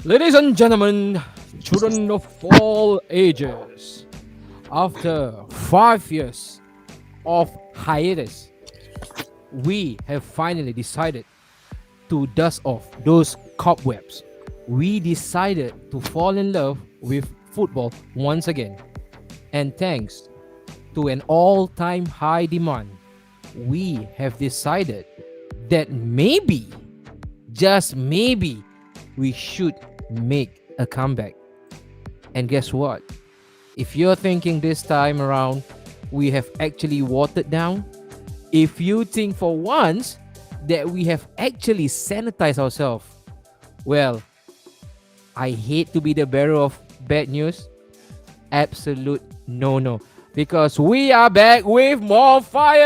Ladies and gentlemen, children of all ages, after 5 years of hiatus, we have finally decided to dust off those cobwebs. We decided to fall in love with football once again. And thanks to an all time high demand, we have decided that maybe, just maybe, we should make a comeback. And guess what? If you're thinking this time around we have actually watered down, if you think for once that we have actually sanitized ourselves, well, I hate to be the bearer of bad news. Absolute no. Because we are back with more fire!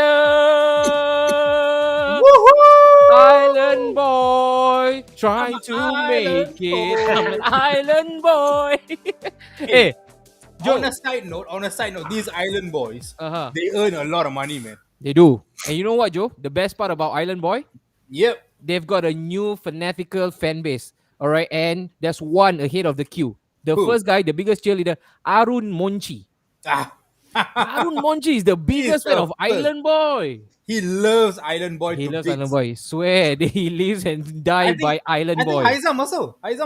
Island boy, trying to make it. I'm an island boy. Hey, Joe. On a side note, these island boys, Uh-huh. they earn a lot of money, man. They do. And you know what, Joe? The best part about Island Boy? Yep. They've got a new fanatical fan base. All right. And there's one ahead of the queue. The Who? first guy, the biggest cheerleader, Arun Monchi. Ah. Arun Monchi is the biggest fan the of first. Island Boy. He loves Island Boy. He to loves bits. Island Boy. Swear that he lives and dies by Island I think Boy. Haizam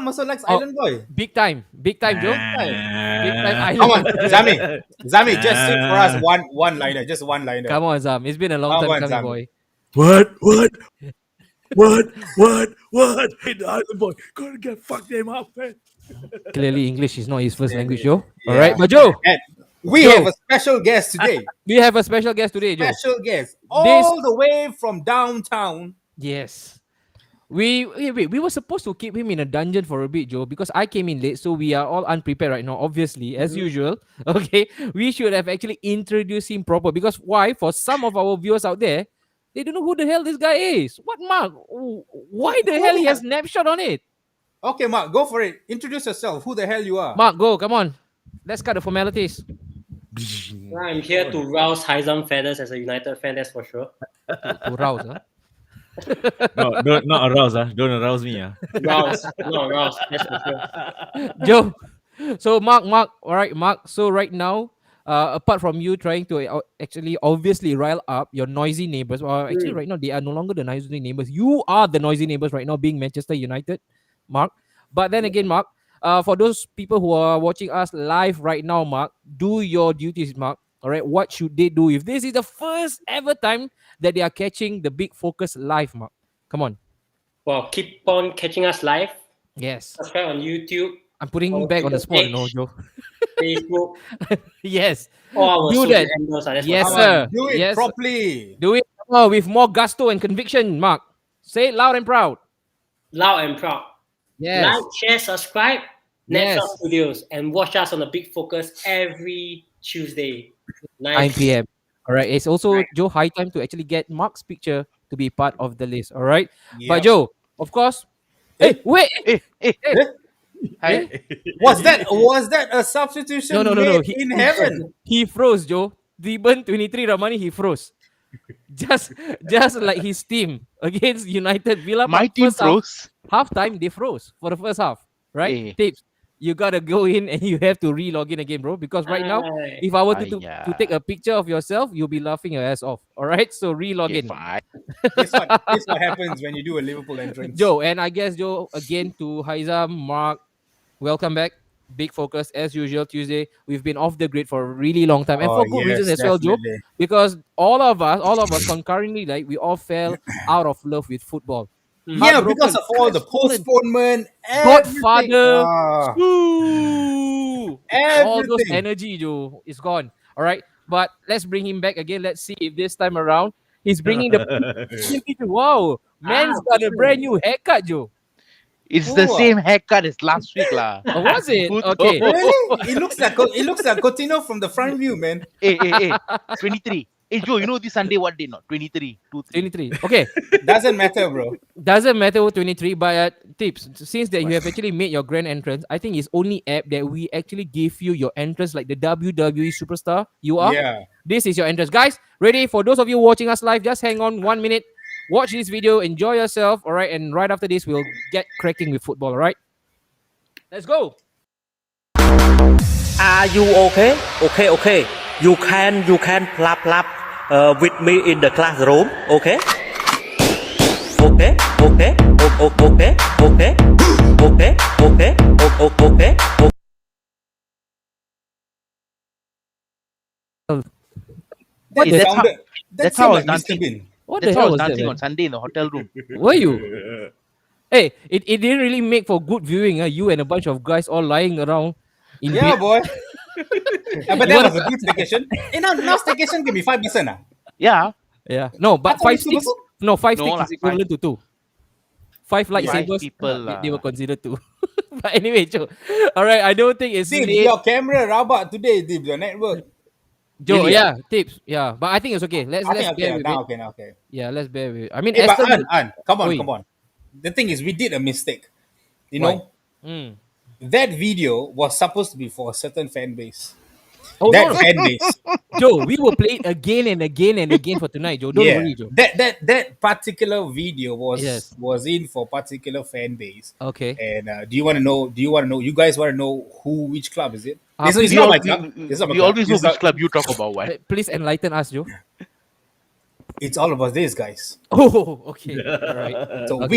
also likes Oh. Island Boy. Big time, Joe. Big time Island. Come on, Zami, just sit for us one liner, just one liner. Come on, Zam. It's been a long Come time on, coming, Zam. boy. What? Hey, the Island Boy, gotta get fuck them up, man. Clearly, English is not his first language, Joe. Yeah. All right, but Joe, And we Joe. have a special guest today. we have a special guest today, Joe. Special guest, all the way from downtown. Yes. We were supposed to keep him in a dungeon for a bit, Joe, because I came in late, so we are all unprepared right now, obviously, as usual. Okay. We should have actually introduced him proper. Because why? For some of our viewers out there, they don't know who the hell this guy is. What Mark? Why the hell he has Napshot on it? Okay, Mark, go for it. Introduce yourself. Who the hell you are? Mark, go, come on. Let's cut the formalities. I'm here to rouse Haizam feathers as a United fan, that's for sure. To rouse, huh? No, don't not arouse, Don't arouse me, Rouse, not rouse, that's for sure. Joe. So Mark, all right, Mark. So right now, apart from you trying to actually obviously rile up your noisy neighbors, or actually right now they are no longer the noisy neighbors. You are the noisy neighbors right now, being Manchester United, Mark. But then again, Mark, for those people who are watching us live right now, Mark, do your duties, Mark. All right, what should they do if this is the first ever time that they are catching the Big Focus live, Mark? Come on. Well, keep on catching us live. Yes. Subscribe on YouTube, I'm putting Our you back on the Twitter spot, you know, page. Joe. Facebook, Yes. all our Do social that. handles. That's Yes, for Come sure. sir. on, do it Yes. properly. Do it with more gusto and conviction, Mark. Say it loud and proud. Loud and proud. Yes. Like, share, subscribe, Yes. Napshot Studios, and watch us on the Big Focus every Tuesday. 9 p.m. All right. It's also, Right. Joe, high time to actually get Mark's picture to be part of the list. All right. But Yep. Joe, of course. Hey, wait. Hi. Was that a substitution No. made in heaven? He froze, Joe. Driban 23 Ramani, he froze. Just like his team against United Villa. My Park team first half, froze. halftime, they froze for the first half. Right? Eh. Tips. You gotta go in and you have to re-log in again, bro. Because right now, Aye. if I were to Aiya. take a picture of yourself, you'll be laughing your ass off. All right, so re-log Okay, in, fine. This what happens when you do a Liverpool entrance. Joe. And I guess Joe again to Haizam, Mark. Welcome back. Big Focus as usual. Tuesday, we've been off the grid for a really long time, and Oh, for good yes, reason as well, Joe. definitely. Because all of us concurrently, like we all fell out of love with football. Yeah, Heartbroken, because of all the crestfallen, postponement, Godfather, everything. Ooh, all those Everything. energy, Joe, is gone. All right, but let's bring him back again. Let's see if this time around he's bringing the. Wow, man's got a brand new haircut, Joe. It's the Oh. same haircut as last week, lah. Oh, was it? Puto. Okay. Really? It looks like Coutinho from the front view, man. Hey. 23. Hey, Joe, you know this Sunday what day not? 23. 23. Okay. Doesn't matter, bro. Doesn't matter what 23, but tips. Since that you have actually made your grand entrance, I think it's only app that we actually give you your entrance like the WWE superstar you are. Yeah. This is your entrance. Guys, ready? For those of you watching us live, just hang on 1 minute. Watch this video, enjoy yourself, all right? And right after this, we'll get cracking with football, all right? Let's go. Are you okay? Okay, okay. You can plap with me in the classroom. Okay? Okay, okay, okay, okay, okay, okay, okay. That Hey, sounded. that's That how I sounded was like Mr. dancing. Bean. What That's the how I hell was was that, dancing man? on Sunday in the hotel room. Were you? Hey, it didn't really make for good viewing. You and a bunch of guys all lying around in Yeah, bed. boy. But You that wanna- was a good staycation. Now staycation can be 5%. Yeah. Yeah. No, I but thought five it's 2%. sticks. No, five No sticks lah, is equivalent to two. Five Five lightsabers. people They were lah. considered two. But anyway, Joe. All right. I don't think it's Dibs, late. your camera rabak today, Dibs, your network. Joe, Really, yeah, tips. Yeah. But I think it's okay. Let's I think bear okay, with now it. okay, now okay. Yeah, let's bear with it. I mean, Hey, but Aston. come on, Oi. come on. The thing is, we did a mistake. You Why? know, Mm. that video was supposed to be for a certain fan base. Oh, That no. fan base. Joe, we will play it again and again and again for tonight, Joe. Don't Yeah. worry, Joe. That particular video Yes. was in for particular fan base. Okay. And do you want to know? You guys want to know which club is it? This is please, not my club. This is not my We club. always know This is which not- club you talk about. Why? Please enlighten us, Joe. It's all about this, guys. Oh, okay. All right. So Okay.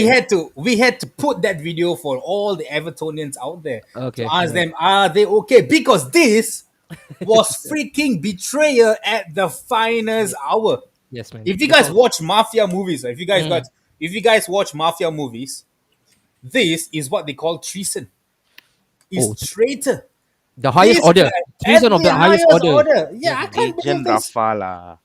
we had to put that video for all the Evertonians out there Okay, to ask alright. them, are they okay? Because this was freaking betrayal at the finest hour. Yes, man. If you guys watch mafia movies, if you Mm. guys watch mafia movies, this is what they call treason. It's Oh, traitor. The highest This order. guy Treason at of the highest order. Yeah, I can't Agent believe this. Rafa lah.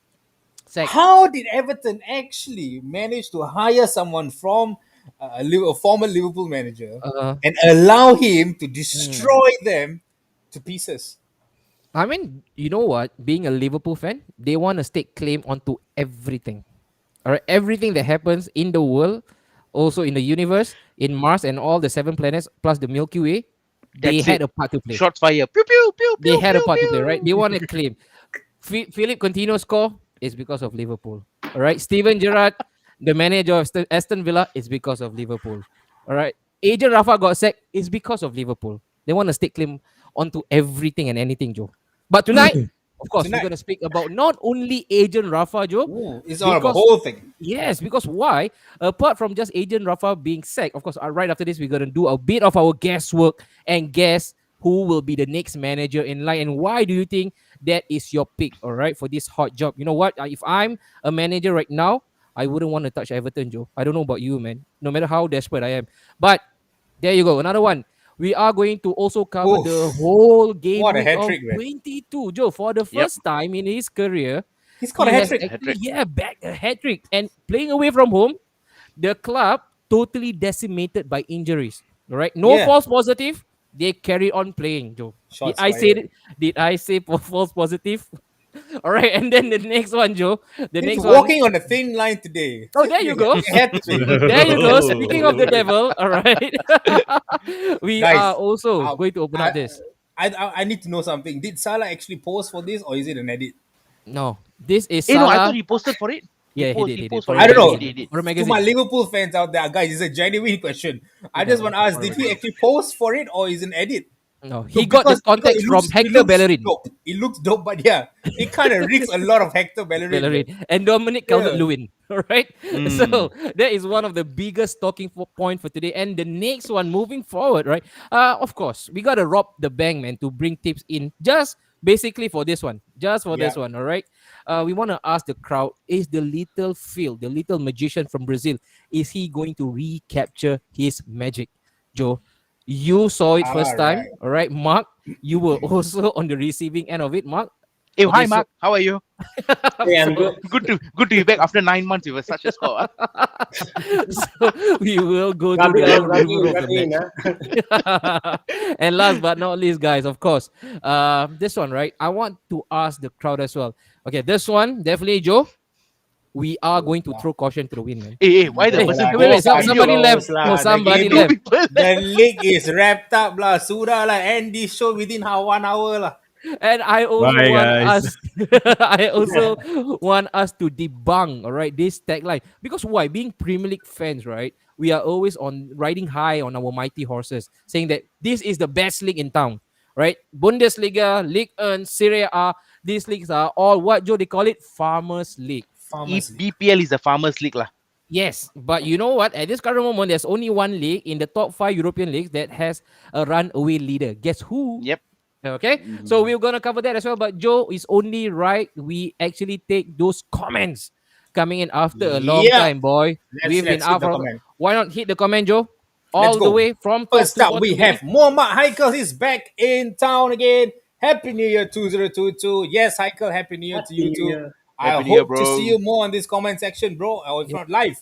Sack. How did Everton actually manage to hire someone from a former Liverpool manager Uh, and allow him to destroy them to pieces? I mean, you know what? Being a Liverpool fan, they want to stake claim onto everything. All right, everything that happens in the world, also in the universe, in Mars and all the 7 planets plus the Milky Way, they That's had it. a part to play. Shots fire. Pew pew pew They pew. had a pew, part to pew. play, right? They want to claim. Philip Coutinho score is because of Liverpool. All right, Steven Gerrard, the manager of Aston Villa, is because of Liverpool. All right, Agent Rafa got sacked is because of Liverpool. They want to stake claim onto everything and anything, Joe. But tonight, of course, we're Tonight. going to speak about not only Agent Rafa, Joe. Ooh, it's all about the Because- whole thing. Yes, because why? Apart from just Agent Rafa being sacked, of course, right after this, we're going to do a bit of our guesswork and guess who will be the next manager in line and why do you think that is your pick, all right, for this hot job. You know what? If I'm a manager right now, I wouldn't want to touch Everton, Joe. I don't know about you, man. No matter how desperate I am. But there you go. Another one. We are going to also cover Oof. the whole game What a week of hat-trick, man. 22, Joe. For the first time in his career, He's got a he hat has trick. actually, yeah, back a hat trick and playing away from home. The club totally decimated by injuries. All right, no Yeah. false positive. They carry on playing, Joe. Shots Did I say fired. it? Did I say false positive? All right, and then the next one, Joe. The He's next one. walking on a thin line today. Oh, there you go. He had to be. There you go. Speaking of the devil, all right. We Guys, are also uh, going to open up this. I need to know something. Did Salah actually pose for this or is it an edit? No, this is No, I Salah. thought he posted for it. Yeah, post- he did. post For for a I don't know. magazine. He did. For a To magazine. my Liverpool fans out there, guys, it's a genuine question. I just want to ask, did he actually pose for it or is it an edit? No, he got the context from Hector Bellerin. It looks dope, but yeah, it kind of reeks a lot of Hector Bellerin. Bellerin and Dominic Calvert-Lewin. All right. Mm. So that is one of the biggest talking point for today. And the next one moving forward, right? Of course, we gotta rob the bank, man, to bring tips in just basically for this one. Just for this Yeah. one, all right. We want to ask the crowd: is the little Phil, the little magician from Brazil, is he going to recapture his magic? Joe, you saw it first time, Alright. all right. Mark, you were also on the receiving end of it, Mark. Hey, Okay, hi so- Mark. How are you? Hey, I'm good. Good to be back after 9 months with such a score. So we will go to Rub the it in, rub it review in, of rub the it in, match. huh? And last but not least, guys, of course, this one, right? I want to ask the crowd as well. Okay, this one definitely, Joe. We are going to throw caution to the wind, man. Hey, why the Hey, person wait, wait, post wait, video? somebody left. lah, No, the somebody game- left. People The league is wrapped up lah. Sudah lah. End this show within 1 hour lah. And I also Bye, want guys. us I also want us to debunk, all right, this tagline. Because why? Being Premier League fans, right? We are always on riding high on our mighty horses, saying that this is the best league in town. Right? Bundesliga, Ligue 1, Serie A, these leagues are all what Joe they call it Farmers League. Farmers League. BPL is the farmers league lah. Yes, but you know what? At this current moment, there's only one league in the top five European leagues that has a runaway leader. Guess who? Yep. Okay, so we're gonna cover that as well. But Joe is only right. We actually take those comments coming in after a long Yeah. time, boy. We've been Let's hit out the for. comment. Why not hit the comment, Joe? Let's All the go. way from top First to up, we bottom, have Muhammad Haikal. He's back in town again. Happy New Year 2022. Yes, Haikal, Happy New Year to you Happy New too. Year. I Happy New Year, hope to bro. see you more on this comment section, bro. Or if not live.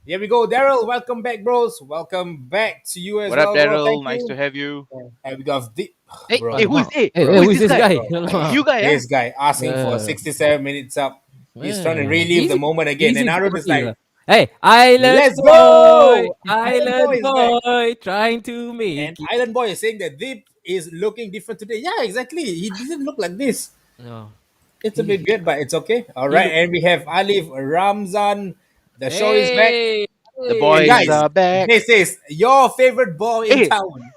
Here we go, Daryl. Welcome back, bros. Welcome back to you as What well, up, bro. Daryl? Thank Nice you. to have you. And we got the Hey, bro. Hey, who is Hey, who who is this guy? You guy, This guy asking for Uh, 67 minutes up. He's trying to relive Easy- the moment again. easy And Arun is property like, lah. Hey, Island let's boy, go! Island Island boy is back. boy, trying to make And it. Island Boy is saying that Deep is looking different today. Yeah, exactly. He didn't look like this. No. It's a bit weird, but it's okay. All right. And we have Alif Ramzan. The show is back. Hey, The And boys guys, are back. this is your favorite boy in Hey. town.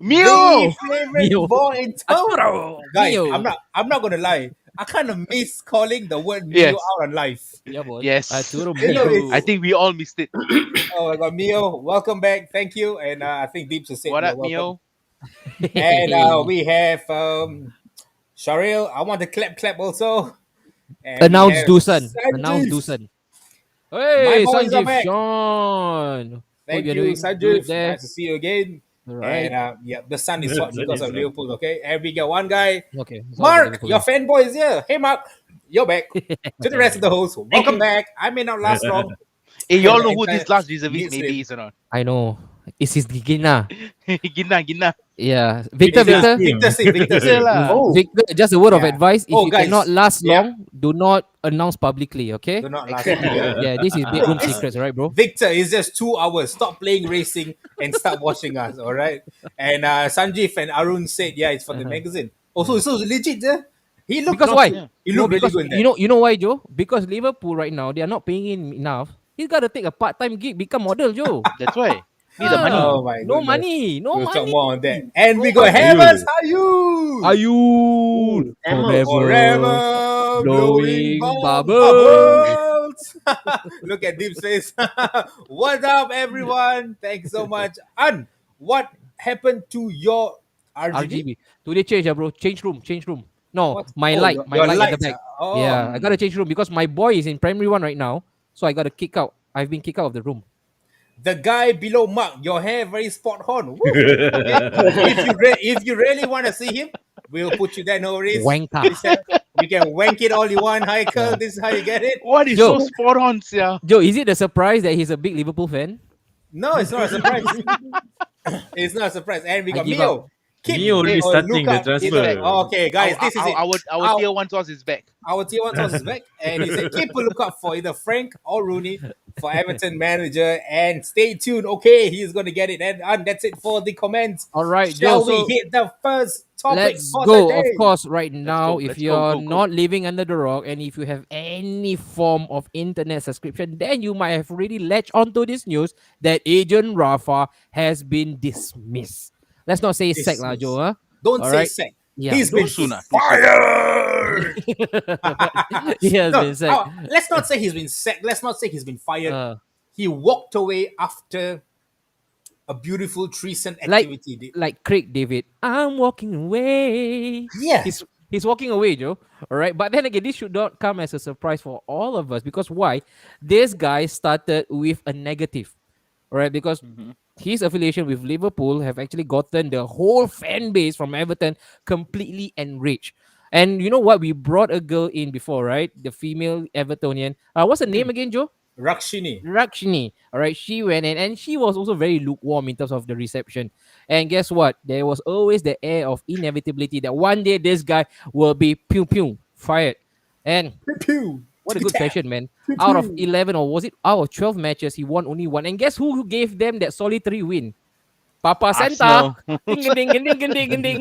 Mio. The favorite Mio. boy in town. Arturo. Guys, Mio. I'm not gonna lie. I kind of miss calling the word Mio Yes. out on live. Yeah, boy. Yes. Arturo You know, Mio. I think we all missed it. Oh my god, Mio, welcome back. Thank you. And I think Deeps will say What you're up, welcome. Mio? And we have Sharil. I want to clap also. And we Announce have Dusan. Sanjeev. Announce Dusan. My Hey, boys are Sanjeev back. Sean. Thank Hope you're you, doing Sanjeev. good there. Nice to see you again. All right. And yeah, the sun is hot Sun because is of hot. Liverpool. Okay, and we got one guy, Okay. it's all Mark. Liverpool. Your fanboy is here. Hey, Mark, you're back. To the rest of the hosts, welcome back. I may not last long. Hey, y'all know And who this last reservist means maybe it. is or not? I know. It's his Gina. Gina. Yeah. Victor, Victor. Victor. Victor Singh. lah. Oh, Victor, just a word of Yeah. advice. If Oh, you guys. cannot last Yeah. long, do not announce publicly, okay? do not last. Yeah, this is bedroom secrets, right, bro? Victor is just 2 hours. Stop playing racing and start watching us. All right. And Sanjeev and Arun said, yeah, it's for the magazine. Also, so legit, he looked Because not why? too- He looked really because good in that. you know why, Joe? Because Liverpool right now they are not paying him enough. He's got to take a part-time gig, become model, Joe. That's why. Need the money. Oh my No goodness. money, no We'll talk money. more on that. And we No got money. Heavens. Ayun. Ayun, Forever blowing blowing bubbles. Look at Deep's face. What's up, everyone? Thanks so much. An, what happened to your RGB? RGB. Today change, bro. Change room. No, What? my Oh, light, your- my your light at lights, the back. oh. Yeah, I gotta change room because my boy is in primary one right now, so I gotta kick out. I've been kicked out of the room. The guy below Mark, your hair very spot on. Woo. If you really want to see him, we'll put you there. No worries. Wanker. You can wank it all you want, Haikal. This is how you get it. What is Yo. so spot on, yeah? Joe, is it a surprise that he's a big Liverpool fan? No, it's not a surprise. It's not a surprise. And we I up. give Mio. Keep Mio already or starting look the up transfer. in the- Okay, guys, this is it. Our tier one source is back. Our tier one source is back, and he said keep a lookout for either Frank or Rooney for Everton manager, and stay tuned. Okay, he's gonna get it, and that's it for the comments. All right, Shall Joe. So we hit the first topic let's for go. the day? Of course, right now, if let's you're go. not living under the rock and if you have any form of internet subscription, then you might have already latched onto this news that Agent Rafa has been dismissed. Let's not say sack, lah, Dismissed. Joe. Huh? Don't All say right. sack. Yeah. He's Too been soon, ah. fired. He has No, been sacked. let's not say he's been sacked. Let's not say he's been fired. Uh, He walked away after a beautiful threesome Like- activity. like Craig David, I'm walking away. Yes. He's walking away, Joe. All right. But then again, this should not come as a surprise for all of us because why? This guy started with a negative. All right. Because his affiliation with Liverpool have actually gotten the whole fan base from Everton completely enraged. And you know what? We brought a girl in before, right? The female Evertonian. What's her name again, Joe? Rakshini. Rakshini. All right, she went in and she was also very lukewarm in terms of the reception. And guess what? There was always the air of inevitability that one day this guy will be pew pew fired. And Pew. what a good fashion, man. Out of 11 or was it out of 12 matches, he won only one. And guess who gave them that solitary win? Papa Santa. Arsenal. Ding ding ding ding ding ding.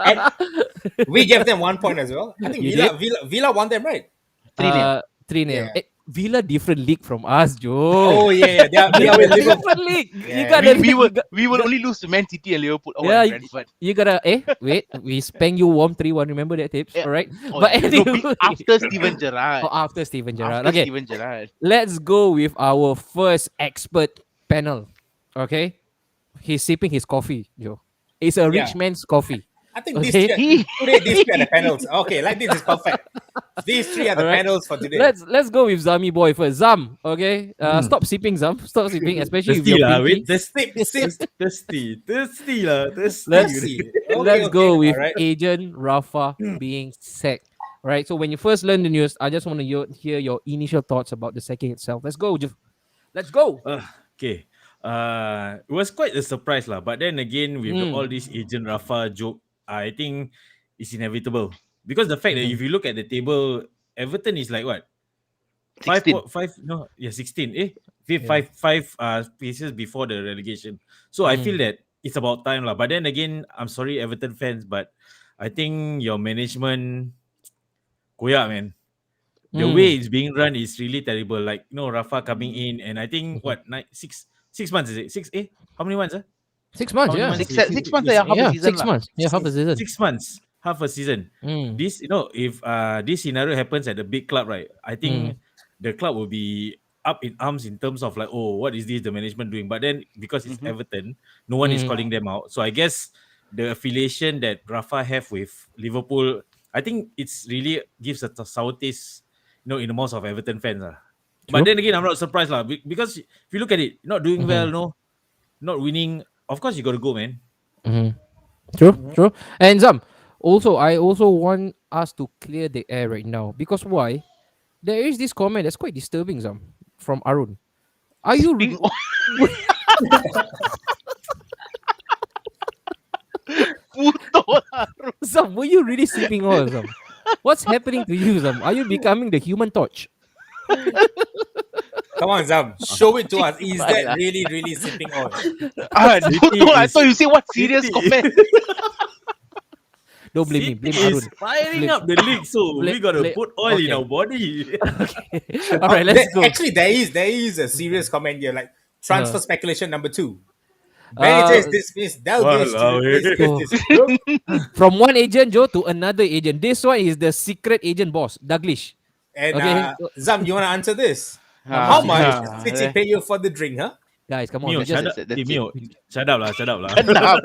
And we gave them 1 point as well. I think You Villa won them, right? 3-0. 3-0. Yeah. Villa different league from us, Joe. Oh yeah, they are with Liverpool. Different league. You Yeah. gotta We will only lose to Man City and Liverpool. Oh, Yeah, and you- Brentford. you gotta wait. We spang you warm 3-1. Remember that tips? Yeah. All right. Oh, But yeah. No, anyway, after Steven Gerrard. oh, after Steven Gerrard. After Okay. Steven Gerrard. Let's go with our first expert panel. Okay. He's sipping his coffee, Joe. It's a rich Yeah. man's coffee. I think Okay. these three are the panels. Okay, like this is perfect. These three are the Alright. panels for today. Let's go with Zami boy first. Zam, okay. Stop sipping, Zam. Stop sipping, especially with Thirsty your lah, pinky. wait. Sip. Thirsty lah. Thirsty. Let's See. Let's go with alright. Agent Rafa being sacked. Right. So when you first learn the news, I just want to hear your initial thoughts about the sacking itself. Let's go, Jeff. Let's go. Okay. It was quite a surprise lah. But then again, with all this Agent Rafa joke, I think it's inevitable. Because the fact that if you look at the table, Everton is like what? 16. 16. Five pieces before the relegation. So I feel that it's about time lah. But then again, I'm sorry, Everton fans, but I think your management, koyak man. The way it's being run is really terrible. Like Rafa coming in, and I think what 6 months is it? How many months? 6 months, How many yeah. months? 6 months, yeah, half a season. 6 months. Yeah, half a season. 6 months, half a season. This, if this scenario happens at a big club, right? I think the club will be up in arms in terms of like, oh, what is this the management doing? But then because it's Everton, no one is calling them out. So I guess the affiliation that Rafa have with Liverpool, I think it's really gives a sour taste, in the mouths of Everton fans. But then again, I'm not surprised lah, because if you look at it, not doing well, not winning. Of course, you got to go, man. True. And Zam, I also want us to clear the air right now because why? There is this comment that's quite disturbing, Zam, from Arun. Are you Zam? Were you really sleeping on, Zam? What's happening to you, Zam? Are you becoming the Human Torch? Come on, Zam. Show it to us. Is that really, really sipping on? No, I thought you say what serious comment. Don't blame me. Blame City Arun. is firing Blame- up the league, so we got to blame- put oil in okay. our body. All right, let's go. Actually, there is a serious comment here, like transfer speculation number 2. Benitez dismissed. Dalglish Walao, dismissed. From one agent, Joe, to another agent. This one is the secret agent boss, Douglas. And Okay. Zam, you want to answer this? Ah, How much yeah. did City pay you for the drink, huh? Guys, come on. Mio, We just, shut up. that's it. Mio, shut up lah. Nah,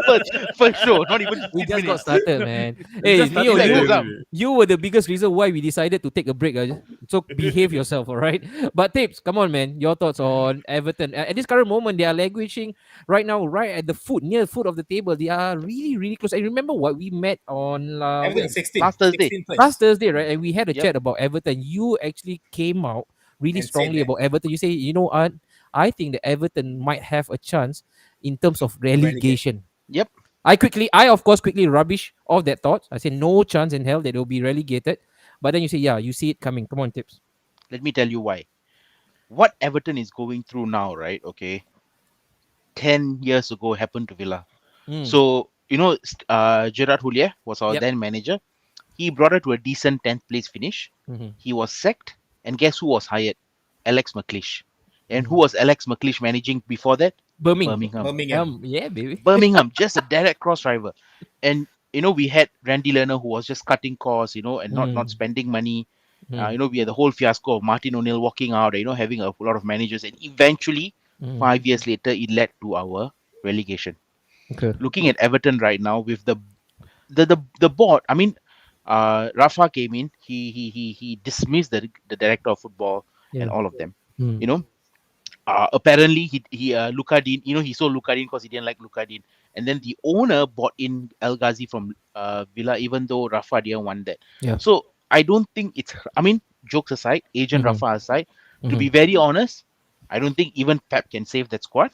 first show, not even we 15 just got minutes. started, man. Hey, Just Mio, started. you, Zam. you were the biggest reason why we decided to take a break. So behave yourself, all right? But Tips, come on, man. Your thoughts on Everton. At this current moment, they are languishing right now, right at the near the foot of the table. They are really, really close. I remember what we met on Everton 16. Last Thursday. 16 place. last Thursday, right? And we had a Yep. chat about Everton. You actually came out really And said strongly that. about Everton. You say, I think that Everton might have a chance in terms of relegation. Yep. I of course quickly rubbish all that thought. I say no chance in hell that they'll be relegated. But then you say, yeah, you see it coming. Come on, Tips. Let me tell you why. What Everton is going through now, right? Okay. 10 years ago happened to Villa. So, Gerard Houllier was our Yep. then manager. He brought it to a decent 10th place finish. Mhm. He was sacked. And guess who was hired? Alex McLeish. And who was Alex McLeish managing before that? Birmingham. Birmingham. Yeah, baby. Birmingham, just a direct cross rival. And we had Randy Lerner who was just cutting costs, and not spending money. We had the whole fiasco of Martin O'Neill walking out, having a lot of managers, and eventually 5 years later it led to our relegation. Okay. Looking at Everton right now with the board, I mean, Rafa came in, he dismissed the director of football Yeah. and all of them. Mm. Apparently he Luka Dean, he sold Luka Dean because he didn't like Luka Dean, and then the owner bought in El Ghazi from Villa, even though Rafa didn't want that. Yeah. So I don't think jokes aside, agent Rafa aside, to be very honest, I don't think even Pep can save that squad,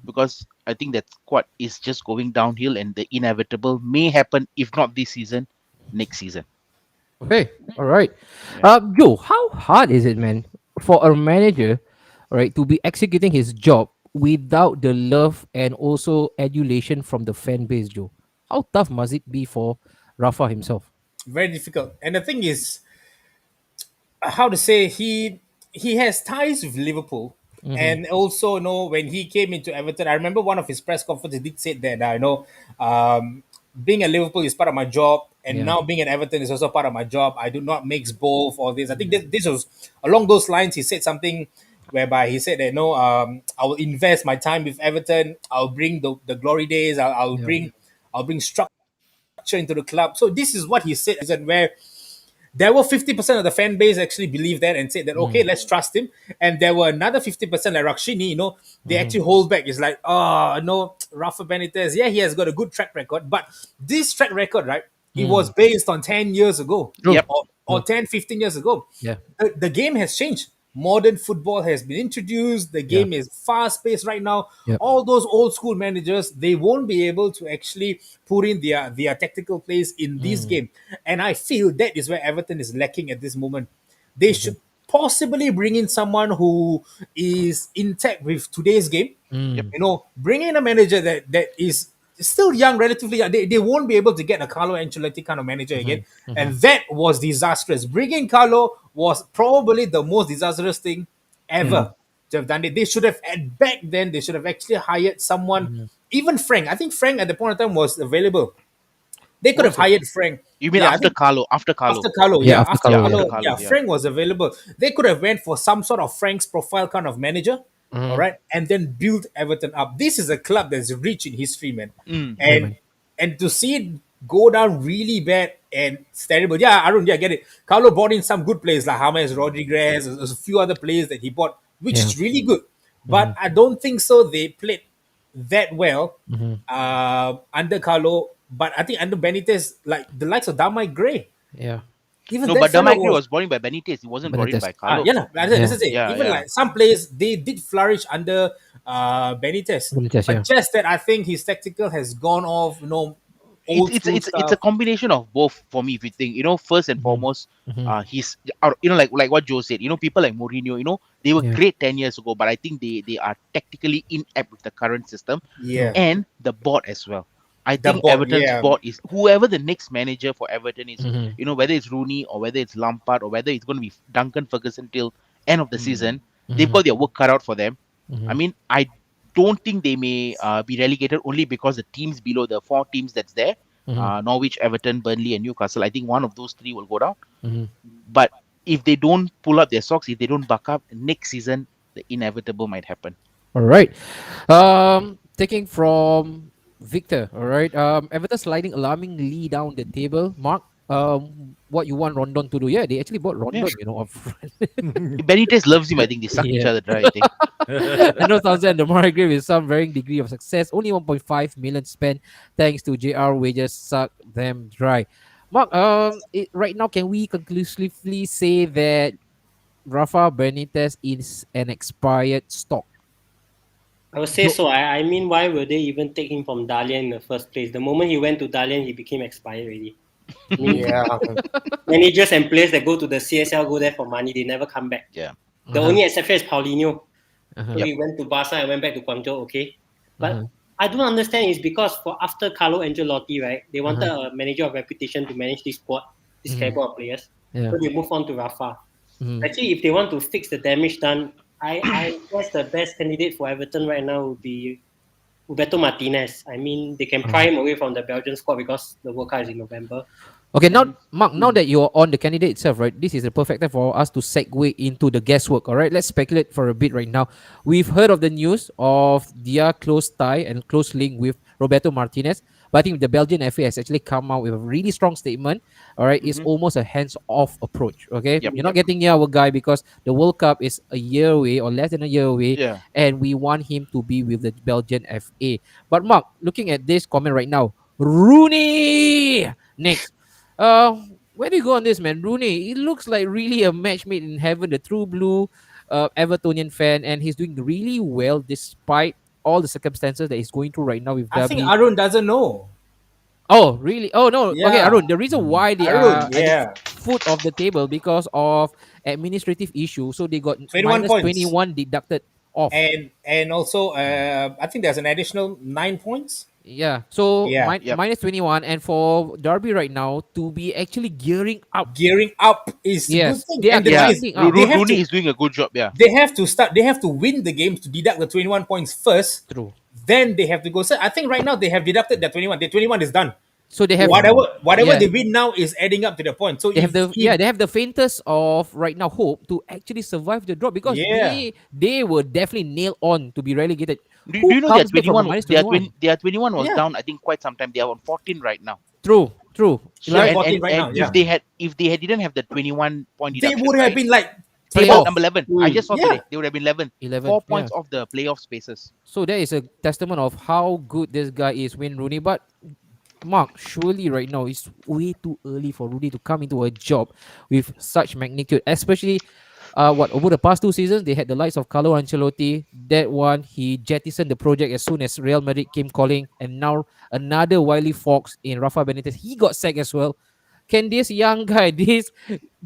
because I think that squad is just going downhill, and the inevitable may happen, if not this season, next season. Okay. All right. Joe, how hard is it, man, for a manager, right, to be executing his job without the love and also adulation from the fan base, Joe? How tough must it be for Rafa himself? Very difficult. And the thing is, how to say, he has ties with Liverpool. Mm-hmm. And also, when he came into Everton, I remember one of his press conferences did say that being at Liverpool is part of my job, and Yeah. now being at Everton is also part of my job. I do not mix both or this. I think this was along those lines. He said something whereby he said that I will invest my time with Everton. I'll bring the glory days. Yeah. I'll bring structure into the club. So this is what he said, and where there were 50% of the fan base actually believed that and said that, okay, let's trust him. And there were another 50% like Rakshini, they actually hold back. It's like, oh, no, Rafa Benitez, yeah, he has got a good track record. But this track record, right, it was based on 10 years ago True. Yep. or 10, 15 years ago. Yeah. The game has changed. Modern football has been introduced. The Yeah. game is fast paced right now. Yep. All those old school managers, they won't be able to actually put in their tactical plays in this game. And I feel that is where Everton is lacking at this moment. They should possibly bring in someone who is intact with today's game. Yep. Bring in a manager that is still young, relatively young. They won't be able to get a Carlo Ancelotti kind of manager again. And that was disastrous. Bringing Carlo was probably the most disastrous thing ever to have done it. They should have, back then, they should have actually hired someone, even Frank. I think Frank at the point of time was available. They could have hired Frank. You mean Yeah, I after think Carlo? After Carlo. after Carlo, Yeah, yeah, after after Carlo, Carlo, yeah. After Carlo, yeah. Frank was available. They could have went for some sort of Frank's profile kind of manager, all right, and then build Everton up. This is a club that's rich in history, man, Mm. Yeah, and man. and to see it go down really bad and it's terrible. Yeah, Arun, yeah, I get it. Carlo bought in some good players like James Rodriguez. There's a few other players that he bought, which Yeah. is really good. But I don't think so. They played that well under Carlo. But I think under Benitez, like the likes of Damai Gray, Yeah. even No, that but fellow Damagri was brought in by Benitez. He wasn't brought in Benitez. by Carlo. yeah, no, that's it. Yeah, Even yeah. like some players, they did flourish under Benitez. Benitez, But yeah. just that I think his tactical has gone off, old It's school it's stuff. it's a combination of both for me. If you think, first and foremost, he's like what Joe said. People like Mourinho, they were Yeah. great 10 years ago, but I think they are tactically inept with the current system Yeah. and the board as well. I The think board, Everton's yeah. board is whoever the next manager for Everton is. Mhm. Whether it's Rooney or whether it's Lampard or whether it's going to be Duncan Ferguson till end of the season, Mm-hmm. they've got their work cut out for them. I mean, I don't think they may be relegated only because the teams below the 4 teams that's there, Norwich, Everton, Burnley, and Newcastle. I think one of those 3 will go down. Mhm. But if they don't pull up their socks, if they don't buck up next season, the inevitable might happen. All right. Taking from Victor. All right. Everton sliding alarmingly down the table. Mark, what you want Rondon to do? Yeah, they actually bought Rondon. Up front. Benitez loves him. I think they suck each Yeah. other dry. I think. I know Townsend and Margrave with some varying degree of success. Only 1.5 million spent thanks to JR wages suck them dry. Mark, right now, can we conclusively say that Rafa Benitez is an expired stock? I would say so. I mean, why would they even take him from Dalian in the first place? The moment he went to Dalian, he became expired already. I mean, Yeah. managers and players that go to the CSL go there for money, they never come back. Yeah. The only exception is Paulinho. Uh-huh. So he went to Barca and went back to Guangzhou, okay. But Uh-huh. I don't understand is because for after Carlo Ancelotti, right, they wanted a manager of reputation to manage this squad, this caliber of players. Yeah. So they move on to Rafa. Mhm. Actually, if they want to fix the damage done, I guess the best candidate for Everton right now would be Roberto Martinez. I mean, they can pry him away from the Belgian squad because the World Cup is in November. Okay, now, Mark, now that you're on the candidate itself, right, this is the perfect time for us to segue into the guesswork, all right? Let's speculate for a bit right now. We've heard of the news of their close tie and close link with Roberto Martinez, but I think the Belgian FA has actually come out with a really strong statement, all right? It's almost a hands-off approach, okay? Yep, You're not getting near our guy because the World Cup is a year away or less than a year away, Yeah. and we want him to be with the Belgian FA. But Mark, looking at this comment right now, Rooney! Next. Where do you go on this, man? Rooney, it looks like really a match made in heaven, the true blue Evertonian fan, and he's doing really well despite all the circumstances that he's going through right now with I think Derby. Arun doesn't know. Oh, really? Oh, no. Okay, Yeah. Arun, the reason why they Arun, are at yeah. the foot of the table because of administrative issue, so they got 21 minus points. 21 deducted off. and also I think there's an additional 9 points. Yeah. So Yeah, Yep. minus 21, and for Derby right now to be actually gearing up. gearing up is a good Yes, thing. they are And the thing Yeah. is, grinding up. they have Rooney to is doing a good job. Yeah. they have to start. They have to win the games to deduct the 21 points first. True. Then they have to go. So I think right now they have deducted the 21. The 21 is done. So they have, Whatever yeah, they win now is adding up to the point. So they have if they have the faintest of right now hope to actually survive the drop, because yeah, they were definitely nailed on to be relegated. Do Who you know they are comes back from a 21? minus They are 21? 20. They are 21 was yeah, down. I think quite some time. They are on 14 right now. True, true. So they are Like 14 right and now. Yeah, if they had didn't have the 21 point they deduction, would have right? been like They got playoff fourth. number 11. I Hmm. just saw Yeah, today. They would have been 11. 11. 4 points Yeah. off the playoff spaces. So that is a testament of how good this guy is, Wayne Rooney. But Mark, surely right now it's way too early for Rooney to come into a job with such magnitude, especially what over the past 2 seasons they had the likes of Carlo Ancelotti. That one he jettisoned the project as soon as Real Madrid came calling, and now another wily fox in Rafa Benitez. He got sacked as well. Can this young guy, this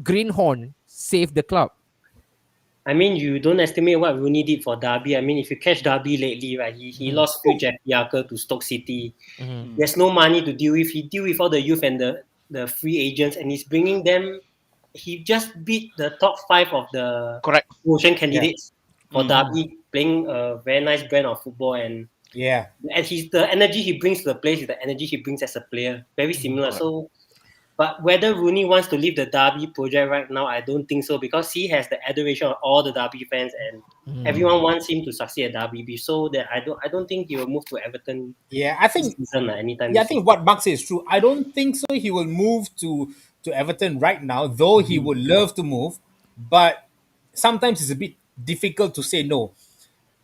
greenhorn, save the club? I mean, you don't estimate what Rooney did for Derby. I mean, if you catch Derby lately, right, he Mhm, lost few Jack Yarker to Stoke City. mhm, Mm. There's no money to deal with. He deal with all the youth and the free agents, and he's bringing them. He just beat the top five of the Correct. promotion yeah, candidates for Mm. Derby, playing a very nice brand of football, yeah. and he's the energy he brings to the place is the energy he brings as a player. Very similar. Correct. So, but whether Rooney wants to leave the Derby project right now, I don't think so, because he has the adoration of all the Derby fans, and mhm, everyone wants him to succeed at Derby. So that I don't think he will move to Everton Yeah, I this think season, anytime yeah, I this think season. what Mark says is true. I don't think so. He will move to Everton right now, though he mhm, would love to move. But sometimes it's a bit difficult to say no.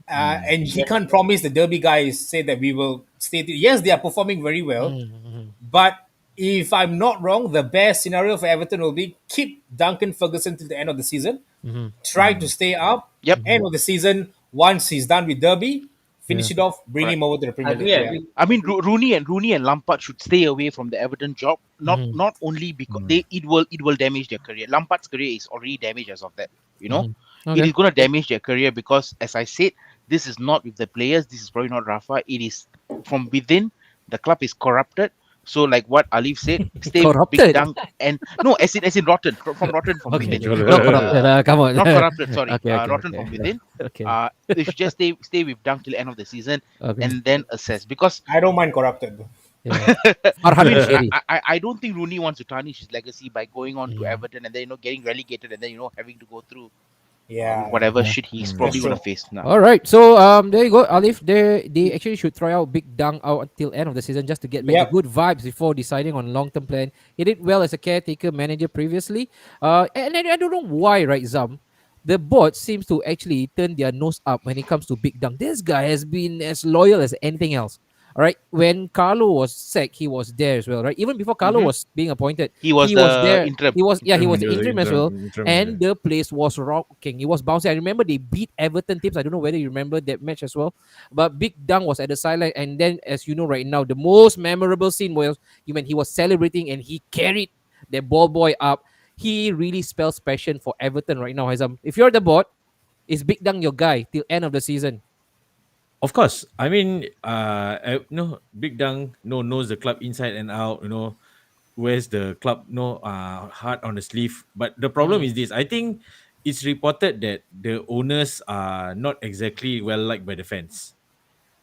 And he Yes. can't promise the Derby guys say that we will stay. Yes, they are performing very well, mhm, but if I'm not wrong, the best scenario for Everton will be keep Duncan Ferguson till the end of the season, mhm, try to stay up. Yep. End mhm. of the season, once he's done with Derby, Yeah. finish it off, bring Correct. him over to the I Premier League. agree. I Yeah. agree. I mean, Rooney and Lampard should stay away from the Everton job. Mhm, Not only because it will damage their career. Lampard's career is already damaged as of that. You know, mhm. it Okay. is going to damage their career because, as I said, this is not with the players. This is probably not Rafa. It is from within. The club is corrupted. So, like what Alif said, stay with Big Corrupted. Dunk and no, as in rotten from rotten from Okay. within. Not corrupted. Come on. Not corrupted. Sorry, Okay. Okay. rotten Okay. from within. Okay. They should just stay with Dunk till the end of the season Okay. and then assess because I don't mind corrupted. Yeah. I Farhan mean, Sherry. I don't think Rooney wants to tarnish his legacy by going on to Mm. Everton and then getting relegated and then having to go through Yeah, whatever Yeah. shit he's Mm. probably that's gonna true. face now. All right. So there you go, Alif. They actually should try out Big Dang out until end of the season just to get back the Yep. good vibes before deciding on long term plan. He did well as a caretaker manager previously. And I don't know why, right, Zam. The board seems to actually turn their nose up when it comes to Big Dang. This guy has been as loyal as anything else. All right. When Carlo was sacked, he was there as well, right? Even before Carlo Hmm. was being appointed, He was he was the there. interim. He was He the was interim as well, interim, and the place was rocking. It was bouncing. I remember they beat Everton teams. I don't know whether you remember that match as well. But Big Dung was at the sideline, and then, as you know, right now, the most memorable scene was when he was celebrating and he carried the ball boy up. He really spells passion for Everton right now, Hazam. If you're the board, is Big Dung your guy till end of the season? Of course. I mean, Big Dang knows the club inside and out. Wears the club heart on the sleeve. But the problem is Mm, this. I think it's reported that the owners are not exactly well liked by the fans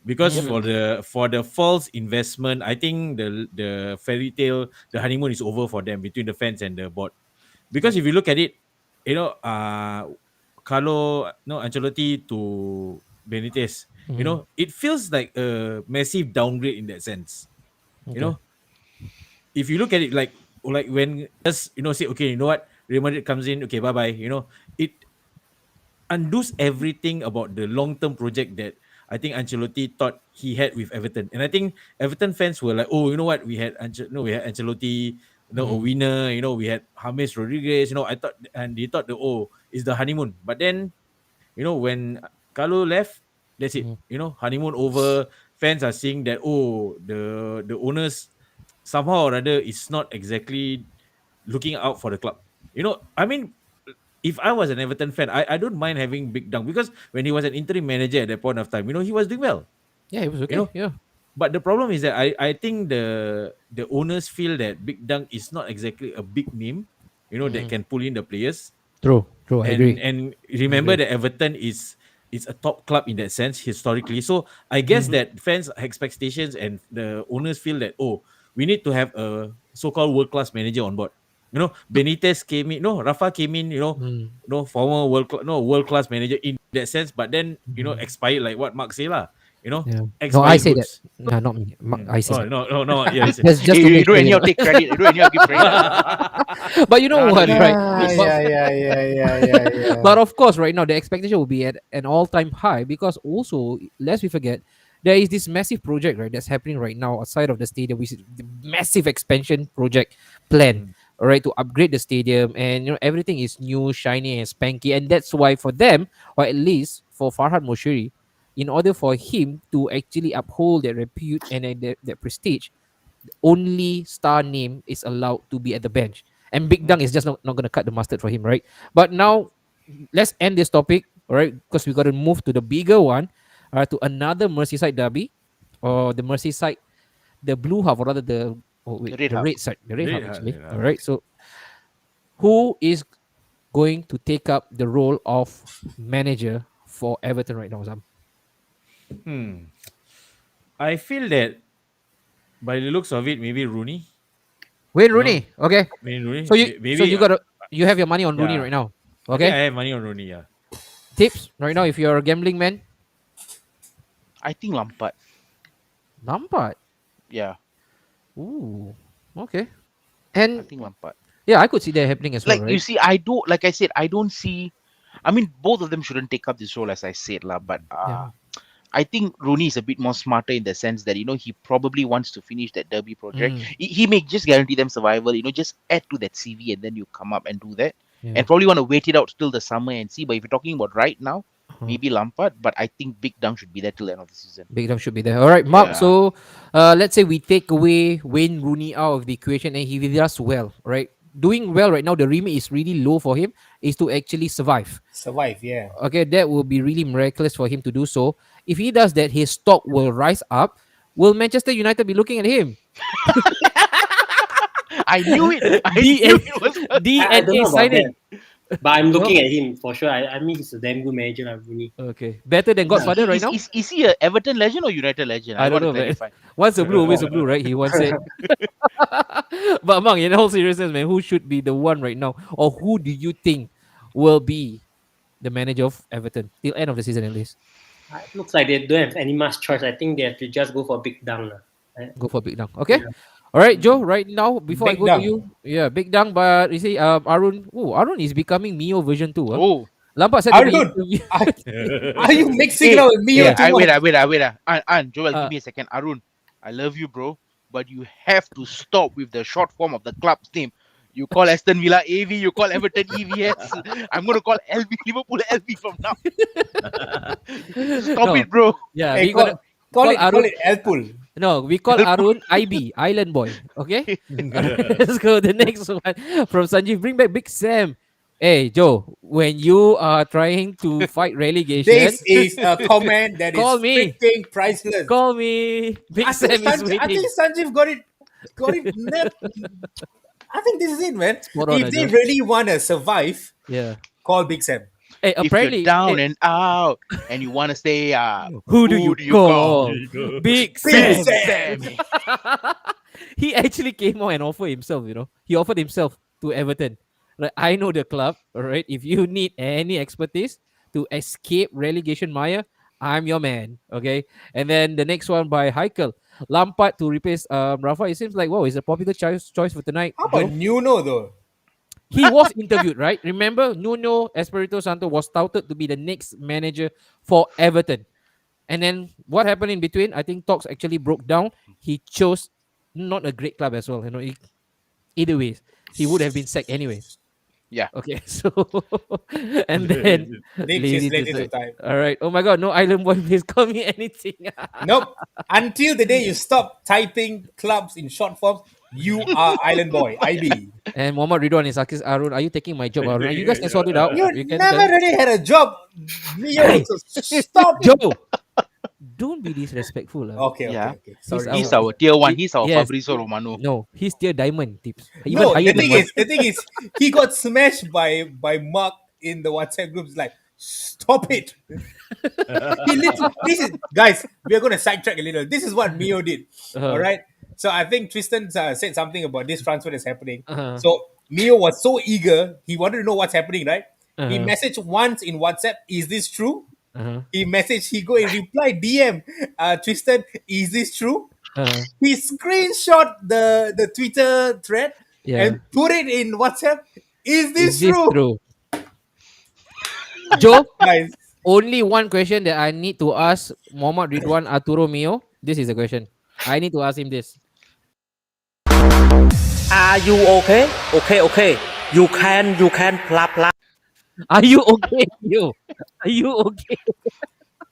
because mm, for the false investment. I think the fairy tale, the honeymoon is over for them between the fans and the board. Because if you look at it, you know, uh, Carlo, no, Ancelotti to Benitez, mm. it feels like a massive downgrade in that sense. You Okay. know, if you look at it like when just say, okay, you know what, Real Madrid comes in, okay, bye bye. It undoes everything about the long term project that I think Ancelotti thought he had with Everton. And I think Everton fans were like, oh, you know what, we had Ancelotti, a Mm, winner. We had James Rodriguez. I thought, and they thought, it's the honeymoon. But then, when Carlo left, that's it. mm, Honeymoon over. Fans are seeing that, the owners somehow or other is not exactly looking out for the club. I mean, if I was an Everton fan, I don't mind having Big Dunk because when he was an interim manager at that point of time, he was doing well. Yeah, it was You okay. know, Yeah. but the problem is that I think the owners feel that Big Dunk is not exactly a big name, that can pull in the players. True. True. I agree. And I remember agree. that Everton is a top club in that sense historically. So I guess that fans expectations and the owners feel that, oh, we need to have a so-called world-class manager on board. Benitez came in, no, Rafa came in, Mm. no former world-class manager in that sense, but then Mhm. expired like what Mark say lah, Yeah. No, I expired say that. goods. No, not me. I say Oh that. no no no yes. Just Hey, to you make don't sure, anyhow take credit. You don't anyhow give credit. But you know Nah, what, no, right? But, Yeah. but of course, right now the expectation will be at an all-time high because also, lest we forget, there is this massive project, right, that's happening right now outside of the stadium, which is the massive expansion project plan, Mm, all right, to upgrade the stadium, and everything is new, shiny, and spanky, and that's why for them, or at least for Farhad Moshiri, in order for him to actually uphold that repute and that prestige, only star name is allowed to be at the bench. And Big Dunk is just not going to cut the mustard for him, right? But now, let's end this topic, all right? Because we got to move to the bigger one, to another Merseyside derby, or the Merseyside, the blue half, or rather Red the half. red side, the red half actually. red All half. right. So, who is going to take up the role of manager for Everton right now, Sam? I feel that by the looks of it, maybe Rooney. Wayne You know, Rooney. Okay. maybe Rooney. So Maybe you got to you have your money on Rooney yeah. right now. I think I Okay. have money on Rooney. Yeah. Tips right now if you're a gambling man. I think Lampard. Lampard. Yeah, Ooh. Okay. I And think Lampard. yeah, I could see that happening as well, Like you right? see, I don't. Like I said, I don't see. I mean, both of them shouldn't take up this role, as I said, lah. But Yeah. I think Rooney is a bit more smarter in the sense that he probably wants to finish that derby project. Mm, He may just guarantee them survival. Just add to that CV and then you come up and do that. yeah. And probably want to wait it out till the summer and see. But if you're talking about right now, Uh-huh. maybe Lampard. But I think Big Dunk should be there till the end of the season. Big Dom should be there. All right, Mark. Yeah. So, let's say we take away Wayne Rooney out of the equation, and he does well, right? Doing well right now. The remit is really low for him. Is to actually survive. Survive, yeah. Okay, that will be really miraculous for him to do so. If he does that, his stock will rise up. Will Manchester United be looking at him? I knew it. I D- knew it was. I don't DNA know about signing. that. But I'm No? looking at him for sure. I mean, he's a damn good manager, like Rooney. Okay, better than Godfather right Is, now. is he a Everton legend or United legend? I don't want to know, man. clarify. Once a blue, always a blue, right? He once said. But Among, in all seriousness, man, who should be the one right now, or who do you think will be the manager of Everton till end of the season at least? It looks like they don't have any much choice. I think they have to just go for Big Down. Go for Big Dang. Okay. All right, Joe. Right now, before I Big go to Dang. you, yeah, Big Dang. But you see, Arun. Oh, Arun is becoming Mio version 2. Huh? Oh, Lampard said to be Arun, interviewed. are you mixing hey, it up with me hey, or too wait, much? Joel, Uh, give me a second. Arun, I love you, bro, but you have to stop with the short form of the club's name. You call Aston Villa AV, you call Everton EVS. I'm going to call LV Liverpool LV from now. Stop No. it, bro. Yeah, Hey, we got call Arun. it Elpul. No, we call Arun IB, Island Boy. Okay? Let's go. The next one from Sanjeev. Bring back Big Sam. Hey, Joe, when you are trying to fight relegation, This is a comment that is Call me. freaking priceless. call me. Big I Sam think, is I waiting. think Sanjeev got it nailed. I think this is it, man. Spot on, If they Joe. really want to survive, Yeah. call Big Sam. Hey, If you're apparently, down hey, and out and you want to stay up, who do you call? Big Big Sam. Sam. He actually came out and offered himself, He offered himself to Everton. Like, I know the club, all right? If you need any expertise to escape relegation mire, I'm your man, okay? And then the next one by Heikel. Lampard to replace Rafa. It seems like, wow, it's a popular choice for tonight, How about Joe. Nuno though? He was interviewed, right? Remember, Nuno Espirito Santo was touted to be the next manager for Everton. And then what happened in between? I think talks actually broke down. He chose not a great club as well. Either way, he would have been sacked anyway. Yeah. Okay, so and then Nick lazy is lazy to to say. type. All right. Oh my God, no Island Boy, please call me anything. Nope. Until the day you stop typing clubs in short forms, You are Island Boy, IB. And Muhammad Ridwan is Akis Arun. Are you taking my job, Arun? You guys can sort it out. You You can never really had a job, Mio. Hey, So stop it. Joe, don't be disrespectful. Okay, Yeah. okay, okay. Sorry. He's He's our- our tier one. he- He's our yes. Fabrizio Romano. No, he's tier diamond tips. Even No, higher than mine. the thing is, he got smashed by Mark in the WhatsApp groups. Like, stop it. He literally, this is guys. We are going to sidetrack a little. This is what Mio did. Uh-huh. All right. So I think Tristan said something about this transfer that's happening. Uh-huh. So Mio was so eager. He wanted to know what's happening. Right. He Uh-huh. messaged once in WhatsApp. Is this true? Uh-huh. He messaged. He go and reply DM. Tristan, is this true? Uh-huh. He screenshot the Twitter thread Yeah. and put it in WhatsApp. Is this Is this true? true? Joe, Guys, only one question that I need to ask Muhammad Ridwan Arturo Mio. This is a question. I need to ask him this. Are you okay? Okay. You can plap. Are you okay, you? Are you okay?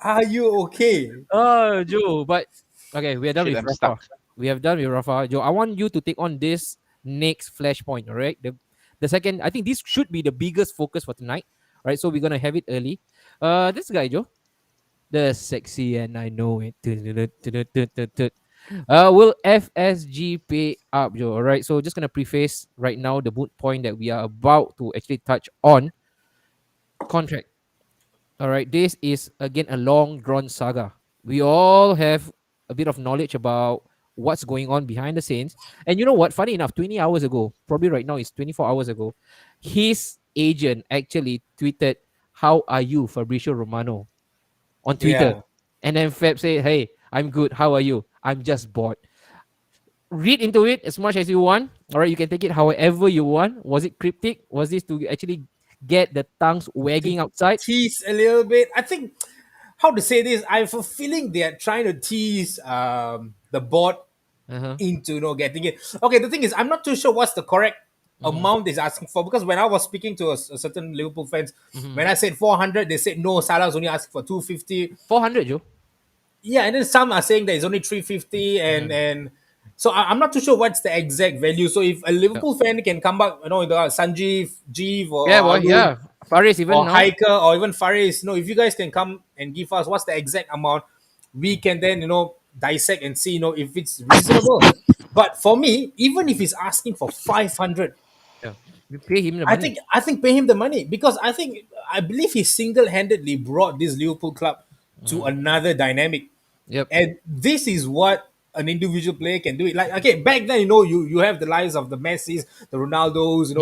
are you okay? Oh, Joe. But okay, we are done Shit, with I'm Rafa. stuck. We have done with Rafa. Joe, I want you to take on this next flashpoint. All right. The second, I think this should be the biggest focus for tonight. All right. So we're gonna have it early. This guy, Joe, the sexy and I know it. Will FSG pay up, Joe? All right. So just gonna preface right now the moot point that we are about to actually touch on contract. All right, this is again a long drawn saga. We all have a bit of knowledge about what's going on behind the scenes. And you know what? Funny enough, 20 hours ago, probably right now it's 24 hours ago, his agent actually tweeted, "How are you, Fabricio Romano?" on Twitter. Yeah. And then Fab said, "Hey, I'm good. How are you? I'm just bored." Read into it as much as you want. All right, you can take it however you want. Was it cryptic? Was this to actually get the tongues wagging outside? Tease a little bit. I think how to say this. I have a feeling they are trying to tease the board Uh-huh. into getting it. Okay, the thing is, I'm not too sure what's the correct amount is asking for, because when I was speaking to a certain Liverpool fans, when I said 400, they said no, Salah's only asking for 250. 400, Joe. Yeah, and then some are saying that it's only 350, and so I'm not too sure what's the exact value. So if a Liverpool fan can come back, the Sanjeev, Jeev, or Yeah, boy. Arun, Yeah. Faris even or now. Hiker, or even Faris, if you guys can come and give us what's the exact amount, we can then dissect and see if it's reasonable. But for me, even if he's asking for 500, Yeah. You pay him the I money. think pay him the money, because I believe he single-handedly brought this Liverpool club to another dynamic. Yep. And this is what an individual player can do. It like, okay, back then, you have the lives of the Messis, the Ronaldos,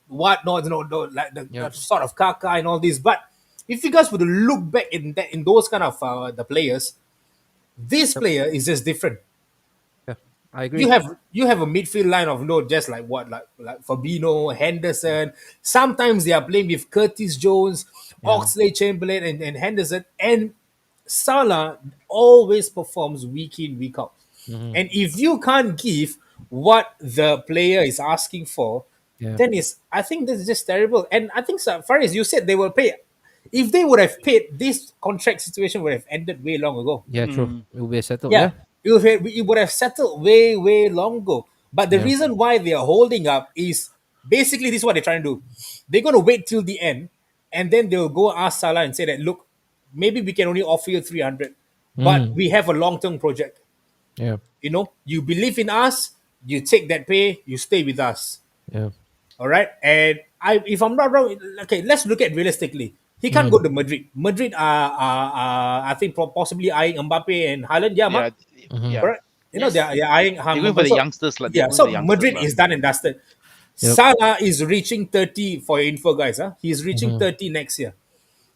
whatnot, the Yep. sort of Kaka and all this. But if you guys were to look back in those kind of the players, this player is just different. Yeah. I agree. You have a midfield line of just like what, like Fabinho, Henderson. Sometimes they are playing with Curtis Jones, Oxlade Chamberlain, and Henderson, and Salah always performs week in, week out. And if you can't give what the player is asking for, Yeah. then I think this is just terrible. And I think, Faris, you said they will pay. If they would have paid, this contract situation would have ended way long ago. Yeah, true. It will be settled. Yeah, Yeah. it would have settled way, way long ago. But the Yeah. reason why they are holding up is basically this is what they're trying to do. They're going to wait till the end, and then they'll go ask Salah and say that, look, maybe we can only offer you 300, but we have a long-term project. Yeah. You believe in us, you take that pay, you stay with us. Yeah. All right. And if I'm not wrong, okay, let's look at realistically. He can't go to Madrid. Madrid are I think possibly eyeing Mbappe and Haaland. Yeah, Mark? Yeah. Correct. Yes. They're eyeing They're going for the youngsters. Like, Yeah, so Madrid is done and dusted. Yep. Salah is reaching 30 for your info, guys. He's reaching 30 next year.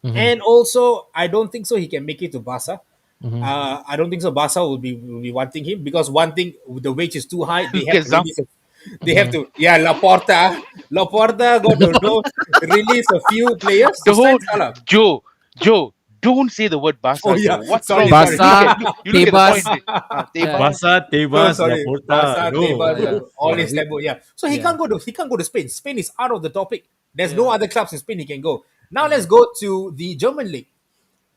Mm-hmm. And also, I don't think so he can make it to Barca. I don't think so. Barca will be wanting him, because one thing, the wage is too high. They have Because to release they have to. Yeah, Laporta got to release a few players to sign Salah. Joe, don't say the word Barca. Oh, yeah. Joe. What's Sorry, wrong? sorry. You look at Tebas. the point. Yeah. Barca, Tebas, Sorry, Laporta. Barca, No. Tebas, Yeah. all Yeah. is taboo. Yeah, so he Yeah. can't go to Spain. Spain is out of the topic. There's no other clubs in Spain he can go. Now let's go to the German league.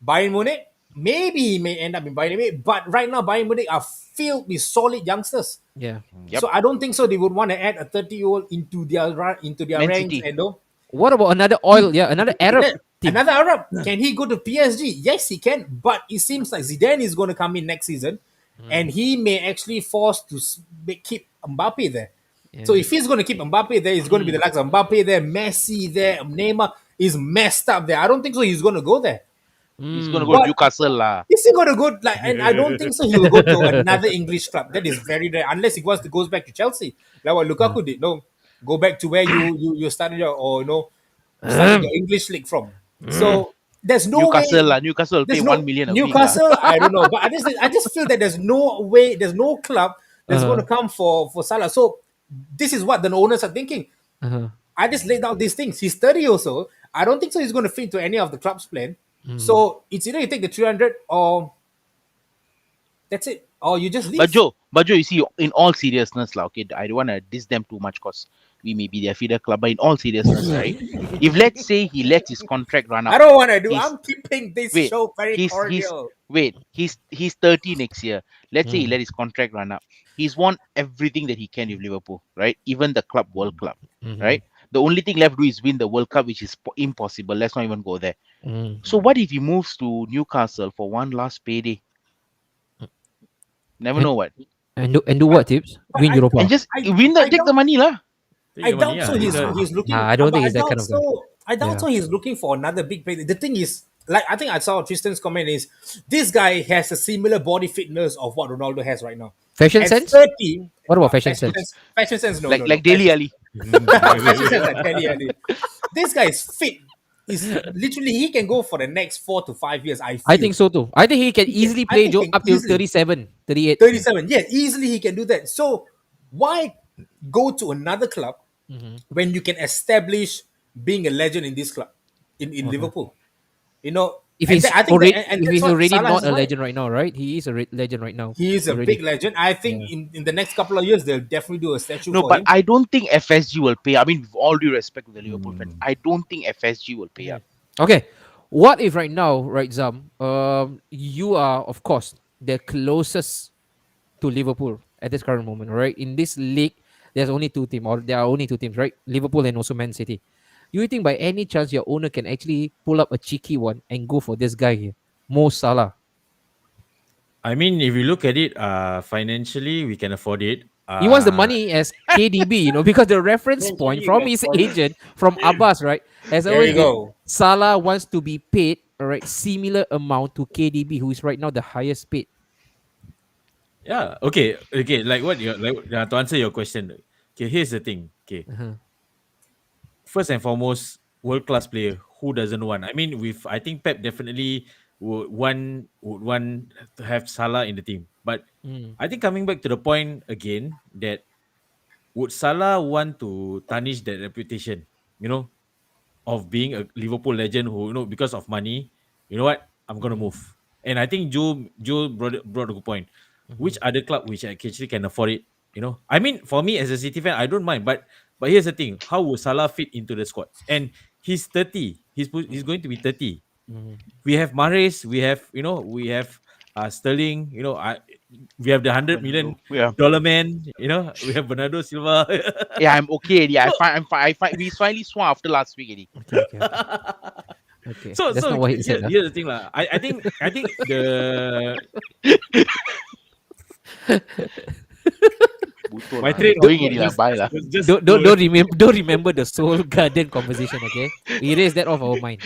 Bayern Munich. maybe he may end up in Bayern Munich, but right now Bayern Munich are filled with solid youngsters. Yeah. Yep. So I don't think so. They would want to add a 30-year-old into their Man ranks City. and no. What about another oil? Yeah, another Arab Yeah, team. another Arab. Can he go to PSG? Yes, he can. But it seems like Zidane is going to come in next season, and he may actually force to keep Mbappe there. So Yeah. if he's going to keep Mbappe there, it's going to be the likes of Mbappe there, Messi there, Neymar is messed up there. I don't think so. He's going to go there. He's gonna go to But Newcastle lah. is he going to go like? And I don't think so. He will go to another English club. That is very rare, unless he wants to goes back to Chelsea, like what Lukaku did. No, go back to where you started your or started your English league from. So there's no way. Newcastle lah. Newcastle will pay There's 1 no million a week lah. Newcastle. I don't know, but I just feel that there's no way. There's no club that's going to come for Salah. So this is what the owners are thinking. Uh-huh. I just laid out these things. He's 30 also. I don't think so. He's going to fit into any of the club's plan. So it's either you take the 300 or that's it, or you just leave. But Joe, you see, in all seriousness, lah, okay, I don't want to diss them too much because we may be their feeder club. But in all seriousness, right? If let's say he lets his contract run I out, don't want to do. he's- I'm keeping this wait, show very he's cordial. he's 30 next year. Let's say he let his contract run up. He's won everything that he can with Liverpool, right? Even the club World Club, right? The only thing left to do is win the World Cup, which is impossible. Let's not even go there. So what if he moves to Newcastle for one last payday? Never know what. And do what, Tips? But Win Europa. And just I- win the I take the money lah. I doubt so. He's looking. Nah, I don't think but he's that doubt kind of guy. so. I doubt Yeah. so. He's looking for another big play. The thing is, like I think I saw Tristan's comment is this guy has a similar body fitness of what Ronaldo has right now. Fashion At sense? 30. What about fashion sense? Fashion sense, no, like no, like no. Dele Ali. Fashion sense like Dele Alli. This guy is fit. Is literally he can go for the next 4 to 5 years. I think so too. I think he can easily I play think Joe he can up till easily. 37, 38. 37. Yeah, easily he can do that. So why go to another club when you can establish being a legend in this club in Liverpool? You know, If and he's I think already, that- and if that's he's what already Salah not has a done. legend right now, right? He is a legend right now. He is a already. big legend. I think in the next couple of years they'll definitely do a statue No, for but him. I don't think FSG will pay. I mean, with all due respect to the Liverpool fans, I don't think FSG will pay up. Okay. What if right now, right, Zam, you are, of course, the closest to Liverpool at this current moment, right? In this league, there's only two teams, or there are only two teams, right? Liverpool and also Man City. You think by any chance your owner can actually pull up a cheeky one and go for this guy here, Mo Salah? I mean, if you look at it, financially, we can afford it. He wants the money as KDB, because the reference point from his agent, from Abbas, right, has There always you been go. Salah wants to be paid, all right, similar amount to KDB, who is right now the highest paid. Yeah. Okay. Like what you like to answer your question. Okay. Here's the thing. Okay. Uh-huh. First and foremost, world class player. Who doesn't want? I mean, I think Pep definitely would want to have Salah in the team. But I think coming back to the point again that would Salah want to tarnish that reputation? Of being a Liverpool legend who, because of money, you know what? I'm gonna move. And I think Joe brought a good point. Which other club which actually can afford it? I mean, for me as a City fan, I don't mind. But here's the thing: how would Salah fit into the squad? And he's 30. He's going to be 30. We have Mahrez. We have Sterling. We have the $100 million Yeah. man. We have Bernardo Silva. Yeah, I'm okay. Yeah, I'm fine. We finally swung after last week. Already. Okay. Okay. So That's not what he here- said. Huh? here's the thing, lah. I think the my trade Going already lah. Bye lah. was just Don't remember the Soul Garden conversation, okay? Erase that off our mind.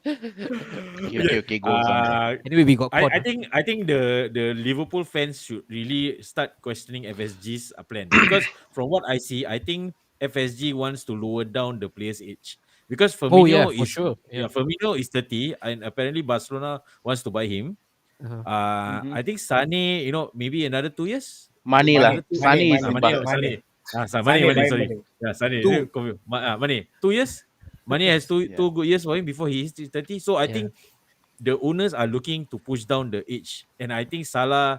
Okay. Goes on. Anyway, we got caught. I think the Liverpool fans should really start questioning FSG's plan, because from what I see, I think FSG wants to lower down the player's age, because Oh, yeah, Firmino for is sure. Yeah. Firmino is 30 and apparently Barcelona wants to buy him. Uh-huh. I think Sane, maybe another 2 years. Money lah. Mane, Sane is in Mane, Barca. Mane. Mane, Mane, sorry. Mane. Yeah, Sane. Two. Mane. 2 years. Mane has two Yeah. two good years for him before he hits 30. So I Yeah. think the owners are looking to push down the age, and I think Salah,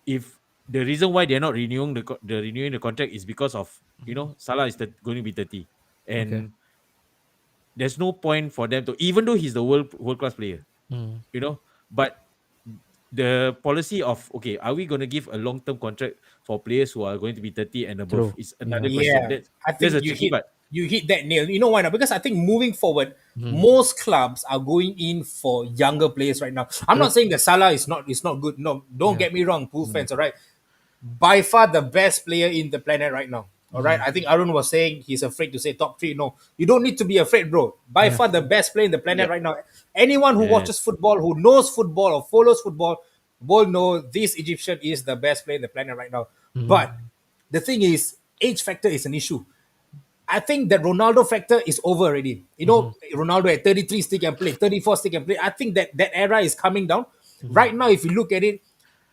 if the reason why they're not renewing the contract is because of Salah is going to be 30, and there's no point for them to, even though he's the world class player, Mm. you know, but the policy of, okay, are we going to give a long term contract for players who are going to be 30 and above True. is Yeah. another question. Yeah, That's I that's think a tricky part. you hit that nail. You know why not? Because I think moving forward, Mm. most clubs are going in for younger players right now. I'm True. not saying that Salah is not good. No, don't Yeah. get me wrong, pool Mm. fans. All right, by far the best player in the planet right now. All right, Mm. I think Arun was saying he's afraid to say top three. No, you don't need to be afraid, bro. By Yeah. far the best player in the planet Yep. right now. Anyone who watches Yes. football, who knows football or follows football, will know this Egyptian is the best player in the planet right now. But Mm. the thing is, age factor is an issue. I think that Ronaldo factor is over already. You Mhm. know, Ronaldo at 33 still can play, 34 still can play. I think that era is coming down. Mhm. Right now, if you look at it,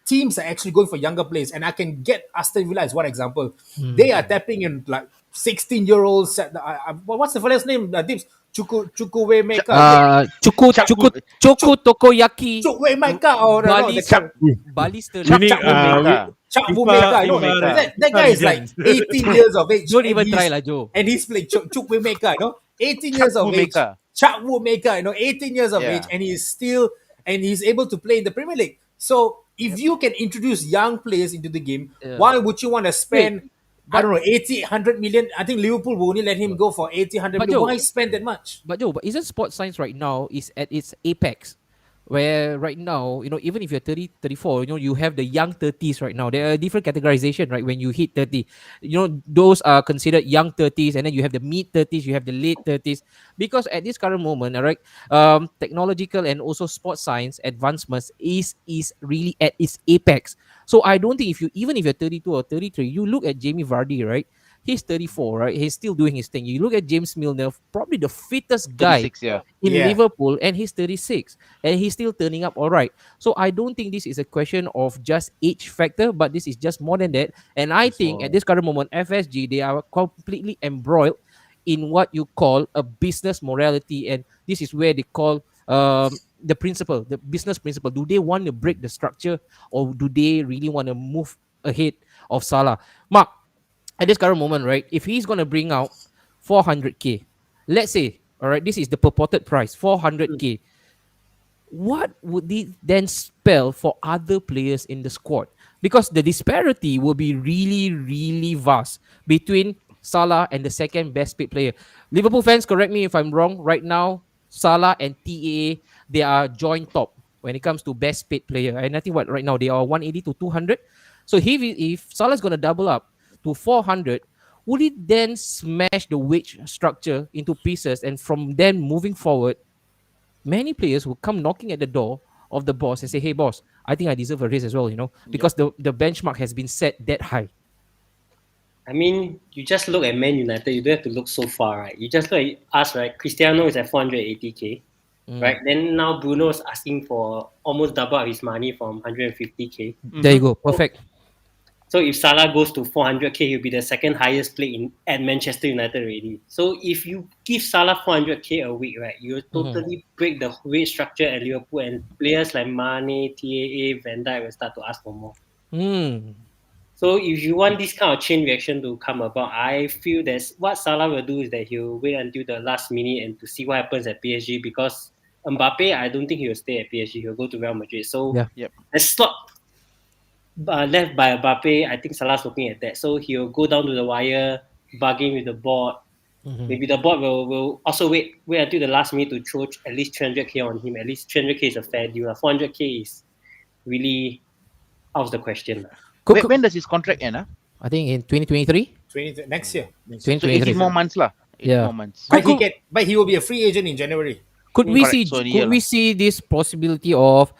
teams are actually going for younger players. And I can get Aston Villa as one example. They Mm. are tapping in like 16-year-olds. What's the fella's name? Tips Chukwuemeka. Chuku Choku Tokoyaki Chukwuemeka or no, Bali the Chuck Balister. We Chuck need Chuck Meka. Chuck FIFA You know, FIFA that FIFA guy is like legends. 18 years of age, Don't even try lah, Joe. and he's playing Chuck Maker, 18 years of age. Meka. Chuck Maker, 18 years of age, Yeah. and he's able to play in the Premier League. So if you can introduce young players into the game, Yeah. why would you want to Wait, spend? I but don't know, 80, 100 million. I think Liverpool will only let him go for 80, 100 but million. Joe, Why spend that much? but isn't sports science right now is at its apex? Where right now, even if you're 30, 34, you have the young 30s right now. There are different categorization, right? When you hit 30, those are considered young 30s, and then you have the mid 30s, you have the late 30s. Because at this current moment, all right, technological and also sports science advancements is really at its apex. So I don't think even if you're 32 or 33, you look at Jamie Vardy, right? He's 34, right? He's still doing his thing. You look at James Milner, probably the fittest guy 36, yeah. in Yeah. Liverpool, and he's 36, and he's still turning up all right. So I don't think this is a question of just age factor, but this is just more than that. And I think at So this current moment, FSG, they are completely embroiled in what you call a business morality, and this is where they call the principle, the business principle. Do they want to break the structure, or do they really want to move ahead of Salah? Mark, at this current moment, right? If he's gonna bring out 400k, let's say, all right, this is the purported price, 400k. What would it then spell for other players in the squad? Because the disparity will be really, really vast between Salah and the second best paid player. Liverpool fans, correct me if I'm wrong. Right now, Salah and TAA, they are joint top when it comes to best paid player. And I think what right now they are 180 to 200. So if Salah's gonna double up to 400, would it then smash the wage structure into pieces? And from then moving forward, many players will come knocking at the door of the boss and say, "Hey, boss, I think I deserve a raise as well." Yep. Because the benchmark has been set that high. I mean, you just look at Man United, you don't have to look so far, right? You just look at us, right? Cristiano is at 480k, right? Then now Bruno is asking for almost double of his money from 150k. There you go, perfect. So if Salah goes to 400k, he'll be the second highest paid at Manchester United already. So if you give Salah 400k a week, right, you totally break the wage structure at Liverpool, and players like Mane, TAA, Van Dijk will start to ask for more. Mm. So if you want this kind of chain reaction to come about, I feel that what Salah will do is that he'll wait until the last minute and to see what happens at PSG, because Mbappe, I don't think he will stay at PSG. He'll go to Real Madrid. So Yeah. Yep. the slot left by Mbappe, I think Salah's looking at that. So he'll go down to the wire, bargain with the board. Maybe the board will also wait until the last minute to throw at least 300k on him. At least 300k is a fair deal. 400k is really out of the question. When does his contract end? I think in 2023. 20, next year. So 2023. 18 more months lah. 18 Yeah. more months. But he will be a free agent in January. Could we Correct, see so in a year could we lah. see this possibility of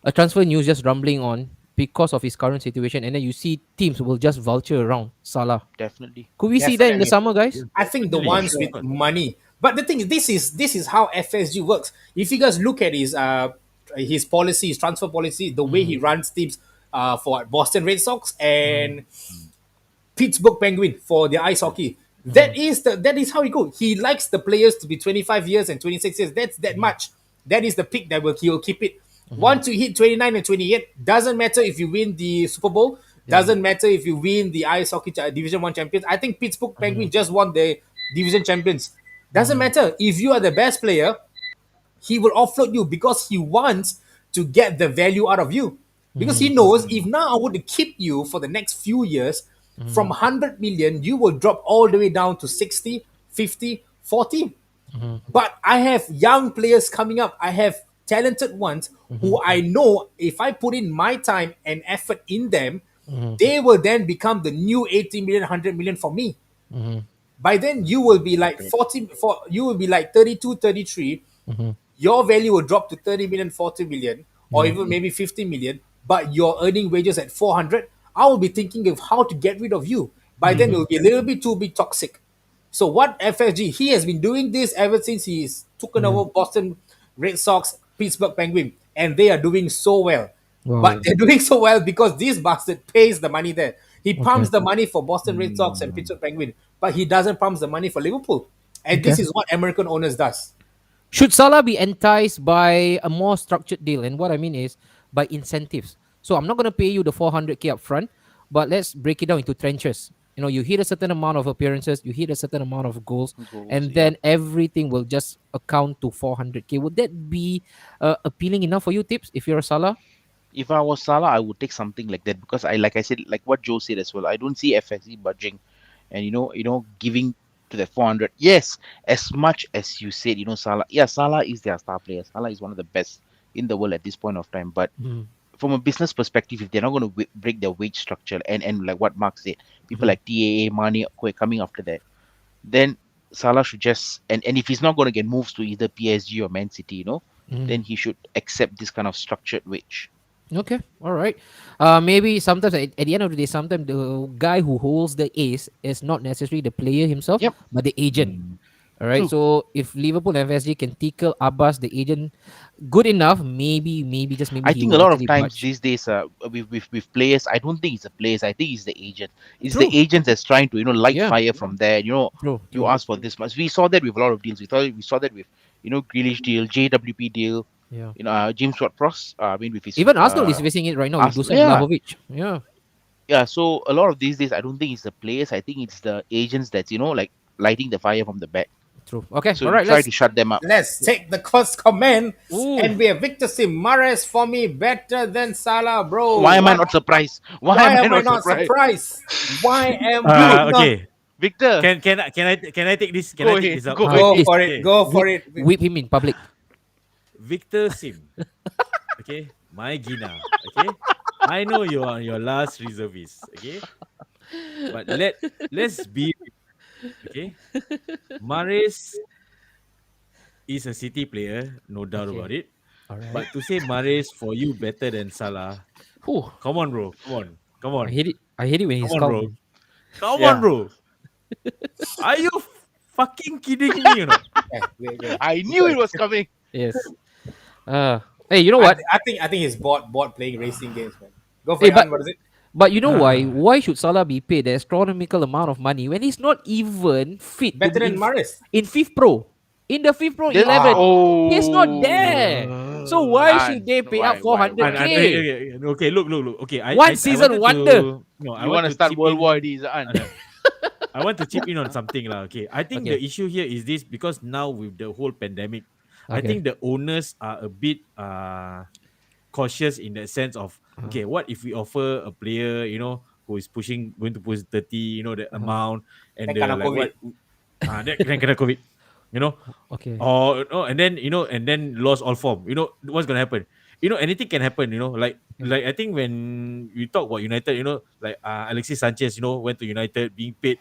a transfer news just rumbling on because of his current situation, and then you see teams will just vulture around Salah? Definitely. Could we see that in the Definitely. summer, guys? I think the Definitely, ones sure. with money. But the thing is, this is how FSG works. If you guys look at his policy, his transfer policy, the way he runs teams for Boston Red Sox and Pittsburgh Penguin for their ice hockey. That is how he goes. He likes the players to be 25 years and 26 years. That's that much. That is the pick that he will keep it. Once you hit 29 and 28, doesn't matter if you win the Super Bowl, doesn't matter if you win the ice hockey Division 1 champions. I think Pittsburgh Penguins just won the Division champions. Doesn't matter if you are the best player, he will offload you because he wants to get the value out of you. Because he knows if now I were to keep you for the next few years, from 100 million, you will drop all the way down to 60, 50, 40. But I have young players coming up. I have talented ones who I know if I put in my time and effort in them, they will then become the new 80 million, 100 million for me. By then, you will be like 40, you will be like 32, 33. Your value will drop to 30 million, 40 million, or even maybe 50 million, but you're earning wages at 400. I will be thinking of how to get rid of you. By then, it will be a little bit too big toxic. So what FSG, he has been doing this ever since he's taken over Boston Red Sox, Pittsburgh Penguin, and they are doing so well. Wow. But they're doing so well because this bastard pays the money there. He pumps the money for Boston Red Sox and Pittsburgh Penguin, but he doesn't pump the money for Liverpool. And this Okay. is what American owners does. Should Salah be enticed by a more structured deal? And what I mean is by incentives. So I'm not going to pay you the 400K up front, but let's break it down into trenches. You know, you hit a certain amount of appearances, you hit a certain amount of goals, Goals, and then everything will just account to 400K. Would that be appealing enough for you, Tips, if you're a Salah? If I was Salah, I would take something like that because like I said, like what Joe said as well. I don't see FSC budging, and giving to the 400. Yes, as much as you said, Salah. Yeah, Salah is their star player. Salah is one of the best in the world at this point of time. But from a business perspective, if they're not going to break their wage structure and like what Mark said, people like TAA, Mane coming after that, then Salah should just and if he's not going to get moves to either PSG or Man City, then he should accept this kind of structured wage. Okay, all right. Maybe sometimes at the end of the day, sometimes the guy who holds the ace is not necessarily the player himself, Yep. but the agent. All right. True. So if Liverpool and FSG can tickle Abbas, the agent, good enough, maybe just maybe I he think will a lot of actually times budge. these days, with players, I don't think it's the players. I think it's the agent. It's True. the agents that's trying to light Yeah. fire from there. True. You True. ask for this much. We saw that with a lot of deals. We saw that with Grealish deal, JWP deal. Yeah. James Ward-Prowse. I mean, with his Even Arsenal is facing it right now with Dusan Yeah. Vlahovic. Yeah. Yeah. So a lot of these days, I don't think it's the players. I think it's the agents that's like lighting the fire from the back. True. Okay. So all right. try Let's. to shut them up. Let's take the first comment. Ooh. And we have Victor Sim. Mahrez for me better than Salah, bro. Why am I not surprised? Why am I not surprised? Why am I not? Okay. Victor? Can I take this? Can Go I take ahead, this up? go Go Please. for it. Go for it. Whip him in public. Victor Sim. Okay, my Gina. Okay, I know you are your last reservist. Okay, but let's be okay. Mahrez is a City player, no doubt Okay. about it. All right. But to say Mahrez for you better than Salah, Whew. come on, bro. Come on. I hate it. I hate it when he's Come on, bro. calm. Come Yeah. on, bro. Are you fucking kidding me? You know. Wait. I knew it was coming. Yes. Hey, you know what? I think he's bored playing racing games, man. Go for Hey, it. but- What is it? But you know why? Why should Salah be paid the astronomical amount of money when he's not even fit to Better be than Mahrez. in fifth pro? In the fifth pro Then- 11, Oh. he's not there. So why Ah, should they pay why, up 400k? Okay, look. Okay, One season wanted wonder. I You want to start chip World in- War D, Zaan? I want to chip in on something, lah. Okay, I think Okay. the issue here is this because now with the whole pandemic, I Okay. think the owners are a bit cautious in that sense of okay, what if we offer a player, who is going to push 30, the amount and Then the kena like COVID. what that then kena COVID, Okay. or and then lost all form. What's gonna happen? Anything can happen. Like I think when we talk about United, like Alexis Sanchez, went to United being paid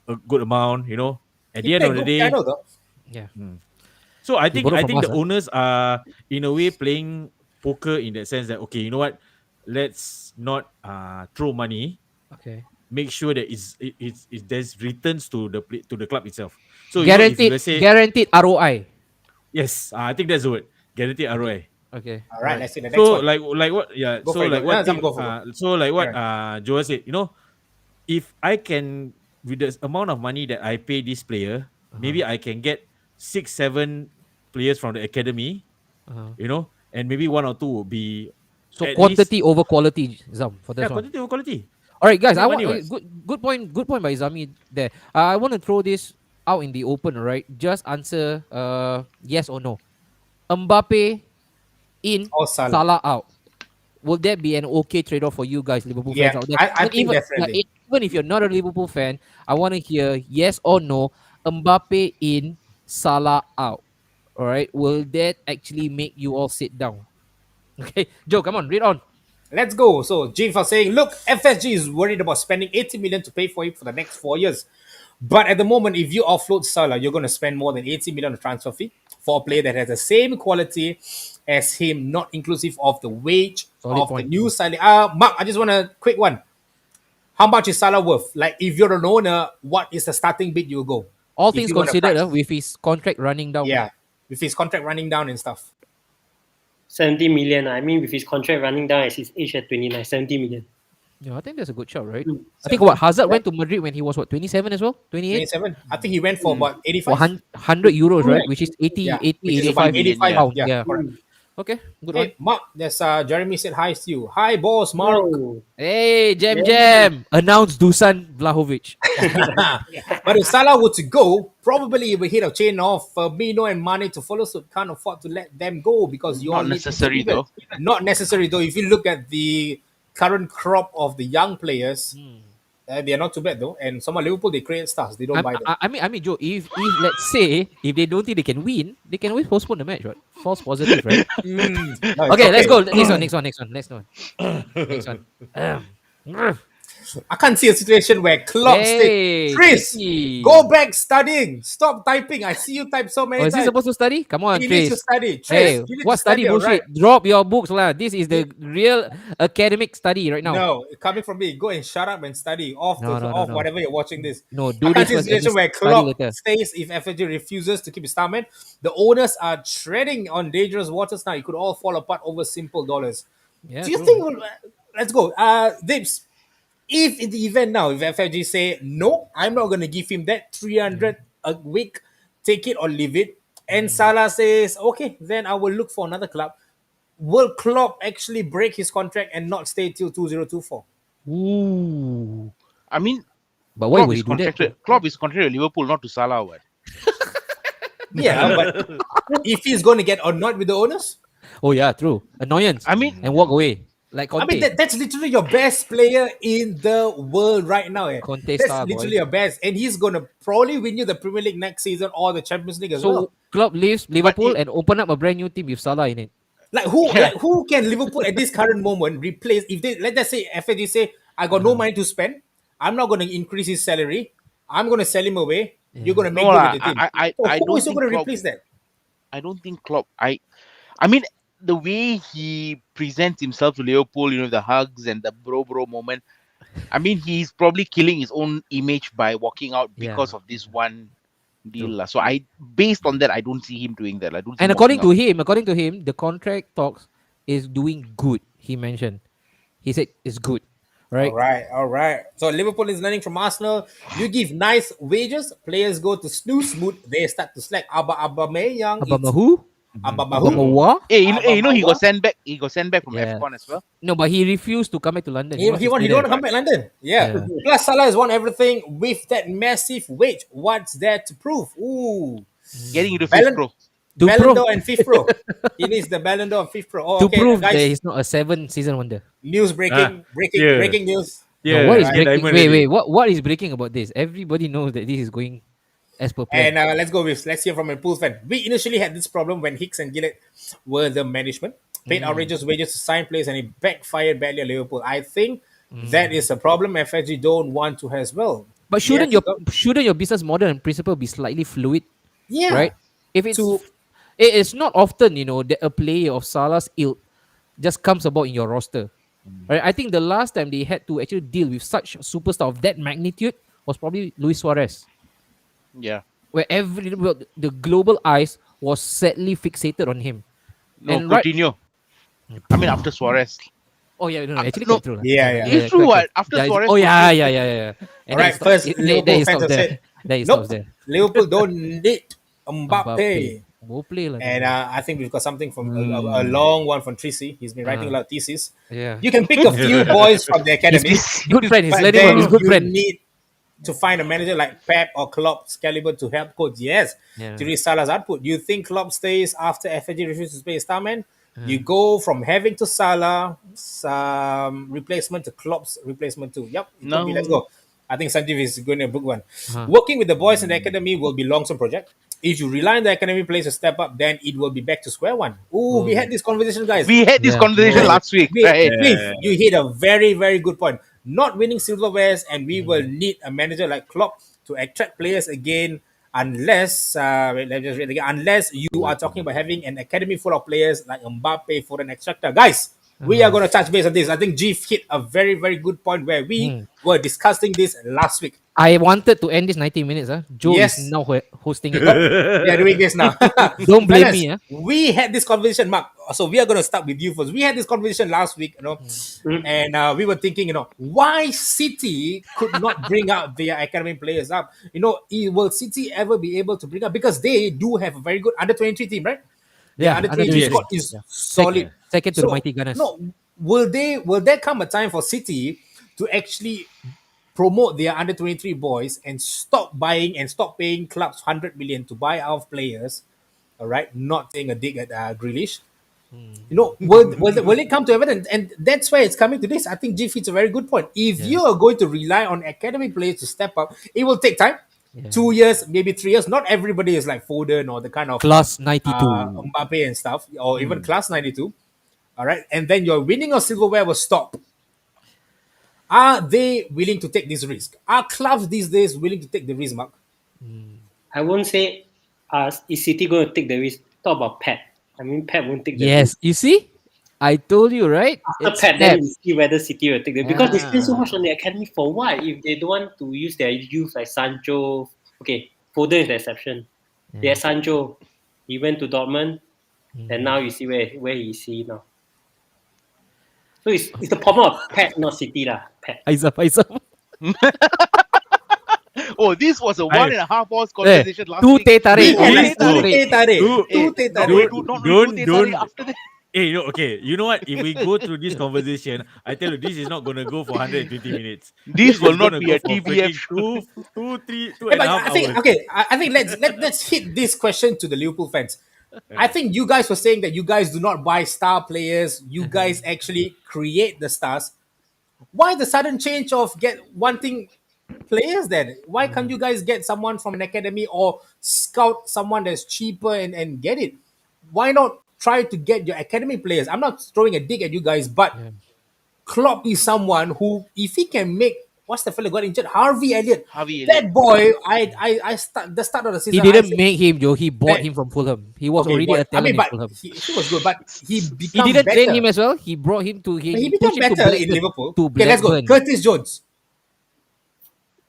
a good amount. At the end of the day, I know though. Yeah. so I He think borrowed from us, the owners are in a way playing poker in that sense that okay, you know what, let's not throw money. Okay. Make sure that there's returns to the club itself. So Guaranteed. if let's say Guaranteed ROI. yes, I think that's the word, guaranteed ROI. Okay. All right, let's see the next So one. like what? Yeah. Go So for it, like go. what? Yeah, Sam, go for it. So like what? Joel said. If I can with the amount of money that I pay this player, maybe I can get 6-7 players from the academy. And maybe one or two will be So at quantity over quality, Zam, for this least, one. quantity over quality. All right, guys. Make I want money, what? good point. Good point by Zami there. I want to throw this out in the open, right? Just answer yes or no. Mbappe in, Or Salah. Salah out. Will that be an okay trade-off for you guys, Liverpool Yeah, fans out there? I And think even definitely. even if you're not a Liverpool fan, I want to hear yes or no. Mbappe in, Salah out. All right. Will that actually make you all sit down? Okay, Joe, come on, read on. Let's go. So Jim was saying, look, FSG is worried about spending 80 million to pay for him for the next 4 years. But at the moment, if you offload Salah, you're going to spend more than 80 million on transfer fee for a player that has the same quality as him, not inclusive of the wage Solid of the point. new signing. Mark, I just want a quick one. How much is Salah worth? Like, if you're an owner, what is the starting bid you go? All If things you want a considered, price, with his contract running down. yeah, with his contract running down and stuff. 70 million. I mean, with his contract running down at his age at 29, 70 million. Yeah, I think that's a good shout, right? Mm. I think what Hazard went to Madrid when he was what, 27 as well, 28 27. I think he went for about for 85. 100 euros, right? Which is 80, Yeah, 80, which is 85 about 85. pound. Yeah, Yeah. correct. Okay, good one. Hey, Mark, there's Jeremy said hi to you. Hi, boss, Mark. Oh, Hey, Jam Yeah. Jam! Announce Dusan Vlahovic. But if Salah were to go, probably he will hit a chain of Firmino and Mane to follow suit. Can't afford to let them go because you all Not need necessary to. though. Not necessary though. If you look at the current crop of the young players, they are not too bad though. And some of Liverpool, they create stars. They don't buy them. I mean, Joe, if let's say if they don't think they can win, they can always postpone the match, right? False positive, right? No, it's Okay, let's go. Next one. Next one. I can't see a situation where Klopp Hey, said, Chris, tricky. go back studying. Stop typing. I see you type so Oh, many is he times. supposed to study? Come on, He needs to Trace. study. Tris, Hey, you need what to study, all bullshit? right? Drop your books, lah. This is the real academic study right now. No, coming from me, go and shut up and study No, no, off no. whatever you're watching this. No, I do can't this see a first and situation where study Klopp later. stays if FSG refuses to keep his star man. The owners are treading on dangerous waters now. It could all fall apart over simple dollars. Yeah, Do you true. think? Let's go. Dips. If in the event now, if FFG say no, I'm not going to give him that 300 a week, take it or leave it, and Salah says okay, then I will look for another club. Will Klopp actually break his contract and not stay till 2024? Ooh. I mean, But why Klopp would is he do that? contracted. Klopp is contracted to Liverpool, not to Salah. What? Yeah, but if he's going to get annoyed with the owners, Oh yeah, true. Annoyance. I mean, And walk away. Like I Conte. mean that's literally your best player in the world right now. Conte That's star, boy. literally your best, and he's going to probably win you the Premier League next season or the Champions League as So well. club leaves Liverpool it- and open up a brand new team with Salah in it. Yeah. Like who can Liverpool at this current moment replace if they let's say FAG say I got no money to spend, I'm not gonna increase his salary, I'm gonna sell him away, you're gonna make No good lah. with the team. So I who don't is think gonna Klopp. replace that? I don't think Klopp. I mean, the way he presents himself to Liverpool, the hugs and the bro moment. I mean, he's probably killing his own image by walking out because Yeah. of this one deal. lah. So based on that, I don't see him doing that. I don't see And him according walking to him, the contract talks is doing good. He mentioned. He said it's good. Right? All right. So Liverpool is learning from Arsenal. You give nice wages, players go to snooze mood, they start to slack. Aubameyang, Abama it's who? Abamahu. Abama Hey, you know he Abamawa. got sent back. He got sent back from Yeah. AFCON as well. No, but he refused to come back to London. He wants to don't stay want there. to come back London. Yeah. Plus Salah has won everything with that massive wage. What's there to prove? Ooh. Getting into Ballon- fifth pro. To Ballon prove- d'Or and fifth pro. He needs the Ballon d'Or and fifth pro. Oh, To okay, prove that guys. he's not a 7-season wonder. News breaking, yeah. breaking news. Yeah, No, what is get breaking? diamond Wait, already. what is breaking about this? Everybody knows that this is going as per plan. And let's hear from a Pool fan. We initially had this problem when Hicks and Gillett were the management, paid outrageous wages to sign players, and it backfired badly at Liverpool. I think that is a problem FSG don't want to as well. But shouldn't Yeah, your business model and principle be slightly fluid, yeah, right? If it's To- it is not often, that a player of Salah's ilk just comes about in your roster. Right? I think the last time they had to actually deal with such a superstar of that magnitude was probably Luis Suarez, Yeah. where the global eyes was sadly fixated on him. No, And right- Coutinho. I mean, after Suarez. Oh yeah, no, actually no, quite true. Lah. yeah. It's true, what? After it's- Suarez Oh yeah, was- yeah. And All then right, it first stopped- Liverpool then it fans stopped have there. said, Then it nope, stops there. Liverpool don't need Mbappe. Won't play lah. And I think we've got something from a long one from Tracy. He's been writing a lot of theses. Yeah. You can pick a few boys from the academy. Good friend. He's but learning from then his good you friend. need to find a manager like Pep or Klopp's caliber to help coach? Yes. Yeah. To reach Salah's output. Do you think Klopp stays after FAG refuses to pay a star man? You go from having to Salah, some replacement to Klopp's replacement to. Yep, it could be. Let's No. go. I think Sanjeev is going to book one. Uh-huh. Working with the boys in the academy will be long-term project. If you rely on the academy players to step up, then it will be back to square one. Ooh, we had this conversation, guys. We had this Yeah. conversation last week, Wait, right? Cliff, you hit a very, very good point. Not winning silverwares, and we will need a manager like Klopp to attract players again. Unless, wait, let's just read again. Unless you are talking about having an academy full of players like Mbappe for an extractor, guys. We are going to touch base on this. I think Jeff hit a very, very good point where we were discussing this last week. I wanted to end this 90 minutes. Joe Yes. is now hosting it. We are doing this now. Don't blame Fellas, me. We had this conversation, Mark. So we are going to start with you first. We had this conversation last week, and we were thinking, why City could not bring out their academy players up? Will City ever be able to bring up? Because they do have a very good under-23 team, right? Yeah, Under under 23 23. squad is Yeah. solid. Second to the mighty Gunners. No, will there come a time for City to actually promote their under 23 boys and stop buying and stop paying clubs 100 million to buy our players? All right, not taking a dig at Grealish. Will it come to evidence? And that's where it's coming to this. I think Jeff hits a very good point. If you are going to rely on academy players to step up, it will take time. Yeah. 2 years, maybe 3 years. Not everybody is like Foden or the kind of Class 92. Mbappe and stuff, or even class 92. All right, and then your winning of silverware will stop. Are they willing to take this risk? Are clubs these days willing to take the risk, Mark? I won't say is City going to take the risk. Talk about Pep. I mean, Pep won't take the Yes, risk. you see? I told you, right? After It's Pep, then Pep. you see whether City will take the because they spend so Ah. much on the academy for what? If they don't want to use their youth like Sancho, okay, Foden is the exception. They had Sancho. He went to Dortmund, and now you see where he is now. So it's the problem of Pep, not City lah. Pep. Aizam. Oh, this was a I- 1.5 hours conversation last Two week. teh tarik. We had like Two two teh tarik. Two- Two teh Not tarik. really Don't- two teh tarik don't- after that. Hey, okay. You know what? If we go through this conversation, I tell you, this is not going to go for 120 minutes. This will is not gonna be go a for TBF freaking two, three, two Yeah, and a but half I think hours. okay. I think let's hit this question to the Liverpool fans. I think you guys were saying that you guys do not buy star players. You guys actually create the stars. Why the sudden change of wanting players then? Why can't you guys get someone from an academy or scout someone that's cheaper and get it? Why not try to get your academy players? I'm not throwing a dig at you guys, but Klopp is someone who, if he can make what's the fella got injured, Harvey Elliott. Harvey That Elliott. boy, I start the start of the He season. didn't make him, Joe. He bought Hey. him from Fulham. He was Okay, already boy, a talent but in Fulham. he was good, but he He became didn't better. train him as well. He brought him to. But he pushed became him to better in Blackburn- Liverpool. To Okay, let's go. Blackburn. Curtis Jones.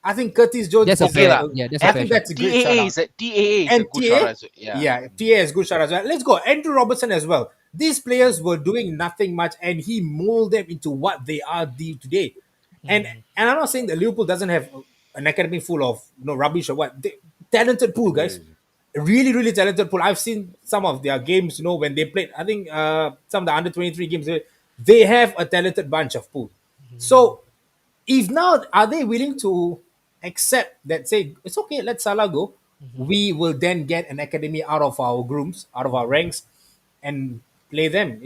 I think Curtis Jones. That's a is fair- a- yeah, that's a I fair think shout. that's a great shout TAA out. is a TAA is a And good TA, shout as well. Yeah. TA is good shout as well. Let's go. Andrew Robertson as well. These players were doing nothing much, and he molded them into what they are today. And I'm not saying that Liverpool doesn't have an academy full of rubbish or what. Talented pool, guys. Really, really talented pool. I've seen some of their games. When they played. I think some of the under 23 games. They have a talented bunch of pool. So, if now are they willing to accept that? Say it's okay. Let Salah go. We will then get an academy out of our grooms, out of our ranks, and play them.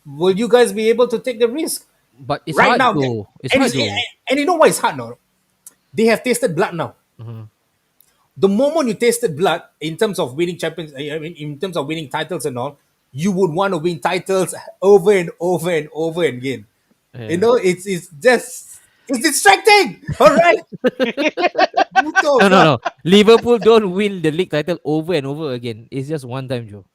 Will you guys be able to take the risk? But it's Right hard, now, though. It's and, hard, it's- though. and you know why it's hard now? They have tasted blood now. The moment you tasted blood in terms of winning champions, I mean, in terms of winning titles and all, you would want to win titles over and over and over again. It's just it's distracting. All right. No. Liverpool don't win the league title over and over again. It's just one time, Joe.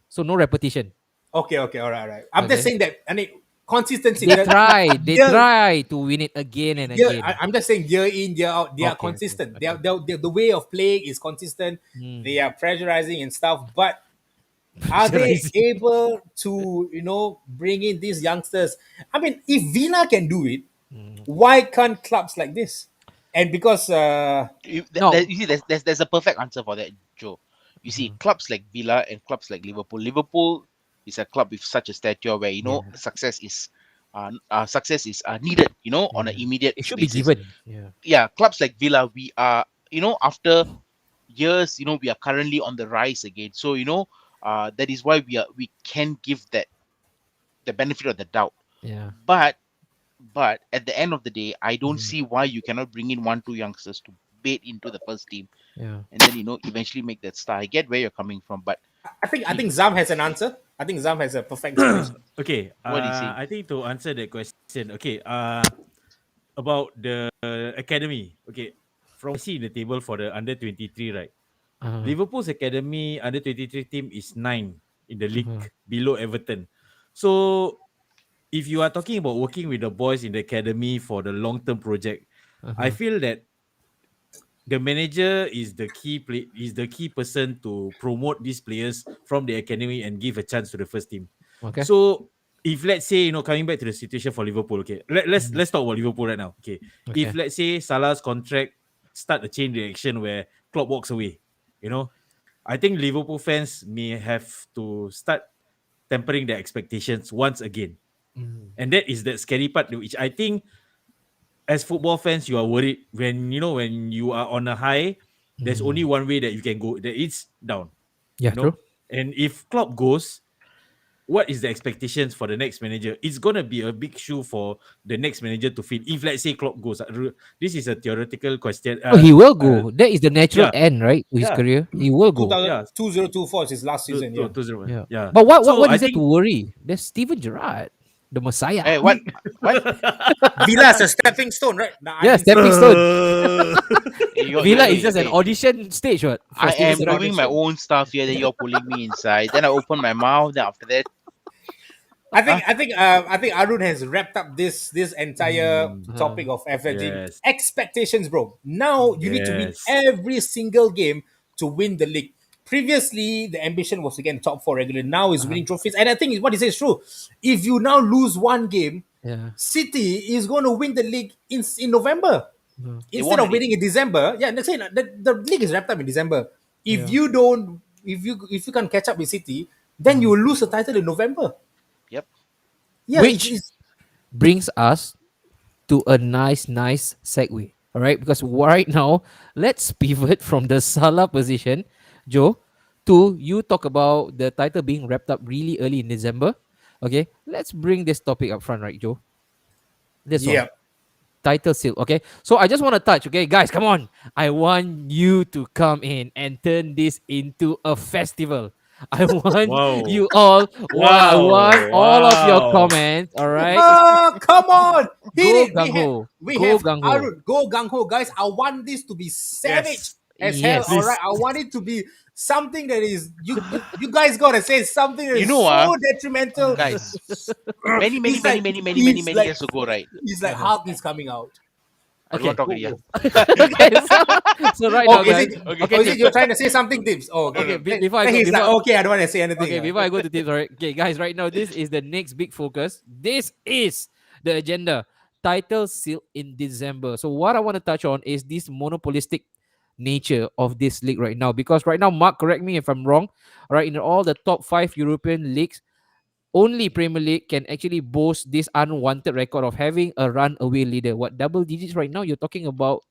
So no repetition. Okay, all right. I'm just Okay. saying that. I mean, consistency. They They Yeah. try to win it again and Yeah, again. I'm just saying year in, year out, they are Okay, consistent. okay, The way of playing is consistent. They are pressurizing and stuff, but are they Pressurizing. able to, bring in these youngsters? I mean, if Villa can do it, why can't clubs like this? And because No. You see, there's a perfect answer for that, Joe. You see, clubs like Villa and clubs like Liverpool. Liverpool is a club with such a stature where success is success is needed, on an immediate It should be basis. given. Yeah. Yeah, clubs like Villa, we are, after years, we are currently on the rise again. So, that is why we can give that the benefit of the doubt. Yeah. But at the end of the day, I don't see why you cannot bring in 1-2 youngsters to bait into the first team Yeah. and then eventually make that star. I get where you're coming from, but I think Zam has an answer. I think Zam has a perfect explanation. Okay. What is he? I think to answer that question, okay. About the academy. Okay. From see in the table for the under 23, right? Liverpool's academy under 23 team is 9 in the league below Everton. So if you are talking about working with the boys in the academy for the long-term project, I feel that the manager is the key person to promote these players from the academy and give a chance to the first team. Okay. So if let's say, coming back to the situation for Liverpool, okay, let's talk about Liverpool right now. Okay. If let's say Salah's contract start a chain reaction where Klopp walks away, I think Liverpool fans may have to start tempering their expectations once again. And that is the scary part, which I think as football fans, you are worried when you are on a high, there's only one way that you can go, that it's down. Yeah, true. And if Klopp goes, what is the expectations for the next manager? It's gonna be a big shoe for the next manager to fill. If let's say Klopp goes, this is a theoretical question. Oh, he will go. That is the natural yeah. end, right? To his Yeah. career. He will go. 2024 is his last season. Yeah. 2-0. Yeah. Yeah. But what So what I is there think- to worry? There's Steven Gerrard, the Messiah. Hey, what? Villa's a stepping stone, right? Nah, I Yeah, think- stepping stone. Villa You're- is just an okay. audition stage, what? for I Steven am Gerrard. doing my own stuff here. Then you're pulling me inside. Then I open my mouth. Then after that, I think Arun has wrapped up this entire topic of averaging Yes. expectations, bro. Now you need to win Yes. every single game to win the league. Previously, the ambition was to get in top 4 regular. Now is winning trophies, and I think what he says is true. If you now lose one game, Yeah. City is going to win the league in November instead won of already. winning in December. Yeah, let's say the league is wrapped up in December. If you don't, if you can catch up with City, then you will lose the title in November. yep. Yeah, Which- it's- Brings us to a nice segue. All right, because right now, let's pivot from the Salah position, Joe, to you talk about the title being wrapped up really early in December. Okay, let's bring this topic up front, right, Joe? This one. yeah. Title seal. Okay, so I just want to touch. Okay, guys, come on. I want you to come in and turn this into a festival. I want Wow. you all. I want all of your Wow. comments. All right. Ah, come on! Go Hit it. gung-ho. We Go have gung-ho. Arun. Go gung ho, guys. I want this to be savage as Yes. hell. All right, I want it to be something that is you guys gotta say something that is so detrimental. Guys, many It's like- years ago, right? It's like Hulk is coming out. I don't want to talk to you. Okay, so right now, Oh, guys. is it you're trying to say something, Tips? Oh, Okay, okay. before I Then go- he's like, before- okay, I don't want to say anything. Okay, before I go to tips, all right. Okay, guys, right now, this is the next big focus. This is the agenda. Title seal in December. So what I want to touch on is this monopolistic nature of this league right now. Because right now, Mark, correct me if I'm wrong. All right, in all the top 5 European leagues, only Premier League can actually boast this unwanted record of having a runaway leader. What, double digits right now? You're talking about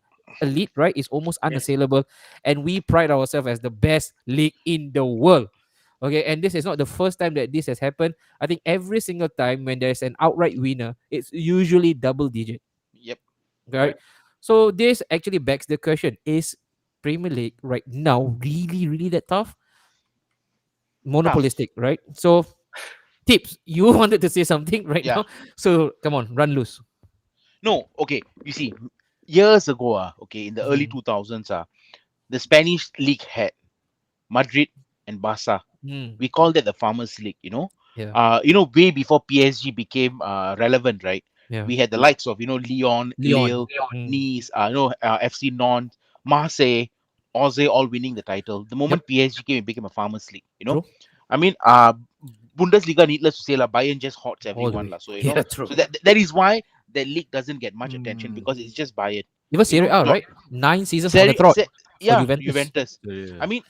elite, right? It's almost unassailable. And we pride ourselves as the best league in the world. Okay, and this is not the first time that this has happened. I think every single time when there's an outright winner, it's usually double digit. Yep. Right? So this actually begs the question: is Premier League right now really that tough? Monopolistic, right? So tips, you wanted to say something right Yeah. now. So come on, run loose. No, okay. You see, years ago, in the early 2000s, the Spanish league had Madrid and Barca. Mm, We called it the Farmers League, yeah. way before PSG became relevant, right? Yeah. We had the likes of, Lyon, Lille, Mm. Nice, FC Nantes, Marseille, Auxerre, all winning the title. The moment PSG came, it became a Farmers League, True. I mean, Bundesliga, needless to say, Bayern just hots All the everyone. way. So, Yeah, true. so that is why the league doesn't get much attention Mm. because it's just Bayern. Even Serie A, not- right? 9 seasons on the Serie- trot. Se- yeah, Juventus. Juventus. Yeah. I mean,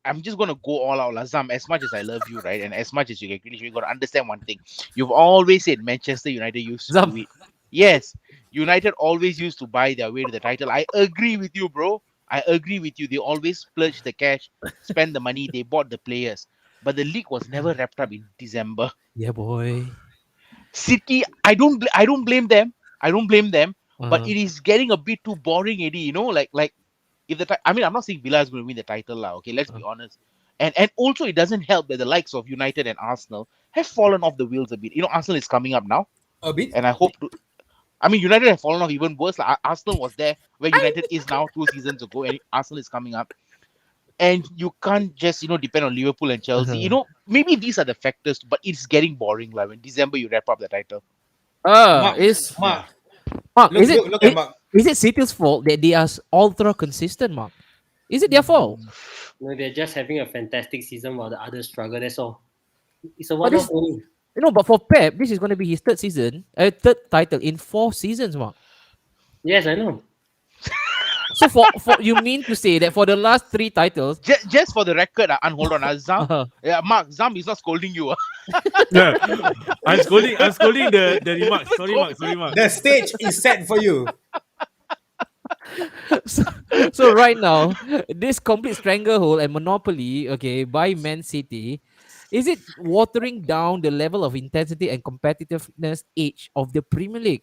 I'm just gonna go all out, Lazam. As much as I love you, right, and as much as you get Grealish, you got to understand one thing. You've always said Manchester United used to Zam. do it. Yes, United always used to buy their way to the title. I agree with you, bro. I agree with you. They always splurged the cash, spend the money, they bought the players. But the league was never wrapped up in December. Yeah, boy. City, I don't blame them. I don't blame them. But Uh, it is getting a bit too boring, Eddie. Like if I mean, I'm not saying Villa is going to win the title, lah. Okay, let's be honest. And also, it doesn't help that the likes of United and Arsenal have fallen off the wheels a bit. Arsenal is coming up now, A bit. and I hope to. I mean, United have fallen off even worse. Like, Arsenal was there where United is now 2 seasons ago, and Arsenal is coming up. And you can't just depend on Liverpool and Chelsea. Maybe these are the factors, but it's getting boring. Like when December you wrap up the title. Mark, is Mark, Mark? look, Is it look at Mark. is it City's fault that they are ultra consistent, Mark? Is it their fault? No, they're just having a fantastic season while the others struggle. That's all. It's a But this, one-off only. but for Pep, this is going to be his third title in 4 seasons, Mark. Yes, I know. So for you mean to say that for the last 3 titles, Just for the record, hold on, Zam. uh, Yeah, Mark, Zam is not scolding you. Yeah. I'm scolding the remarks. Sorry, Mark. The stage is set for you. so, so right now, this complete stranglehold and monopoly, okay, by Man City, is it watering down the level of intensity and competitiveness edge of the Premier League?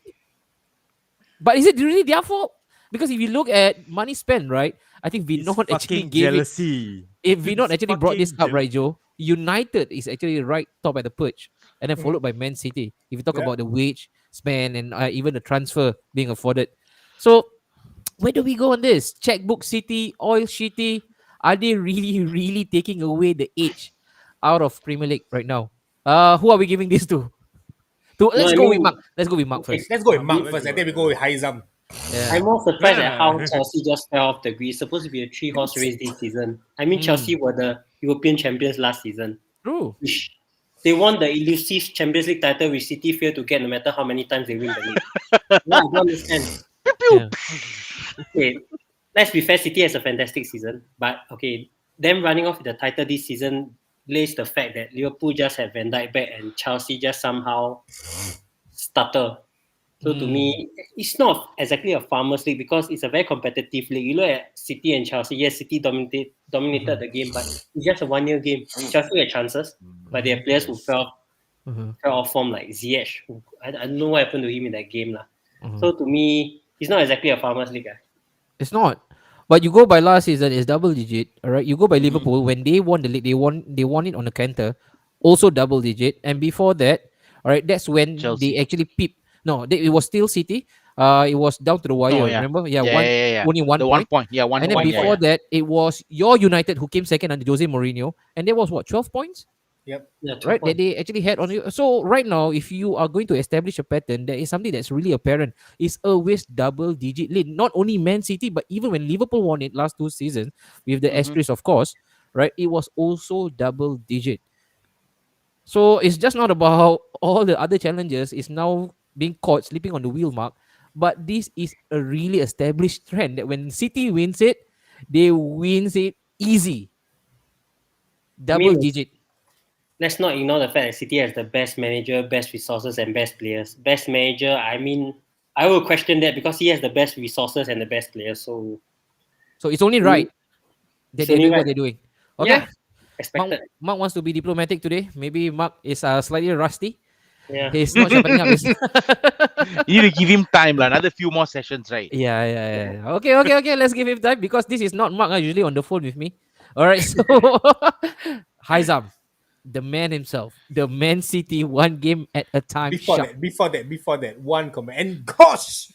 But is it really their fault? Because if you look at money spent, right, I think It's Vinod actually fucking gave it. jealousy. If Vinod It's actually brought this fucking up, right, Joe, United is actually right top at the perch, and then Mhm. followed by Man City. If you talk Yeah. about the wage spend and even the transfer being afforded, so where do we go on this? Checkbook City, oil shitty. Are they really, really taking away the edge out of Premier League right now? Who are we giving this to? No, Let's I go with mean, Mark. Let's go with Mark okay, first. Let's go with Mark Let's first, go, and then we go with Haizam. Yeah. I'm more surprised at how Yeah. Chelsea just fell off the grid. It's supposed to be a 3-horse race this season. I mean, Mm. Chelsea were the European champions last season. True. Which they won the elusive Champions League title, which City failed to get no matter how many times they win the league. Yeah, I don't understand. Yeah. Okay, let's be fair, City has a fantastic season. But okay, them running off with the title this season lays the fact that Liverpool just had Van Dijk back and Chelsea just somehow stutter. So to me, it's not exactly a farmers league because it's a very competitive league. You look at City and Chelsea. Yes, City dominated the game, but it's just a 1-year game. Chelsea had chances, but they have players who fell off form like Ziyech. I don't know what happened to him in that game. So to me, it's not exactly a farmers league. It's not. But you go by last season, it's double digit. All right. You go by Liverpool when they won the league, they won it on a canter, also double digit. And before that, all right, that's when Chelsea. they actually peep. No, it was still City. It was down to the wire. Oh, yeah. Remember? Yeah, one yeah, yeah. only one The point. 1 point. Yeah, one And then point. before Yeah. that, it was your United who came second under Jose Mourinho, and there was what 12 points, Yep. Yeah, right? That they actually had on you. So right now, if you are going to establish a pattern, there is something that's really apparent. It's always double digit lead. Not only Man City, but even when Liverpool won it last 2 seasons, with the asterisk, of course, right? It was also double digit. So it's just not about all the other challenges. It's now being caught sleeping on the wheel, Mark. But this is a really established trend that when City wins it, they wins it easy. Double mean, digit. let's not ignore the fact that City has the best manager, best resources, and best players. Best manager, I mean, I will question that because he has the best resources and the best players. So So it's only right that It's they're only doing what right. they're doing. Okay. yeah, Mark, expected. Mark wants to be diplomatic today. Maybe Mark is slightly rusty. Yeah. He's not sharpening up his. You need to give him time, another few more sessions, right? Yeah. Okay. Let's give him time because this is not Mark. Usually on the phone with me. All right. So, Haizam, the man himself, the Man City, one game at a time. Before sharp. that, one comment. And gosh,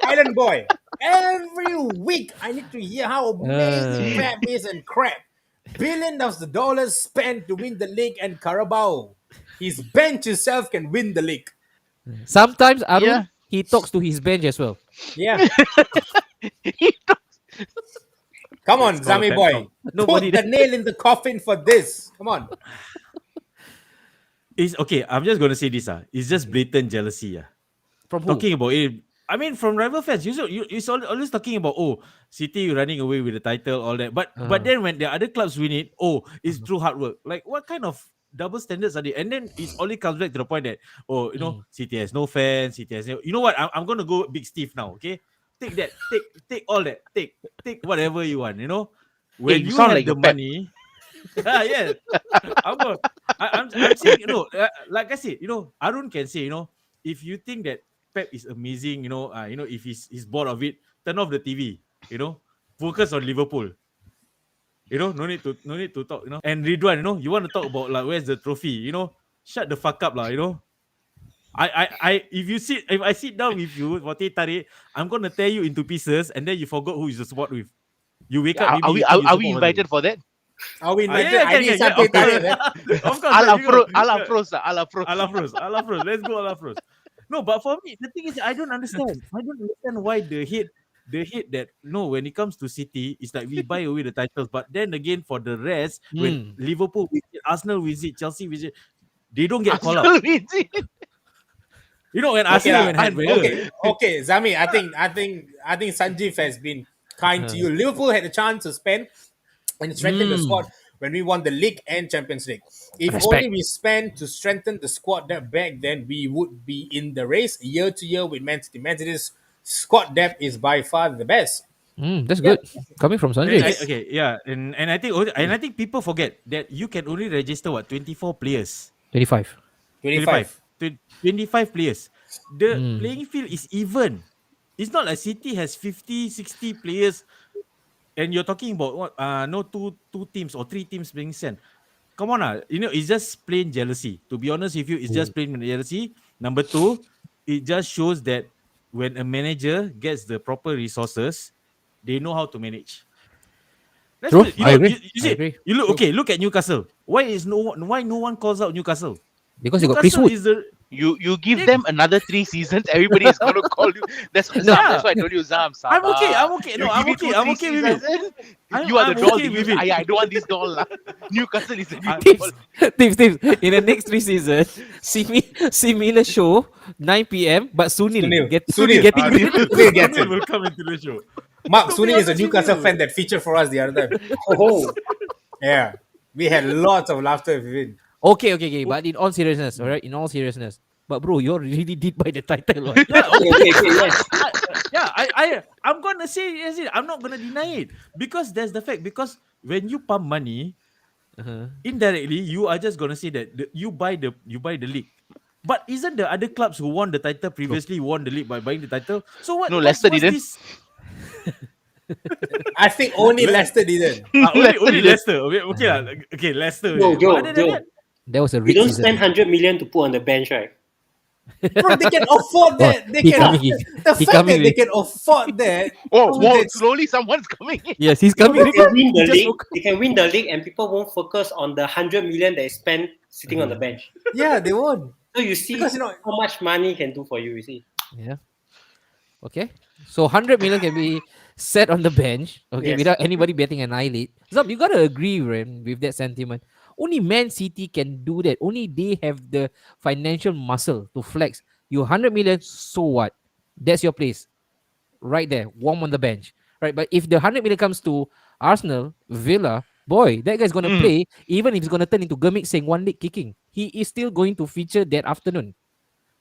Island Boy, every week I need to hear how amazing Pep is and crap. Billions of dollars spent to win the league and Carabao. His bench himself can win the league. Sometimes Arun Yeah. he talks to his bench as well. Yeah. Come on, It's called Zami pep boy. talk. Nobody Put the nail in the coffin for this. Come on. It's okay. I'm just gonna say this. It's just blatant jealousy. From who? Talking about it, I mean, from rival fans, it's always talking about, oh, City running away with the title, all that. But then when the other clubs win it, oh, it's through hard work. Like, what kind of double standards are they? And then it only comes back to the point that, oh, City has no fans, City has no. You know what? I'm gonna go Big Steve now. Okay, take that, take all that, take whatever you want. Hey, When you you sound have like the your Pep. money. Yeah, I'm going. I'm saying, like I said, Arun can say, if you think that Pep is amazing, if he's bored of it, turn off the TV, focus on Liverpool. No need to talk, And Ridwan, you want to talk about like where's the trophy, shut the fuck up, lah, if I sit down with you for teh tarik, I'm gonna tear you into pieces, and then you forgot who you support with. You wake up, maybe Are we you think you are we support invited for that? Are we invited? yeah, I need some of teh course. tarik, man. Of course, I'll man, you go. I'll Yeah. approach, sir. I'll approach. Alafros. Let's go Alafros. No, but for me, the thing is, I don't understand. Why the hate that when it comes to City, it's like we buy away the titles. But then again, for the rest, when Liverpool visit, Arsenal visit, Chelsea visit, they don't get called up. Arsenal wins it. When Okay, Arsenal lah. had Okay, Zami. I think Sanjeev has been kind to you. Liverpool had a chance to spend and strengthen the squad when we won the league and Champions League. If only we spent to strengthen the squad depth back then, we would be in the race year to year with Man City. Man City's squad depth is by far the best. That's good. Coming from Sanjay. Okay, yeah, and I think people forget that you can only register 24 players. 25. 25. 25 players. The playing field is even. It's not like City has 50, 60 players, and you're talking about what? No, two teams or three teams being sent. Come on, it's just plain jealousy. To be honest with you, it's just plain jealousy. Number two, it just shows that when a manager gets the proper resources, they know how to manage. That's True, good. I agree. You I see, agree. you look at Newcastle. Why no one calls out Newcastle? Because you got Chris Newcastle Wood. is the You give them another 3 seasons, everybody is gonna call you. That's Yeah. why I told you, Zam. I'm okay. You I'm give me okay. I'm okay with it. You are the I'm doll. okay to with use. it. I don't want this doll. Lah. Newcastle is a new Tips, doll. tips. In the next 3 seasons, similar show, 9 p.m. But Sunil Sunil. getting rid. Sunil gets it. will come into the show. Mark, To be Sunil is a honest with Newcastle you. fan that featured for us the other time. Oh, Yeah. We had lots of laughter with him. Okay. But in all seriousness, all right. In all seriousness, but bro, you really did buy the title. Right? Yeah, okay, yes. I'm gonna say yes. I'm not gonna deny it because there's the fact. Because when you pump money, indirectly you are just gonna say that you buy the league. But isn't the other clubs who won the title previously won the league by buying the title? So what? No, Leicester what's didn't. this? I think only Leicester didn't. Only Leicester. Okay, okay, Leicester. Joe, But other than Joe. that, That was a You rich don't season. spend 100 million to put on the bench, right? Bro, they can afford that. They he can. coming. The He fact coming. that they can afford that. Whoa, that's- slowly someone's coming in. Yes, he's coming. They can win the He just league. woke up. They can win the league, and people won't focus on the 100 million they spent sitting on the bench. Yeah, they won't. So you see Because, how much money can do for you. You see. Yeah. Okay. So 100 million can be set on the bench, okay, Yes. without anybody betting an eyelid. Zab, you gotta agree, Ren, with that sentiment. Only Man City can do that. Only they have the financial muscle to flex. You 100 million, so what? That's your place. Right there, warm on the bench. Right. But if the 100 million comes to Arsenal, Villa, boy, that guy's gonna play, even if he's gonna turn into Gurmit saying one leg kicking. He is still going to feature that afternoon.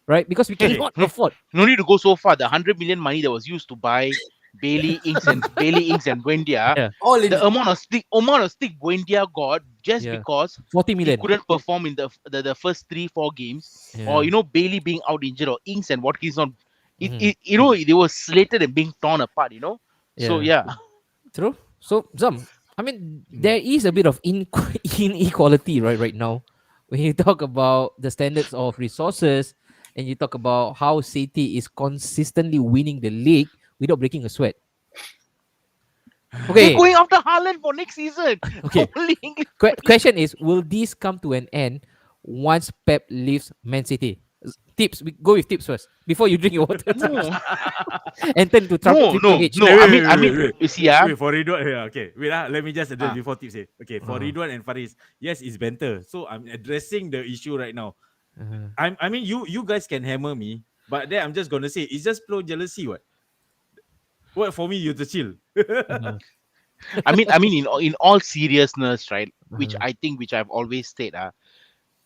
Right? Because we cannot afford. No need to go so far. The 100 million money that was used to buy Bailey Inks and Buendia, Yeah. All in. the amount of stick Buendia got just Yeah. because 40 he million. couldn't perform in the first 3-4 games, Yeah. or Bailey being out injured, or Inks and Watkins on. They were slated and being torn apart. So yeah. True. So Zam, I mean, there is a bit of inequality right now when you talk about the standards of resources and you talk about how City is consistently winning the league without breaking a sweat. Okay. They're going after Haaland for next season. Okay. Holy English. Question is, will this come to an end once Pep leaves Man City? Tips. We go with tips first before you drink your water No. and turn to Trump. No. I mean, you see, Wait, for Ridwan, okay. Wait, let me just address Ah. before tips. Okay, for Ridwan and Faris, yes, it's banter. So I'm addressing the issue right now. I mean, you guys can hammer me, But then I'm just gonna say it's just pure jealousy. What for me you to chill. Uh-huh. I mean, in all seriousness, right? Which Uh-huh. I think, which I've always said,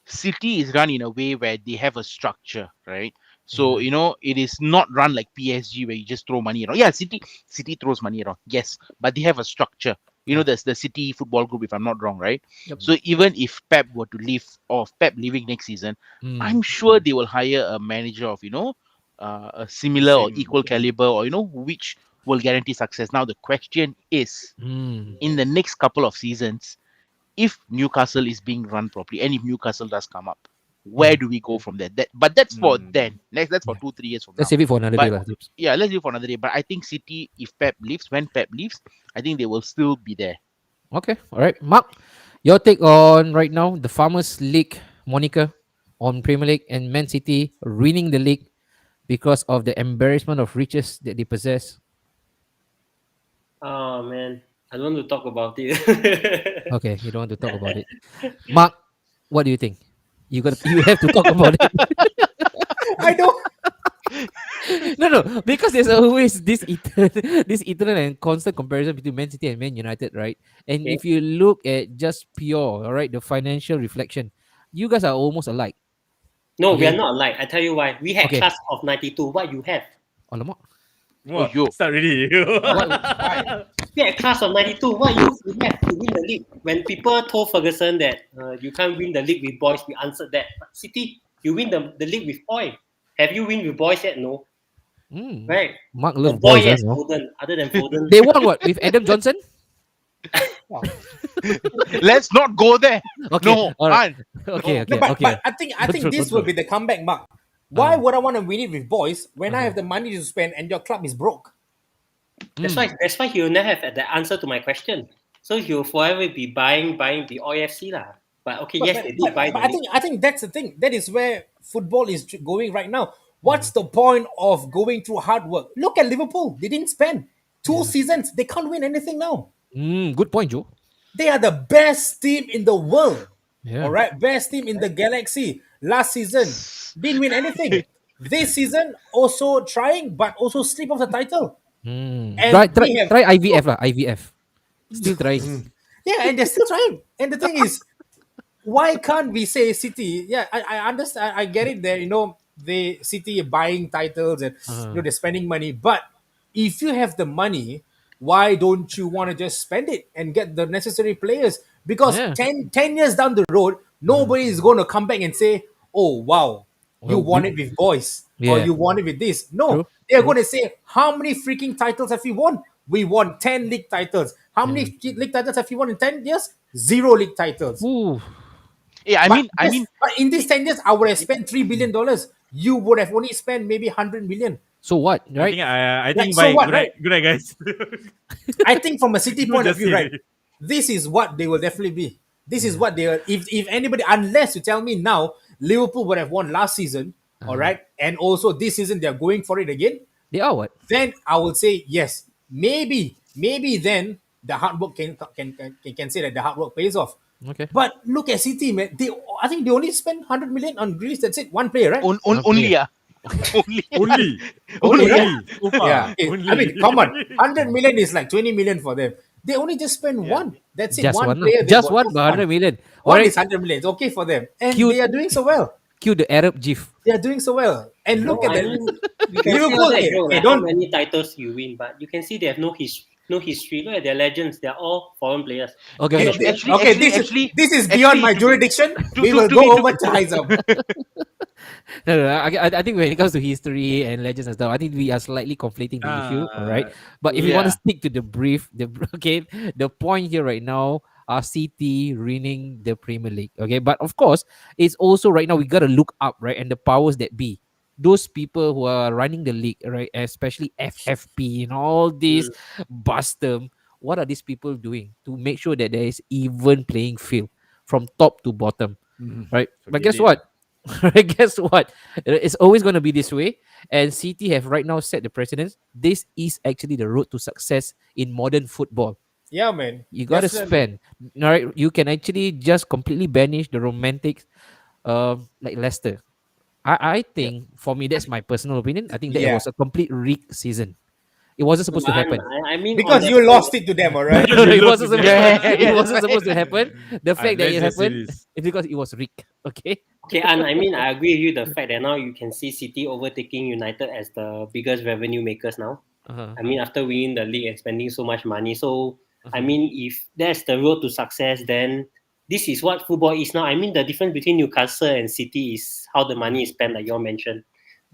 City is run in a way where they have a structure, right? So it is not run like PSG where you just throw money around. Yeah, City throws money around, yes, but they have a structure. Yeah. There's the City Football Group, if I'm not wrong, right? Yep. So even if Pep were to leave, or if Pep leaving next season, I'm sure they will hire a manager of a similar or Same. equal caliber, or which will guarantee success. Now the question is, Mm. in the next couple of seasons, if Newcastle is being run properly, and if Newcastle does come up, where Mhm. do we go from there? But that's for Mm. then. Next, that's for Yeah. 2-3 years from Let's now. save it for another day, But lah. Tips. yeah, let's do it for another day. But I think City, if Pep leaves, when Pep leaves, I think they will still be there. Okay. All right. Mark, your take on right now the Farmers League moniker on Premier League and Man City winning the league because of the embarrassment of riches that they possess. Oh man, I don't want to talk about it. Okay, you don't want to talk about it. Mark, what do you think? You have to talk about it. I don't. No, no, because there's always this this eternal and constant comparison between Man City and Man United, right? And Okay. if you look at just pure, all right, the financial reflection, you guys are almost alike. No, we are Okay, not alike. I tell you why. We had okay. class of 92. What you have? Alamak. Oh, Wow, yo. start already. What? Why? We had class of 92. What you have to win the league? When people told Ferguson that you can't win the league with boys, we answered that. But City, you win the league with boy. Have you win with boys yet? No. Mm. Right. Mark A love boy boys, has no? Foden. Other than Foden. They won what with Adam Johnson? Let's not go there. Okay, No, all right. can't. Okay, No. No, okay, but okay. I think Control, this will control. be the comeback mark. Why Uh-huh. would I want to win it with boys when I Uh-huh. have the money to spend and your club is broke? Mm. That's why he'll never have the answer to my question. So he'll forever be buying the OFC lah. But okay, But yes, but, they did but, buy but the I league. think I think that's the thing. That is where football is going right now. What's Mm. the point of going through hard work? Look at Liverpool. They didn't spend two Yeah. seasons. They can't win anything now. Good point, Joe. They are the best team in the world. All Yeah. right, best team in the galaxy. Last season didn't win anything. This season also trying, but also slip of the title. Try, And try, we have try IVF lah. IVF. Still trying. yeah, and they're still trying. And the thing is, why can't we say City? Yeah, I understand. I get it there. The City are buying titles and Uh-huh. they're spending money. But if you have the money, why don't you want to just spend it and get the necessary players? Because Yeah. 10 years down the road, Uh-huh. nobody is going to come back and say, "Oh wow, you Well, won it with boys or yeah. you won it with this." True. No, they're True. going to say, "How many freaking titles have you won?" We won 10 league titles. How many Yeah. league titles have you won in 10 years? Zero league titles. Ooh. Yeah, I But mean, I yes, mean, but in these 10 years, I would have spent $3 billion. You would have only spent maybe 100 million. So what? I Right? think I Like, think so bye. what, right? Good night, guys. I think from a City You point of just view, say right? already. This is what they will definitely be. This is Yeah. what they are. If anybody, unless you tell me now, Liverpool would have won last season, all Uh-huh. right, and also this season they're going for it again, They are what? then I would say yes. Maybe then the hard work can say that the hard work pays off. Okay. But look at City, man. I think they only spent 100 million on Greece. That's it. One player, right? One only, player. only, Only, Only, right? only so far. Yeah. Only. I mean, come on. 100 million is like 20 million for them. They only just spend Yeah. one. That's it. Just One one. Lah. player they Just bought. one, Just but one. 100 million. All One right. is 100 million. It's okay for them. And Cute. they are doing so well. Cue the Arab GIF. They are doing so well. And No, look at I that. mean we can say all Liverpool, that hey, joke hey, like how don't. many titles you win, but you can see they have no history. Look at their legends; they're all foreign players. Okay. Hey, Okay. actually, actually, okay, actually, this is actually, this is beyond my to be, jurisdiction. We to will be, go over to Haizam. No, no, no, I think when it comes to history and legends and stuff, I think we are slightly conflating the issue. All right. But if you want to yeah. stick to the brief, okay, the point here right now are City winning the Premier League. Okay. But of course, it's also right now we gotta look up, right? And the powers that be. Those people who are running the league, right? Especially FFP and all these bust them. What are these people doing to make sure that there is even playing field from top to bottom? Right. But Forget guess it. what? Guess what? It's always going to be this way. And City have right now set the precedence. This is actually the road to success in modern football. Yeah, man. You got to Definitely. spend. All right. You can actually just completely banish the romantics, like Leicester. I think for me that's my personal opinion. I think that it Yeah. was a complete rigged season. It wasn't supposed to Man, happen. I mean, on Because that you point, lost it to them, all right? No, no, You it lost wasn't to them. supposed. Yeah, It yeah, that's wasn't right. supposed to happen. The fact that Let's it just say happened this. is because it was rigged. Okay. okay, and I mean, I agree with you. The fact that now you can see City overtaking United as the biggest revenue makers now. Uh-huh. I mean, after winning the league and spending so much money. So, I Uh-huh. mean, if that's the road to success, then this is what football is now. I mean, the difference between Newcastle and City is how the money is spent, like you all mentioned.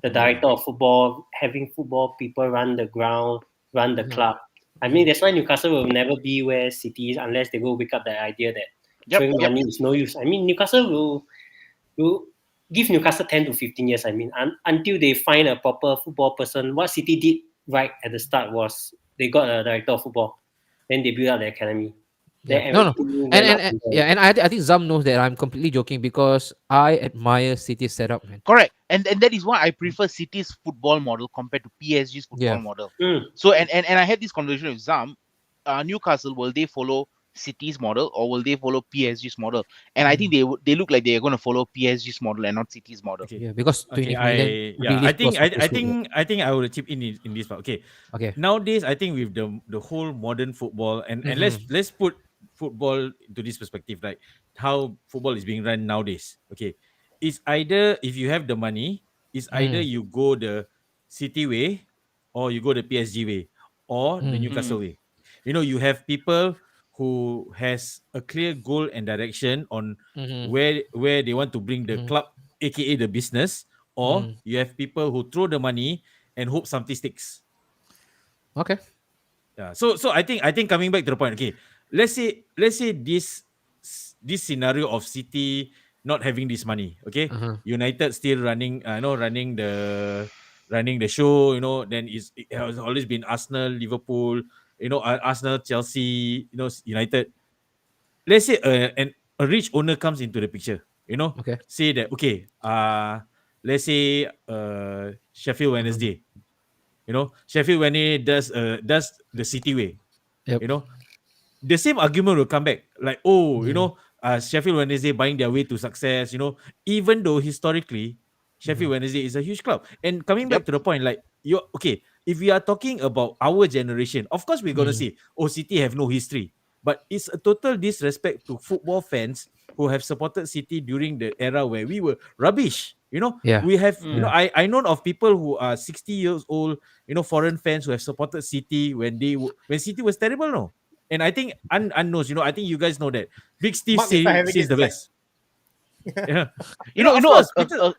The director of football, having football people run the ground, run the club. I mean, that's why Newcastle will never be where City is unless they go wake up the idea that Yep, throwing yep. money is no use. I mean, Newcastle will give Newcastle 10 to 15 years. I mean, until they find a proper football person. What City did right at the start was they got a director of football, then they built up the academy. Yeah. Then No, no. everything And went and, up and from there. yeah, and I think Zam knows that I'm completely joking because I admire City setup, man. Correct. And that is why I prefer City's football model compared to PSG's football Yeah. model. Mm. So and I had this conversation with Zam. Newcastle, will they follow City's model or will they follow PSG's model? And I think they look like they are going to follow PSG's model and not City's model. Okay. Yeah, because Okay, 20 million I release think clause for I think I will chip in this part. Okay. Okay. Nowadays, I think with the whole modern football and let's put football into this perspective, like how football is being run nowadays. Okay. It's either if you have the money, it's either Mm. you go the City way or you go the PSG way or the Mm. Newcastle way. You know, you have people who has a clear goal and direction on Mm-hmm. where they want to bring the Mm-hmm. club, aka the business, or Mm. you have people who throw the money and hope something sticks. Okay. Yeah. So I think coming back to the point. Okay. Let's say this scenario of City not having this money. Okay. Uh-huh. United still running. Running the show. Then it has always been Arsenal, Liverpool. Arsenal, Chelsea. United. Let's say a rich owner comes into the picture. Okay. Say that okay. Let's say Sheffield Uh-huh. Wednesday. Sheffield Wednesday does the City way. Yep. The same argument will come back. Like, oh, Mm. Sheffield Wednesday buying their way to success. Even though historically Mhm. Sheffield Wednesday is a huge club. And coming back Yep. to the point, like you okay, if we are talking about our generation, of course we're gonna Mm. say, oh, City have no history. But it's a total disrespect to football fans who have supported City during the era where we were rubbish. Yeah. We have, Mm. I know of people who are 60 years old, foreign fans who have supported City when City was terrible, no. And I think knows, I think you guys know that. Big Steve Mark, if I having says it the like best. Yeah. You Of know, course, because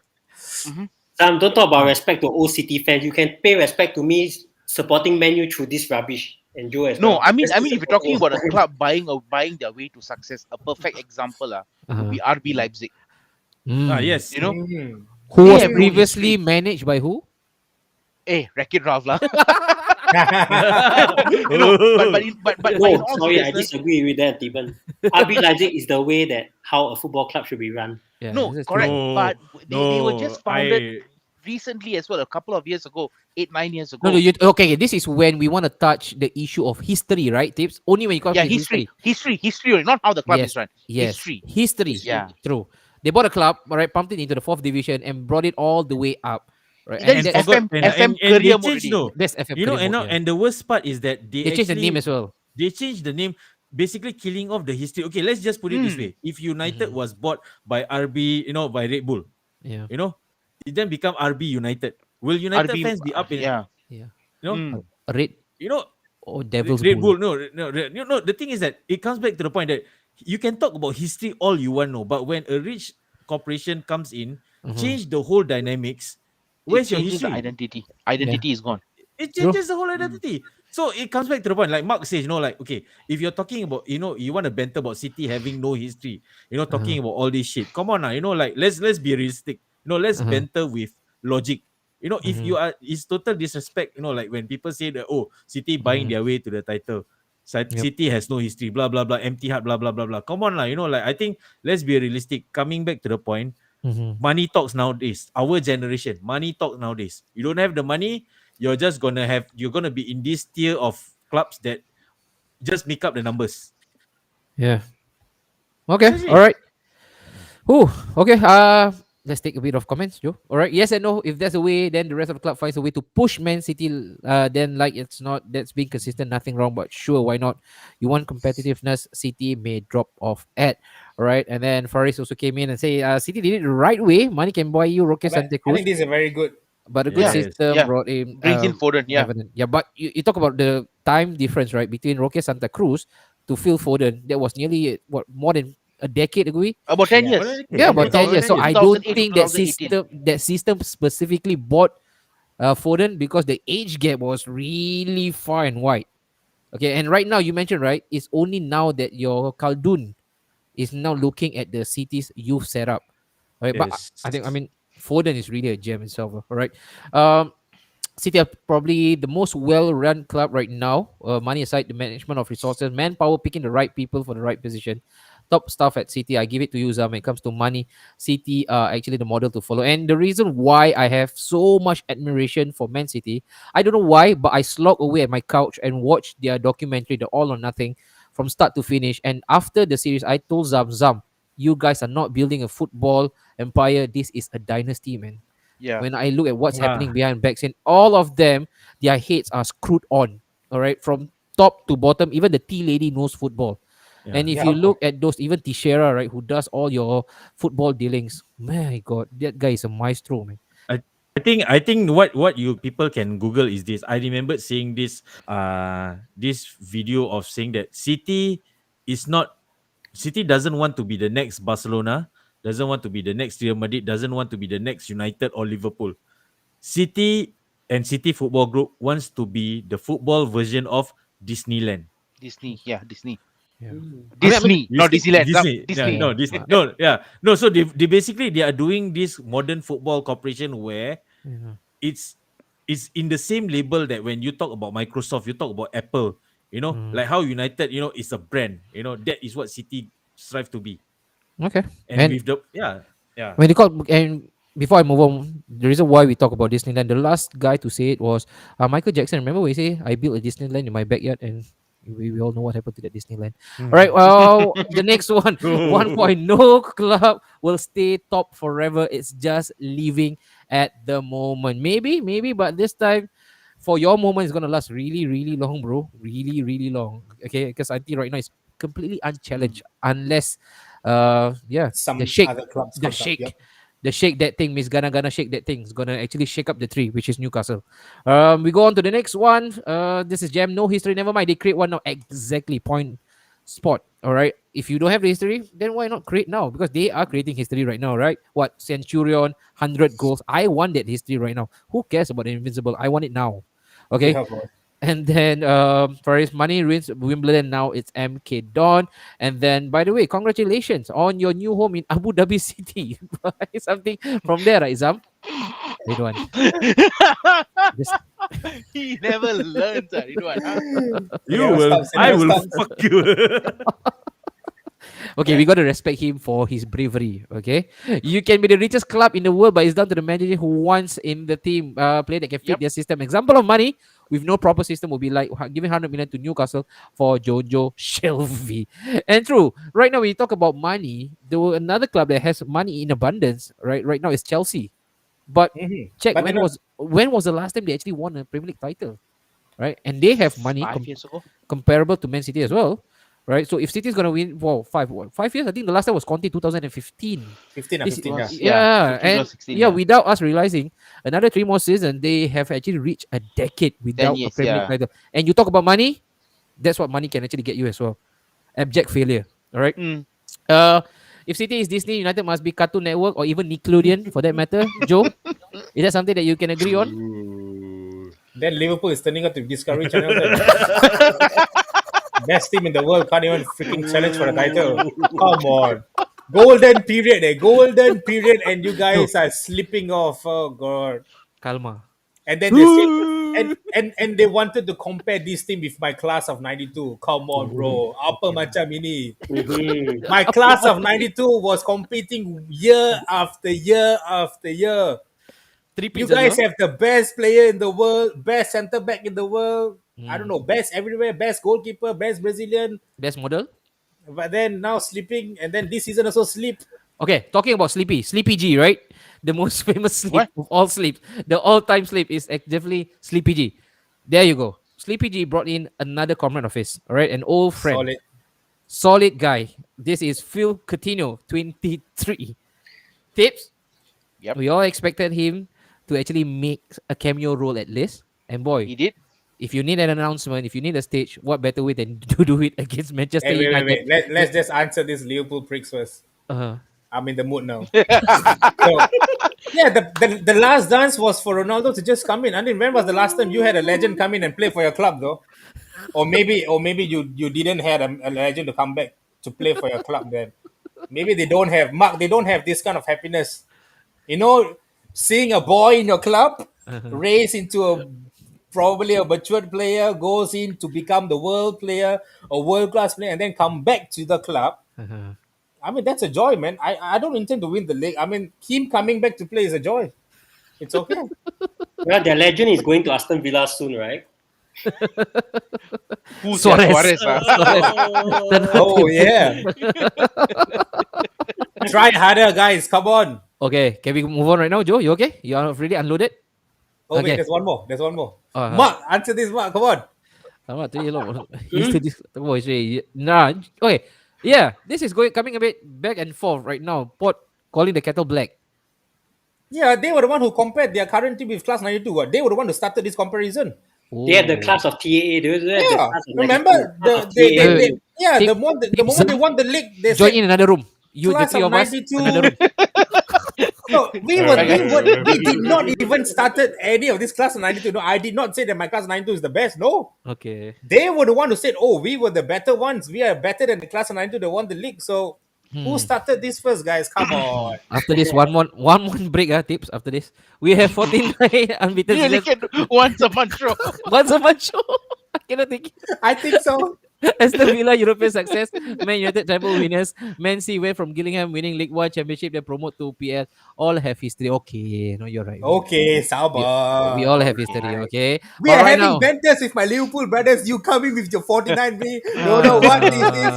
mhm. Sam, don't talk about respect to old City fans. You can pay respect to me supporting menu through this rubbish and Joe as No, well. I mean, if you're talking about a club buying their way to success, a perfect example would Uh-huh. be RB Leipzig. Mm. yes. You know, Mm. Who they was have no previously history. managed by who? Wreck-It Ralph lah. Oh, But in No, all sorry, I seriousness, disagree with that, Even. RB Leipzig is the way that how a football club should be run. Yeah, no, this is correct. true. But no, they were no. just founded recently as well, a couple of years ago, 8-9 years No, no, ago. okay. This is when we want to touch the issue of history, right? Tips only when you come Yeah, to history. history, not how the club Yes, is run. yes, History. history. Yeah. True. They bought a club, right? Pumped it into the fourth division and brought it all the way up, right? That And is And that's forgot FM and they career mode changed, already. no. that's FM You know, career and mode, now, yeah. and the worst part is that They changed the name as well. they changed the name, basically killing off the history. Okay, let's just put it this way. If United was bought by RB, by Red Bull, Yeah, you know, it then become RB United. Will United RB, fans be up in, yeah. yeah. you know, Mm. Red you know, or Devil's Red Bull. Bull? No, no, no. The thing is that it comes back to the point that you can talk about history all you want, no, but when a rich corporation comes in, Mhm. change the whole dynamics. It Where's your changes the history? identity. Identity is gone. It True. changes the whole identity. So it comes back to the point, like Mark says, like, okay, if you're talking about, you want to banter about City having no history, talking about all this shit. Come on now, like let's be realistic. Let's Uh-huh. banter with logic. If Mhm. you are, it's total disrespect. Like when people say that, oh, City buying Mhm. their way to the title. Yep. City has no history, blah blah blah, empty heart, blah blah blah blah. Come on lah, like I think let's be realistic. Coming back to the point, Mhm. money talks nowadays. Our generation, money talks nowadays. You don't have the money, you're gonna be in this tier of clubs that just make up the numbers. Yeah. Okay. All Seriously. right. Ooh. Okay. let's take a bit of comments, Joe. All right, yes and no. If there's a way, then the rest of the club finds a way to push Man City. Then like it's not that's being consistent, nothing wrong. But sure, why not? You want competitiveness, City may drop off at. All right, and then Faris also came in and say, City did it the right way. Money can buy you Roque But Santa I think Cruz, this is a very good. but a good Yeah, Yes. system yeah. brought in Brings in Foden. Yeah, Evan. Yeah, but you talk about the time difference, right, between Roque Santa Cruz to Phil Foden. That was nearly what more than a decade ago. about 10 Yeah. What are years. they? Yeah, Yeah, about 10 about years. 10 So From years. I don't 2008 to think that 2018. system specifically bought Foden because the age gap was really far and wide. Okay, and right now you mentioned right, it's only now that your Khaldun is now looking at the city's youth setup. Right, but Yes. I mean Foden is really a gem itself. All right, um, City are probably the most well-run club right now. Money aside, the management of resources, manpower, picking the right people for the right position. Top stuff at City. I give it to you, Zam. When it comes to money, City are actually the model to follow. And the reason why I have so much admiration for Man City, I don't know why, but I slog away at my couch and watch their documentary, The All or Nothing, from start to finish. And after the series, I told Zam, you guys are not building a football empire. This is a dynasty, man. Yeah, When I look at what's happening Ah, behind backs, and all of them, their heads are screwed on. All right, from top to bottom. Even the tea lady knows football. And yeah. if Yeah. you look at those, even Teixeira, right, who does all your football dealings, my God, that guy is a maestro, man. I I think what you people can Google is this. I remember seeing this video of saying that City doesn't want to be the next Barcelona, doesn't want to be the next Real Madrid, doesn't want to be the next United or Liverpool. City and City Football Group wants to be the football version of Disneyland. Disney. Yeah, Disney. Yeah. Mm. Disney, not Disney, Disneyland. Disney, yeah, Disney. Yeah. no, no, yeah, no. So they basically they are doing this modern football corporation where Yeah. it's it's in the same label that when you talk about Microsoft, you talk about Apple, Mm. like how United, is a brand, that is what City strive to be. Okay. And And with the yeah, when you call, and before I move on, the reason why we talk about Disneyland, the last guy to say it was Michael Jackson. Remember when he say, "I built a Disneyland in my backyard," and we all know what happened to that Disneyland. All right. Well, the next one, one oh, point. No club will stay top forever. It's just living at the moment. Maybe, but this time, for your moment, it's gonna last really, really long, bro. Really, really long. Okay, because I think right now it's completely unchallenged unless, yeah, the Some shake, other clubs the comes up. Yep. shake. The shake that thing, Miss gonna shake that thing. It's gonna actually shake up the tree, which is Newcastle. We go on to the next one. This is Jam. No history, never mind. They create one now. Exactly. Point spot. All right. If you don't have the history, then why not create now? Because they are creating history right now, right? What Centurion, 100 goals. I want that history right now. Who cares about the invincible? I want it now. Okay. Yeah, boy. And then for his money wins Wimbledon, now it's MK Don. And then by the way, congratulations on your new home in Abu Dhabi City. Buy something from there, right, Zam? Ridwan. Just He never learns. Ridwan, huh? He you never will, stops. He I never will stops. fuck you. okay, we gotta respect him for his bravery. Okay. You can be the richest club in the world, but it's down to the manager who wants in the team player that can fit Yep. their system. Example of money with no proper system would be like giving 100 million to Newcastle for Jojo Shelby. And true, right now when you talk about money, there were another club that has money in abundance. Right now is Chelsea. But Mhm. check But they're not. when was the last time they actually won a Premier League title? Right, and they have money 5 years ago. comparable to Man City as well. Right, so if City is gonna win, well, 5 years. I think the last time was Conte 2015. 15 or This 15, yeah. Was yeah, 15 or and 16. yeah, without us realizing, another 3 more seasons, they have actually reached a decade 10 without a years. Premier League Yeah. title. And you talk about money, that's what money can actually get you as well. Abject failure. All right. Mm. Uh, if City is Disney, United must be Cartoon Network or even Nickelodeon for that matter. Joe, is that something that you can agree on? Then Liverpool is turning out to Discovery Channel. Then best team in the world can't even freaking challenge for a title. Come on. Golden period, golden period, and you No, guys are slipping off. Oh god. Kalma. And then they still and they wanted to compare this team with my class of 92. Come on, Oh, bro. Apa okay lah. macam ini? Mhm. My class of 92 was competing year after year after year. Three You pizzas, guys huh? have the best player in the world, best center back in the world. I don't Mm. know, best everywhere, best goalkeeper, best Brazilian. Best model. But then now sleeping, and then this season also sleep. Okay, talking about Sleepy G, right? The most famous sleep What? of all sleep, the all-time sleep is definitely Sleepy G. There you go. Sleepy G brought in another comrade of his, all right, an old friend, Solid. solid guy. This is Phil Coutinho, 23. Tips. Yep, We all expected him to actually make a cameo role at least. And boy, he did. if you need an announcement, if you need a stage, what better way than to do it against Manchester Hey, United? wait. Let's just answer this Liverpool pricks first. Uh, I'm in the mood now. So, yeah, the last dance was for Ronaldo to just come in. I mean, when was the last time you had a legend come in and play for your club, though? Or maybe you didn't have a legend to come back to play for your club then. Maybe they don't have Mark. They don't have this kind of happiness. You know, seeing a boy in your club uh-huh, raise into a probably a matured player, goes in to become the world player, a world class player, and then come back to the club. uh-huh. I mean, that's a joy, man. I don't intend to win the league. I mean, him coming back to play is a joy. It's okay. Well, their legend is going to Aston Villa soon, right? Who's Suarez. Suarez? Suarez. Oh yeah. Try harder, guys. Come on. Okay, can we move on right now, Joe? You okay? You are already unloaded? Oh wait, Okay. there's one more. There's one more. Uh-huh. Mark, answer this, Mark. Come on. Alamak, tu je lah. Used to this voice. Nah. Okay. Yeah, this is coming a bit back and forth right now. Port calling the kettle black. Yeah, they were the one who compared their current team with Class 92. What? They were the one who started this comparison. Oh. They had the class of TAA. They had the Yeah, class of remember class of they TAA. yeah Tip- the moment tips, they won the league they Join said in another room. You, the class three of of us, 92. another room. No, we did not even started any of this class of 92. No, I did not say that my class of 92 is the best. No, Okay. they were the one who said, "Oh, we were the better ones. We are better than the class of 92 that won the league." So, who started this first, guys? Come on. After this, one break, tips. After this, we have 49 unbeaten Really seasons. can once a month show. Once a month show. I cannot take it. I think so. Aston Villa European success, Man United treble winners, Man City went from Gillingham winning League One Championship, then promote to PL. All have history. Okay, no, you're right. Okay, We Sabar. all have history. Okay, We all are right having now. banters with my Liverpool brothers. You coming with your 49 me? Don't know what this is.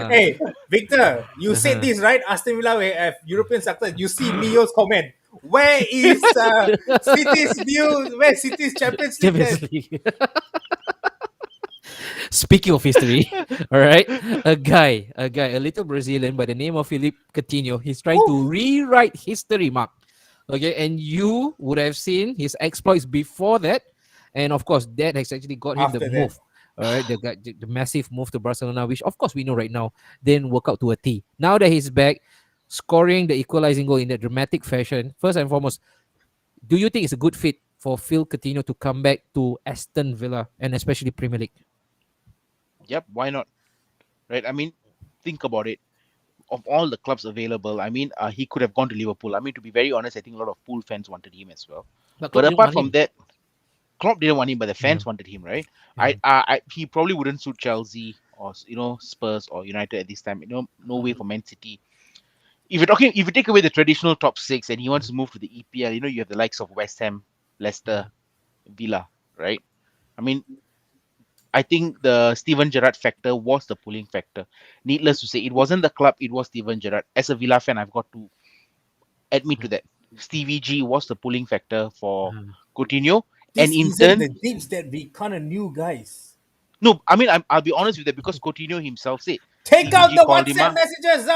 Hey, Victor, you said this right? Aston Villa will have European success. You see Mio's comment. Where is City's view? Where's City's Champions League? Champions Then? League. Speaking of history, all right, a little Brazilian by the name of Felipe Coutinho. He's trying to rewrite history, Mark. Okay, and you would have seen his exploits before that, and of course, that has actually got him After the that. move. All right, the massive move to Barcelona, which of course we know right now didn't work out to a T. Now that he's back, scoring the equalizing goal in a dramatic fashion. First and foremost, do you think it's a good fit for Phil Coutinho to come back to Aston Villa and especially Premier League? Yep, why not? Right? I mean, think about it. Of all the clubs available, I mean, he could have gone to Liverpool. I mean, to be very honest, I think a lot of Pool fans wanted him as well. But But Klopp didn't apart want from him. that, Klopp didn't want him, but the fans wanted him, right? He probably wouldn't suit Chelsea or Spurs or United at this time. No way for Man City. If you take away the traditional top six and he wants to move to the EPL, you have the likes of West Ham, Leicester, Villa, right? I mean, I think the Steven Gerrard factor was the pulling factor. Needless to say, it wasn't the club, it was Steven Gerrard. As a Villa fan, I've got to admit to that. Stevie G was the pulling factor for Coutinho. This And in isn't turn, the dips that we kind of knew, guys. no, I mean, I'll be honest with that because Coutinho himself said, Take Stevie out G the called him WhatsApp up. messages,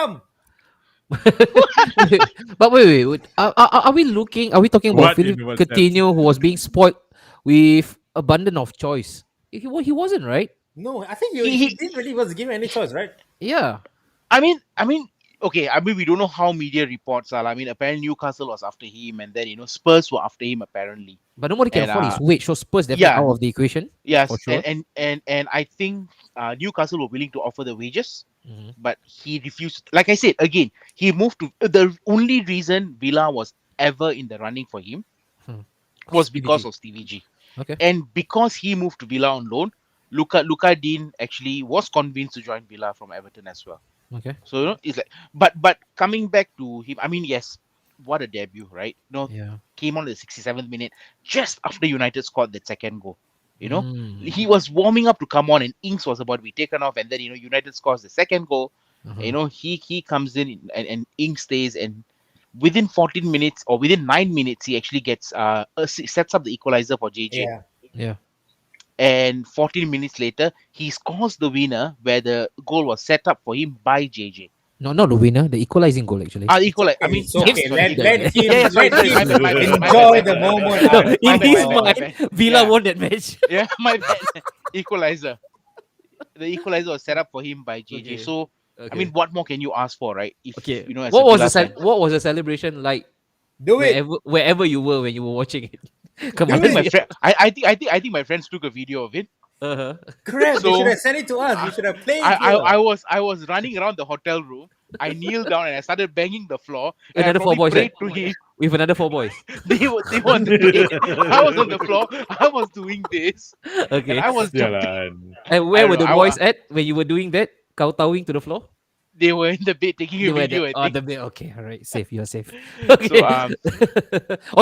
But wait. Are we looking? Are we talking about What Philip in WhatsApp? Coutinho who was being spoiled with abundance of choice? He wasn't, right? No, I think He- he didn't really was given any choice, right? Yeah. I mean, okay, I mean, we don't know how media reports are. I mean, apparently Newcastle was after him, and then Spurs were after him apparently. But nobody can And, afford his wage, so Spurs definitely yeah. out of the equation. Yes, For sure. and I think Newcastle were willing to offer the wages, Mhm. but he refused. Like I said again, he moved to the only reason Villa was ever in the running for him was Stevie because G. of Stevie G, Okay. and because he moved to Villa on loan. Luca Dean actually was convinced to join Villa from Everton as well. Okay. So it's like, but coming back to him, I mean, yes, what a debut, right? Yeah. Came on the 67th minute just after United scored that second goal. Mm. He was warming up to come on, and Ings was about to be taken off, and then United scores the second goal. You know, he comes in and Ink stays, and within 14 minutes or within 9 minutes, he actually gets sets up the equalizer for JJ. Yeah. Yeah. And 14 minutes later, he scores the winner where the goal was set up for him by JJ. No, not the winner, the equalizing goal actually. Equalize. I mean, It's yeah, okay. sorry. Let him, Yeah, sorry, let sorry. him My bad, my enjoy bad, the my bad, moment. No, My in bad, his my bad, my mind, bad. Villa Yeah. won that match. Yeah, my bad. Equalizer. The equalizer was set up for him by JJ. Okay. So, I Okay. mean, what more can you ask for, right? If Okay. you know, as What a was the Villa fan. what was the celebration like Do it. wherever you were when you were watching it? Come Do on. I think my it. friend, I think my friends took a video of it. Uh-huh. Crap, you should So have sent it to us. We should have played I, here. I was running around the hotel room. I kneeled down and I started banging the floor. And I Another four probably boys, right? prayed to him. With another four boys. They were on the bed. I was on the floor. I was doing this, and Okay. I was jumping. Jalan. And I where don't were know. the boys at when you were doing that? Kowtowing to the floor? They were in the bed taking They a were video. there. I think. The bit. Okay, all right. Safe. You're safe. Okay. So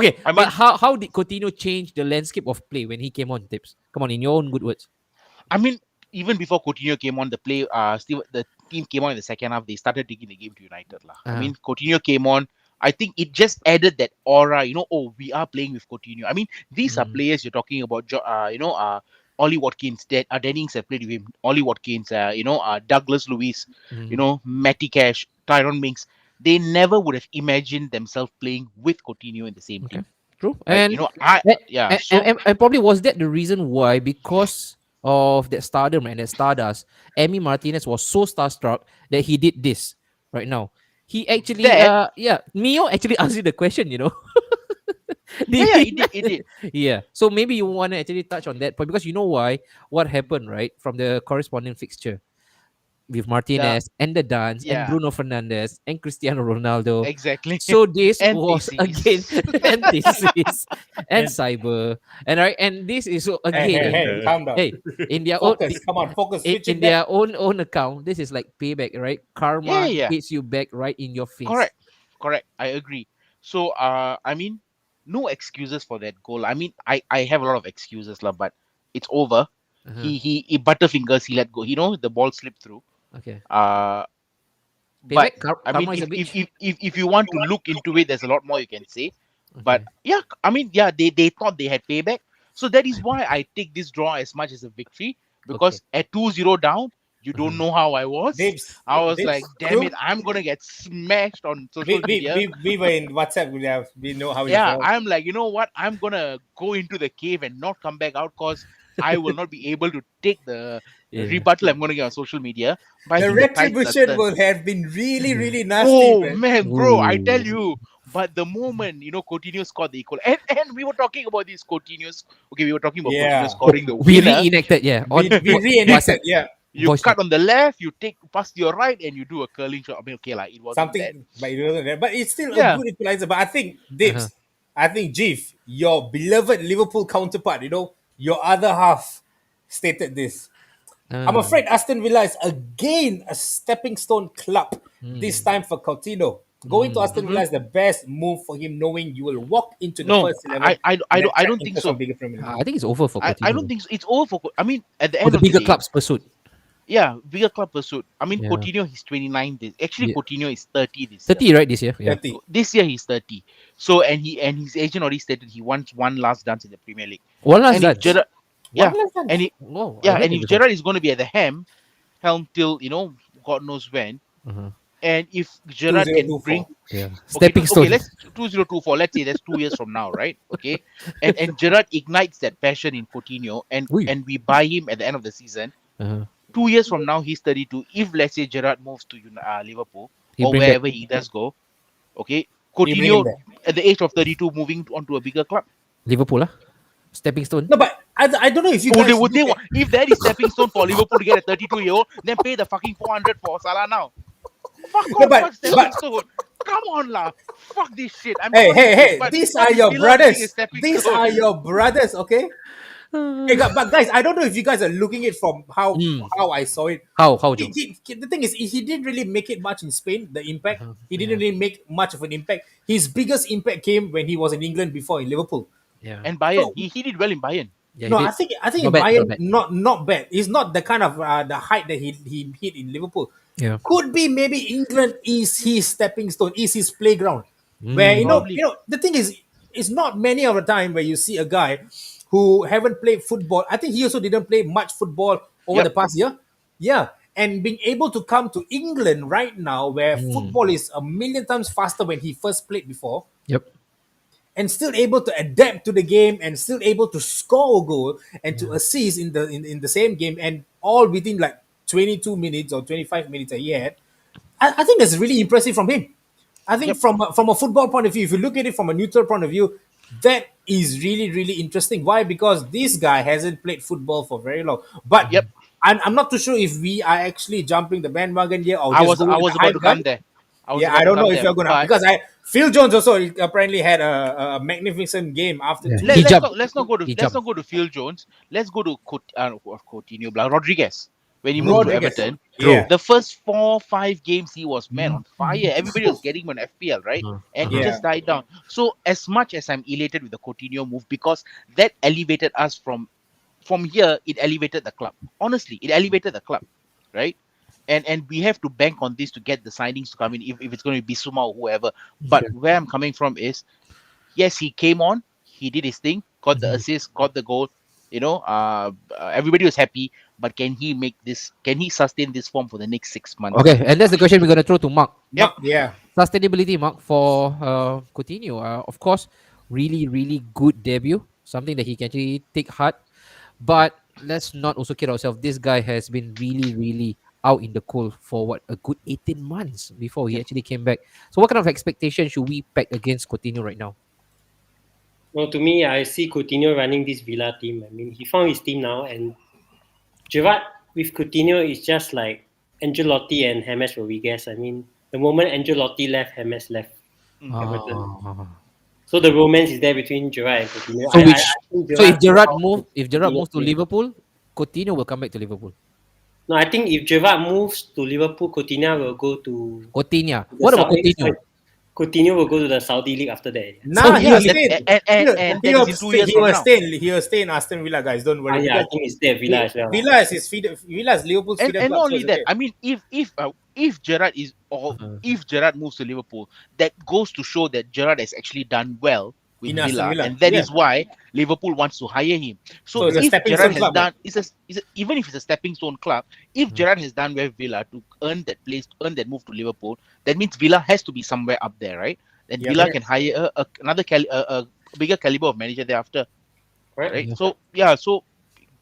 Okay. I But mean, how did Coutinho change the landscape of play when he came on, Tips? Come on, in your own good words. I mean, even before Coutinho came on, still the team came on in the second half. They started taking the game to United, lah. I Uh-huh. mean, Coutinho came on. I think it just added that aura. You know, oh, we are playing with Coutinho. I mean, these are Mm. players you're talking about. Ollie Watkins, Dennings have played with him. Ollie Watkins, Douglas Lewis, Mm. Matty Cash, Tyrone Mings. They never would have imagined themselves playing with Coutinho in the same Okay. team, True. right? And You know, I and, yeah. and, So and, and probably was that the reason why, because of that stardom and that stardust, Emi Martinez was so starstruck that he did this right now. He actually that Mio actually asked you the question, you know. Did yeah, he? it did. Yeah. So maybe you want to actually touch on that point because you know why? What happened, right? From the corresponding fixture with The Martinez and the dance and yeah, Bruno Fernandes and Cristiano Ronaldo. exactly. So this And was again thesis. antithesis and And cyber and right and this is so Hey, hey, again hey, calm down. hey in their own Focus. Come on, focus. Switch in it back. their own account. This is like payback, right? Karma Yeah. hits you back right in your face. Correct. I agree. So I mean, no excuses for that goal. I mean, I have a lot of excuses, lah, but it's over. Uh-huh. He butterfingers, he let go. You know, the ball slipped through. Okay. But Payback. I mean, Karma is a if, bitch. if you want to look into it, there's a lot more you can say. But Okay. yeah, I mean, yeah, they thought they had payback. So that is why I take this draw as much as a victory. Because at 2-0 down, you don't Mhm. know how I was. Dibs. I was Dibs. like, damn True. it, I'm gonna get smashed on social media. We were in WhatsApp. We know how it Yeah, felt. I'm like, you know what? I'm gonna go into the cave and not come back out because I will not be able to take the Yeah. rebuttal I'm gonna get on social media. But I The think the tides are retribution turned. will have been really, really nasty. Oh man. man, bro, I tell Ooh. you. But the moment Coutinho scored the equal, and we were talking about these Coutinho's. Okay, we were talking about Yeah. Coutinho scoring the We winner. reenacted, yeah. We reenacted. Yeah. You voice cut note. on the left, you take pass to your right, and you do a curling shot. I mean, okay, like it wasn't that. Something, but it wasn't there. But it's still a Yeah. good equalizer. But I think Dibs, Uh-huh. I think Jeef, your beloved Liverpool counterpart, your other half stated this. I'm afraid Aston Villa is again a stepping stone club. This time for Coutinho. Going to Aston Villa is the best move for him, knowing you will walk into the No, first 11. I don't think so. Bigger Premier League. I think it's over for Coutinho. I don't think so. It's over for. I mean, at the for end the of the bigger day, club's pursuit. yeah, bigger club pursuit. I mean, Yeah. Coutinho, he's 29. Actually, Yeah. Coutinho is 30 this 30, year. right, this year? Yeah. 30. This year he's 30. So and his agent already stated he wants one last dance in the Premier League. One last And if dance. Gerrard, yeah, One last dance. and he, Whoa, I yeah, heard and it if before. Gerrard is going to be at the helm till God knows when, Uh-huh. and if Gerrard can 2024. bring Yeah. okay, Stepping stone. let's 2024. Let's say that's 2 years from now, right? Okay, and Gerrard ignites that passion in Coutinho, and Ui. we buy him at the end of the season. Uh-huh. 2 years from now, he's 32. If let's say Gerrard moves to Liverpool He or bring back- wherever he does go, okay, bring him Coutinho back. at the age of 32 moving on to a bigger club. Liverpool, stepping stone. No, but I don't know if you Would guys they, would they, look wa- if that is stepping stone for Liverpool to get a 32-year-old, then pay the fucking 400 for Salah now. Fuck No, off, but- fuck stepping stone. Come on, lah. Fuck this shit. I'm Hey, sorry, hey, but these fuck are your Villa being a brothers. stepping These stone. are your brothers, okay? Hey, but guys, I don't know if you guys are looking it from how I saw it. How, Joe? The thing is, he didn't really make it much in Spain. The impact, he didn't Yeah. really make much of an impact. His biggest impact came when he was in England before in Liverpool. Yeah. And Bayern, So- he did well in Bayern. Yeah, No, he I did. think Not in bad, Bayern, not bad. not bad. It's not the kind of the height that he hit in Liverpool. Yeah. Could be maybe England is his stepping stone, is his playground. Where Mm. Probably. the thing is, it's not many of the time where you see a guy who haven't played football. I think he also didn't play much football over the Yep. past year. Yeah. And being able to come to England right now, where Mm. football is a million times faster when he first played before, Yep. and still able to adapt to the game and still able to score a goal and to Yeah. assist in the same game, and all within like 22 minutes or 25 minutes that he had. I think that's really impressive from him. I think Yep. from a football point of view, if you look at it from a neutral point of view, that is really really interesting. Why? Because this guy hasn't played football for very long. But Yep. I'm not too sure if we are actually jumping the bandwagon here or I just was going I with the was about hype to guy. come there. I was Yeah, about I to don't know come if there. you're gonna, But because I Phil Jones also apparently had a magnificent game after Yeah. two He years. jumped. He let's jumped. not go to Phil Jones. Let's go to Coutinho, Rodriguez. When he moved to Rodriguez. Everton, Yeah, the first 4 5 games he was man on fire. Everybody was getting him on FPL, right? Uh-huh. And it Uh-huh. yeah. just died down. So as much as I'm elated with the Coutinho move, because that elevated us from here, it elevated the club. Honestly, it elevated the club, right? And we have to bank on this to get the signings to come in if it's going to be Suma or whoever. But Okay. where I'm coming from is, yes, he came on, he did his thing, got the Mhm. assist, got the goal. Everybody was happy. But can he make this? Can he sustain this form for the next 6 months? Okay, and that's the question we're gonna throw to Mark. Yep. Mark, Yeah. sustainability, Mark, for Coutinho. Of course, really, really good debut. Something that he can actually take heart. But let's not also kid ourselves. This guy has been really, really out in the cold for what, a good 18 months before he Yep. actually came back. So, what kind of expectation should we pack against Coutinho right now? Well, to me, I see Coutinho running this Villa team. I mean, he found his team now, and Gerrard with Coutinho is just like Ancelotti and James Rodriguez. I mean, the moment Ancelotti left, James left Everton. Ah. So the romance is there between Gerrard and Coutinho. So I which think so if Gerrard knows Gerard how move if Gerard Coutinho moves to plays. Liverpool, Coutinho will come back to Liverpool. No, I think if Gerrard moves to Liverpool, Coutinho will go to Coutinho. the What about Saudi. Coutinho? Coutinho will go to the Saudi league after that. So Nah, he Yeah, will he that, stay. and that is in 2 years He from will now. stay. He will stay in Aston Villa, guys. Don't worry, Yeah, I because think he's there at Villa as well. Villa is his feeder. Villa is Liverpool's feeder And club. not So only it's that, okay. I mean, if Gerrard is or Uh-huh. if Gerrard moves to Liverpool, that goes to show that Gerrard has actually done well with In Aston Villa, Villa, and that yeah. is why Liverpool wants to hire him. So So it's a if stepping Gerrard stone has club. done, even if it's a stepping stone club, if Gerrard has done well with Villa to earn that place, earn that move to Liverpool, that means Villa has to be somewhere up there, right? Then Yeah, Villa correct. can hire a bigger caliber of manager thereafter, Right? right? Yeah. So yeah, so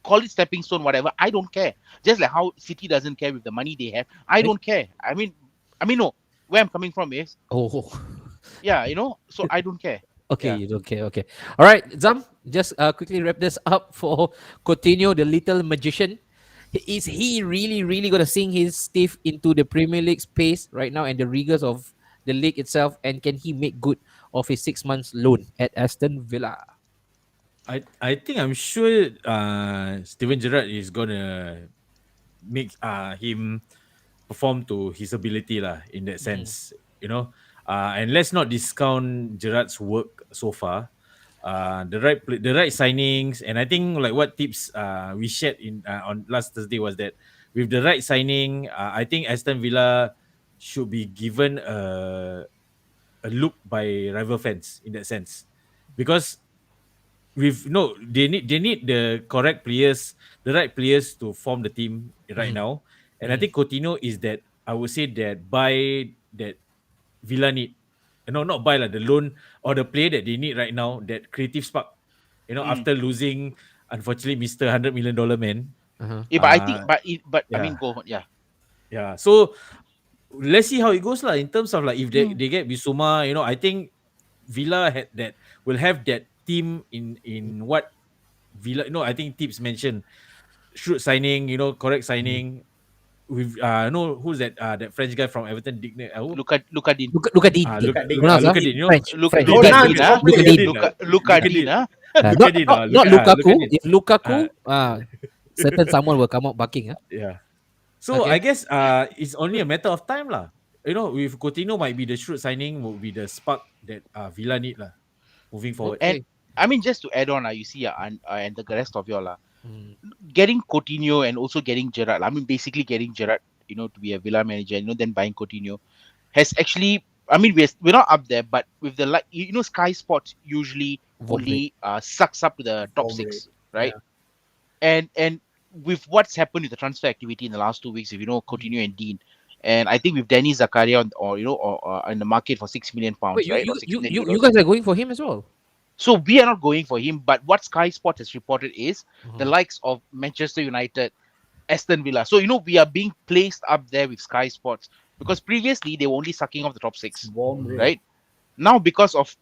call it stepping stone, whatever. I don't care. Just like how City doesn't care with the money they have, I Eh? don't care. No. Where I'm coming from is, Oh, yeah, so I don't care. okay, Yeah. you don't care. Okay, all right, Zam. Just quickly wrap this up for Coutinho, the little magician. Is he really, really gonna sink his teeth into the Premier League's pace right now and the rigors of the league itself? And can he make good of his 6 months loan at Aston Villa? I'm sure Steven Gerrard is gonna make him perform to his ability lah, in that Mhm. sense, and let's not discount Gerrard's work so far. The right signings, and I think like what tips we shared in on last Thursday was that with the right signing, I think Aston Villa should be given a look by rival fans in that sense, because with no they need the correct players, the right players to form the team right Mhm. now. And I Mhm. think Coutinho is that, I would say that buy that Villa need, not buy like the loan or the player that they need right now, that creative spark, Mm. after losing, unfortunately, Mr. $100 million man. Uh-huh. Yeah, but I think, but I mean, Yeah, go on, yeah. yeah. So let's see how it goes lah, in terms of like if Mm. they get Bissouma. I think Villa had that will have that team in what Villa. No, I think Tips mentioned shoot signing, correct Mhm. signing with no, who's that that French guy from Everton, Digne, who? Look at Din. Look at Dean. Look, Luka Digne. Pronounce, look ah? at it, French. French. Look at Dean. Onana, Din, huh? Look at Dean. Look at Din, huh? Look Not at it, not look at Lukaku. it. If Lukaku, Uh, certain someone will come out barking. yeah. So Okay. I guess it's only a matter of time lah. With Coutinho might be the shoot signing, will be the spark that Villa need lah, moving forward. And Okay. I mean, just to add on, you see, and the rest of y'all, Mm. getting Coutinho and also getting Gerrard. I mean, basically getting Gerrard to be a Villa manager, then buying Coutinho has actually. I mean, we're not up there, but with the Sky Sports usually Vote rate. only sucks up to the top Form rate. six, right? And with what's happened with the transfer activity in the last 2 weeks, if Coutinho and Dean, and I think with Danny Zakaria or in the market for £6 million, Wait, right, or 6 million you euros. guys are going for him as well? So we are not going for him, but what Sky Sports has reported is the Mhm. likes of Manchester United, Aston Villa. So we are being placed up there with Sky Sports because previously they were only sucking off the top six, Warm rate. right? Now because of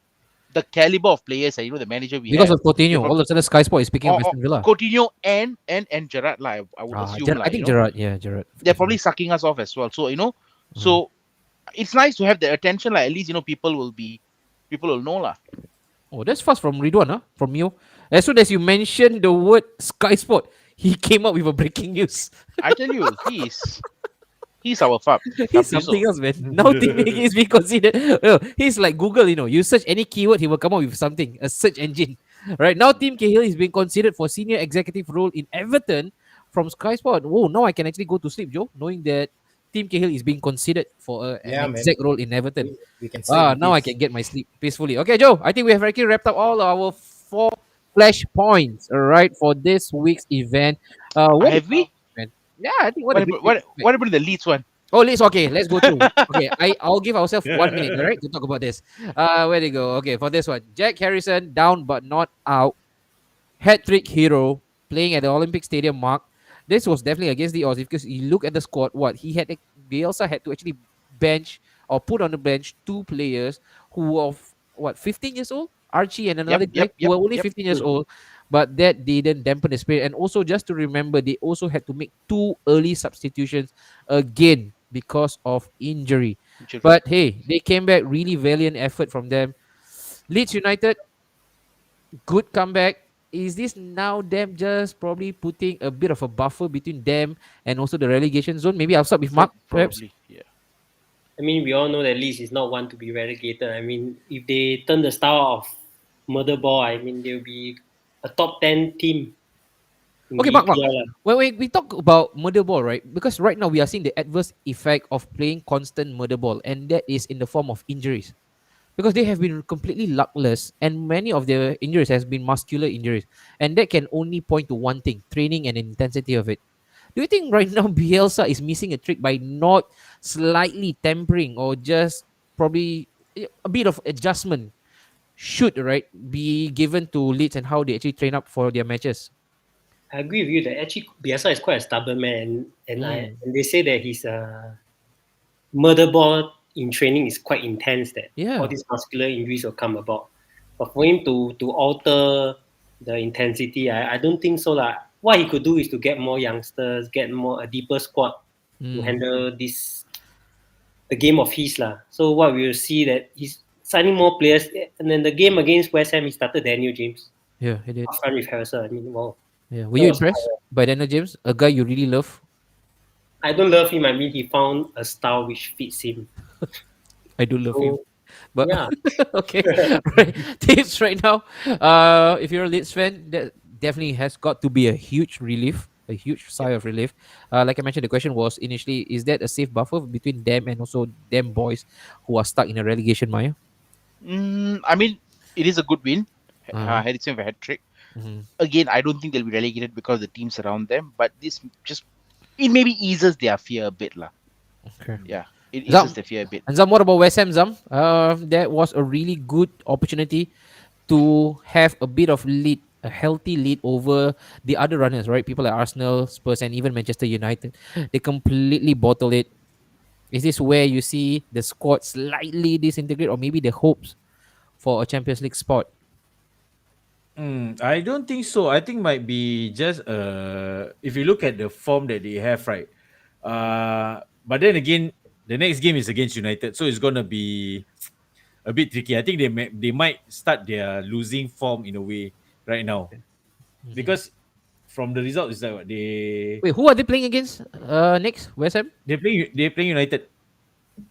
the caliber of players and the manager we Because have, of Coutinho, we're all of probably a sudden Sky Sport is picking up or Aston Villa. Coutinho and Gerrard, like I would assume, I like think Gerrard, yeah, Gerrard. they're probably sucking us off as well. So so it's nice to have the attention. Like at least people will know lah. Oh, that's fast from Ridwan, huh? From you. As soon as you mentioned the word Sky Sport, he came up with a breaking news. I tell you, he's our fab. He's something else, man. Now Team Making is being considered. He's like Google, you search any keyword, he will come up with something, a search engine. Right now, Tim Cahill is being considered for senior executive role in Everton from Sky Sport. Oh, now I can actually go to sleep, Joe, knowing that Tim Cahill is being considered for an Yeah, man. exec role in Everton. We can sleep in Now I peace. can get my sleep peacefully. Okay, Joe, I think we have already wrapped up all our 4 flash points, all right, for this week's event. What Have we? man? Yeah, I think what What a great about, week. what about the Leeds one? Oh, let's okay. Let's go through. Okay, I'll give ourselves 1 minute, all right, to talk about this. Where they go? Okay, for this one, Jack Harrison down but not out. Hat trick hero playing at the Olympic Stadium. Mark, this was definitely against the odds because you look at the squad. What he had, Bielsa had to actually bench or put on the bench 2 players who were of 15 years old. Archie and another guy who were only 15 years old, but that didn't dampen the spirit. And also, just to remember, they also had to make 2 early substitutions again because of injury. But hey, they came back, really valiant effort from them. Leeds United, good comeback. Is this now them just probably putting a bit of a buffer between them and also the relegation zone? Maybe I'll start with Mark, perhaps. Probably, yeah. I mean, we all know that Leeds is not one to be relegated. I mean, if they turn the style of murder ball, I mean, they'll be a top 10 team. in Okay, the Mark. EPL lah. When we talk about murder ball, right? Because right now we are seeing the adverse effect of playing constant murder ball, and that is in the form of injuries. Because they have been completely luckless, and many of their injuries has been muscular injuries, and that can only point to one thing: training and intensity of it. Do you think right now Bielsa is missing a trick by not slightly tempering or just probably a bit of adjustment should right be given to Leeds and how they actually train up for their matches? I agree with you that actually Bielsa is quite a stubborn man, and they say that his murder ball in training is quite intense. That all these muscular injuries will come about. But for him to alter the intensity, I don't think so lah. What he could do is to get more youngsters, get a deeper squad to handle the game of his lah. So what we will see that he's signing more players, and then the game against West Ham, he started Daniel James. Yeah, he did. Up front with Harrison. I mean, wow. Yeah, were you impressed by Daniel James, a guy you really love? I don't love him. I mean, he found a style which fits him. I do love him. But yeah. okay. Right. Tips right now. If you're a Leeds fan, that definitely has got to be a huge relief, a huge sigh of relief. Like I mentioned, the question was initially, is that a safe buffer between them and also them boys who are stuck in a relegation mire? I mean, it is a good win. Harrison for a hat trick. Again, I don't think they'll be relegated because of the teams around them, but it maybe eases their fear a bit lah. Okay. Yeah, it eases their fear a bit. And Zam, what about West Ham, Zam? That was a really good opportunity to have a bit of lead, a healthy lead over the other runners, right? People like Arsenal, Spurs, and even Manchester United. They completely bottle it. Is this where you see the squad slightly disintegrate, or maybe the hopes for a Champions League spot? I don't think so. I think might be just if you look at the form that they have, right? But then again, the next game is against United, so it's gonna be a bit tricky. I think they might start their losing form in a way right now, because from the result is like what they Wait, who are they playing against next? West Ham? they're playing United.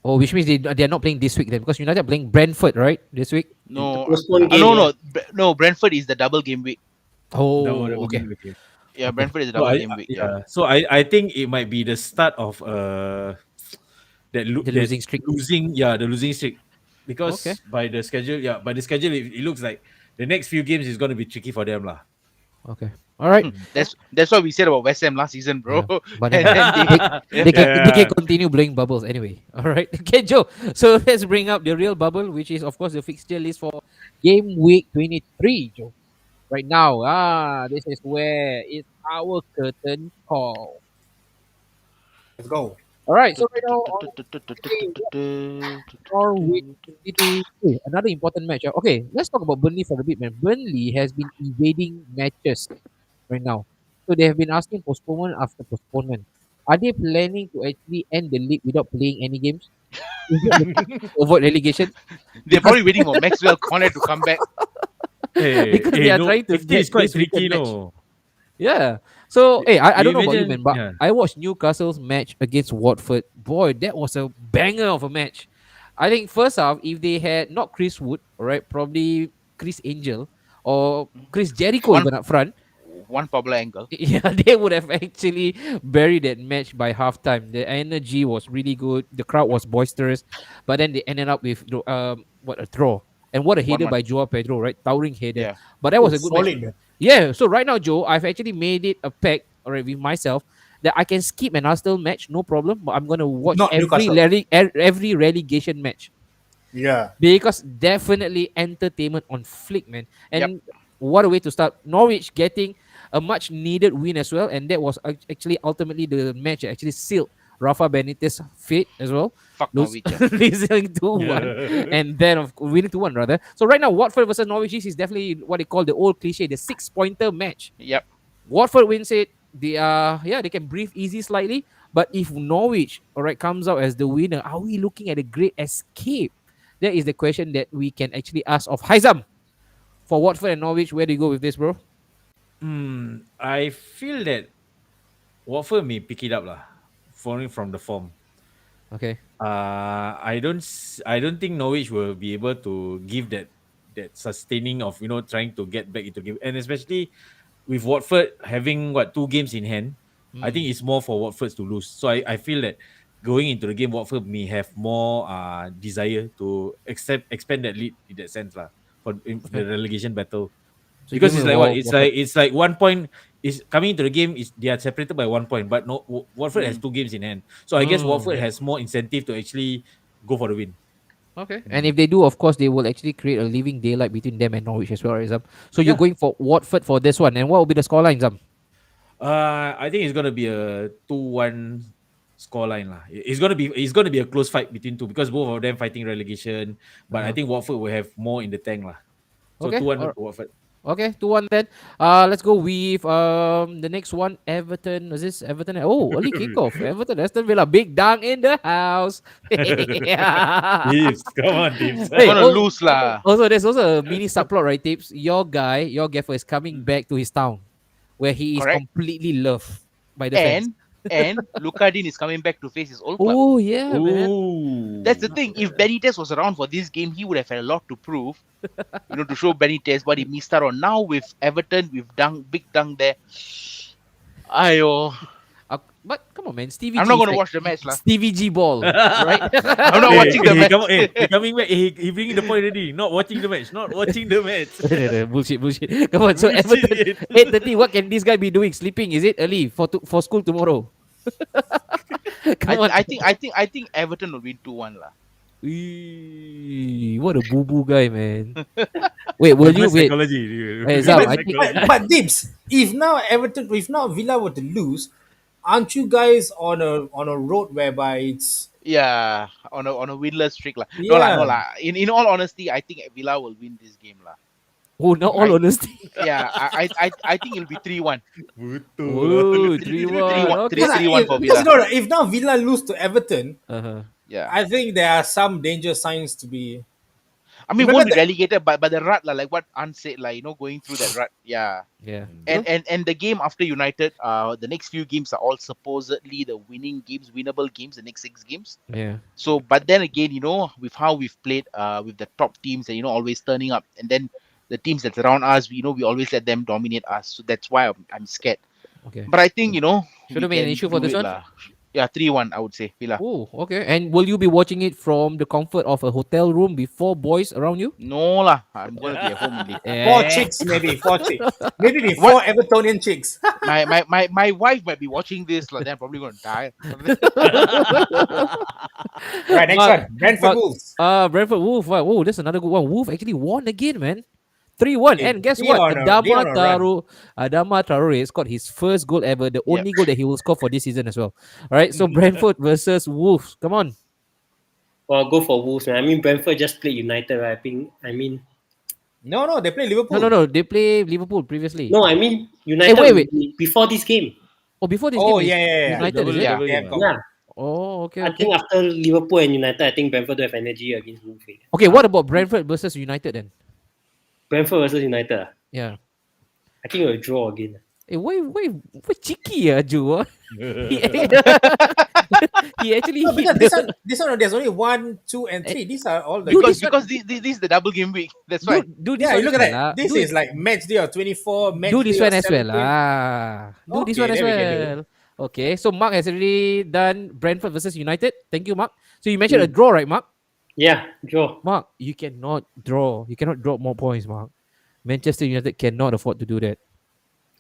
Oh, which means they are not playing this week then, because United are playing Brentford, right? This week? No, postponed game, no. Brentford is the double game week. Oh, No, okay. Yeah, Okay. Brentford is a So double game week. Yeah. I think it might be the start of The that losing streak. the losing streak, Okay. because by the schedule it looks like the next few games is going to be tricky for them lah. Okay. All right. That's what we said about West Ham last season, bro. Yeah. But then And then they they can continue blowing bubbles anyway. All right. Okay, Joe. So let's bring up the real bubble, which is of course the fixture list for game week 23, Joe. Right now, this is where it's our curtain call. Let's go. All right. So right now on our week 22, another important match. Okay, let's talk about Burnley for a bit, man. Burnley has been evading matches right now. So they have been asking postponement after postponement. Are they planning to actually end the league without playing any games? Is that the plan to avoid relegation? they're probably waiting for Maxwell Cornet to come back. Because they are no, trying to this get is quite this weekend tricky, match. no. Yeah. So, hey, I don't You know about you, man, imagine, but yeah. I watched Newcastle's match against Watford. Boy, that was a banger of a match. I think first half, if they had not Chris Wood, all right, probably Chris Angel or Chris Jericho One even up front, one Pablo angle. yeah, they would have actually buried that match by halftime. The energy was really good. The crowd was boisterous, but then they ended up with what a draw. And what a header 1-1. by Joao Pedro, right? Towering header. Yeah. But that was Oh, a good match. solid, man. Yeah. So right now, Joe, I've actually made it a pact, all right, with myself that I can skip an Arsenal match, no problem. But I'm gonna watch Not Newcastle. every relegation match Yeah. because definitely entertainment on flick, man. Yep. And what a way to start. Norwich getting a much needed win as well, and that was actually ultimately the match that actually sealed Rafa Benitez's fate as well. Fuck Lose, Norwich. Yeah. losing 2-1, and then winning 2-1 rather. So right now, Watford versus Norwich is definitely what they call the old cliche, the 6-pointer match. Yep. Watford wins it. They can breathe easy slightly. But if Norwich, all right, comes out as the winner, are we looking at a great escape? That is the question that we can actually ask of Haizam. For Watford and Norwich, where do you go with this, bro? I feel that Watford may pick it up lah, following from the form. Okay. I don't think Norwich will be able to give that sustaining of trying to get back into game, and especially with Watford having two games in hand. I think it's more for Watford to lose. So I feel that going into the game, Watford may have more desire to expand that lead in that sense lah, for in the relegation battle. So Because you're it's going like with what it's Watford. like it's like 1 point is coming into the game, is they are separated by 1 point, but no, Watford has 2 games in hand, so I guess Watford Yeah. has more incentive to actually go for the win. Okay. And if they do, of course, they will actually create a living daylight between them and Norwich as well, right, Zam? So you're Yeah. going for Watford for this one. And what will be the scoreline, Zam? I think it's gonna be a 2-1 scoreline lah. It's gonna be a close fight between two, because both of them fighting relegation. But I think Watford will have more in the tank lah. So Okay. 2-1 Alright. to Watford. Okay, 2-1 then. Let's go with the next one. Everton. Is this Everton? Oh, early kickoff. Everton, Aston Villa. Big Dang in the house. Tips, come on, Tips. Hey, Gonna lose lah. Also, there's also a mini subplot, right, Tips? Your guy, your gaffer is coming back to his town where he is Correct. completely loved by the fans. And Lucadin is coming back to face his old club. Oh, yeah, man. Ooh. That's the thing. If Benitez was around for this game, he would have had a lot to prove. To show Benitez what he missed out on. Now with Everton, with Big Dunk there. Ayo. But come on, man. Stevie I'm G not gonna effect. watch the match lah. Stevie G ball, right? I'm not watching the match. Come on, he coming back. He bringing the point already. Not watching the match. Not watching the match. Bullshit. Come on. So Everton, 8:30. What can this guy be doing? Sleeping? Is it early for school tomorrow? Come on. I think Everton will win 2-1 lah. What a boo boo guy, man. Wait, will you wait? Psychology. Hey, Zam, I But, think but Dibs, if now Villa were to lose, aren't you guys on a road whereby it's Yeah, on a winless streak lah. No lah, Yeah. no lah. In all honesty, I think Villa will win this game lah. oh, now all honesty. Yeah, I think it'll be 3-1. Oh, 3-1. Okay. 3-1 for because Villa. if now Villa lose to Everton, Uh-huh. Yeah, I think there are some danger signs to be. I mean, Remember won't be that- relegated, but the rut lah, like what An said, like going through that rut. Yeah, Yeah. and the game after United, the next few games are all supposedly the winning games, winnable games, the next 6 games. Yeah. So, but then again, with how we've played, with the top teams, and always turning up, and then the teams that's around us, we always let them dominate us. So that's why I'm scared. Okay. But I think, you know, Shouldn't we be an can issue for do this it one? lah. Yeah, 3-1, I would say. Villa. Oh, okay. And will you be watching it from the comfort of a hotel room with 4 boys around you? No lah. I'm going to be at home only. Four Eh. chicks, maybe 4 chicks. Maybe with What? 4 Evertonian chicks. My wife might be watching this, like, then I'm probably going to die. Right, next Mark, one. Brentford Mark, Wolves. Brentford Wolf. Wow, oh, that's another good one. Wolf actually won again, man. 3-1. They- And guess they what? on a- they on a run. Adama Traore scored his first goal ever, the Yep. only goal that he will score for this season as well. All right, so Brentford versus Wolves. Come on. Well, I'll go for Wolves, man. I mean, Brentford just played United, right? I mean, No, they play Liverpool. No. They play Liverpool previously. no, I mean United wait. before this game. Oh, before this Oh, game is yeah. United, is it? Yeah. They have got- Yeah, Oh, okay. I think after Liverpool and United, I think Brentford don't have energy against Wolves. Okay, what about Brentford versus United then? Brentford versus United, Yeah. I think we'll draw again. Why cheeky Joe? He actually No, hit because the- this one, there's only 1, 2, and 3. These are all the. Dude, because this is the double game week. That's why. do this Yeah, one you look as at well, that. This do is like match day of 24. Match do this day one of as well. 17. Do this Okay, one as then we can do well. Okay, so Mark has already done Brentford versus United. Thank you, Mark. So you mentioned a draw, right, Mark? Yeah, draw. Mark, you cannot draw. You cannot drop more points, Mark. Manchester United cannot afford to do that.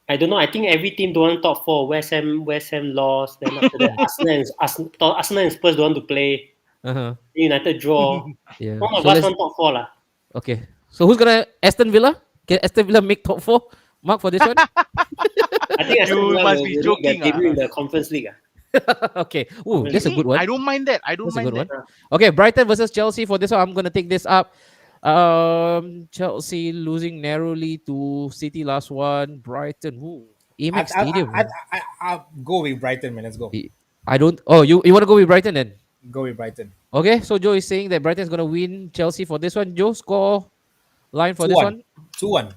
I don't know. I think every team don't want top four. West Ham lost. Then after that, Arsenal and Spurs don't want to play. Uh-huh. United draw. Yeah. One of So us let's- want top four lah. Okay. So who's gonna Aston Villa? Can Aston Villa make top 4? Mark for this one? I think Aston You Villa must will be make joking, their debut in the Conference League. Okay. Ooh, that's a good one. I don't mind that. I don't That's a mind good that. one. Okay, Brighton versus Chelsea. For this one, I'm gonna take this up. Chelsea losing narrowly to City last one. Brighton. Ooh. Amex Stadium. I'll go with Brighton, man. Let's go. I don't. Oh, you want to go with Brighton then? Go with Brighton. Okay, so Joe is saying that Brighton is gonna win Chelsea for this one. Joe, score line for this 2-1. one. 2-1.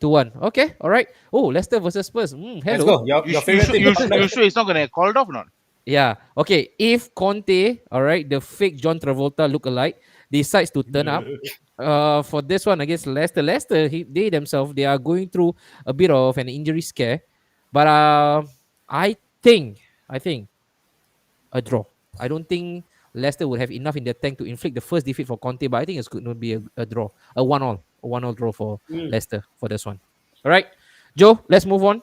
2-1. Okay, all right. Oh, Leicester versus Spurs. Let's Hello. go. Your favorite team. You sure it's not gonna get called off or not? Yeah. Okay. If Conte, all right, the fake John Travolta look-alike, decides to turn up for this one against Leicester, they themselves, they are going through a bit of an injury scare. But I think a draw. I don't think Leicester would have enough in their tank to inflict the first defeat for Conte, but I think it's going to be a draw. A 1-1 draw for Leicester for this one. All right. Joe, let's move on.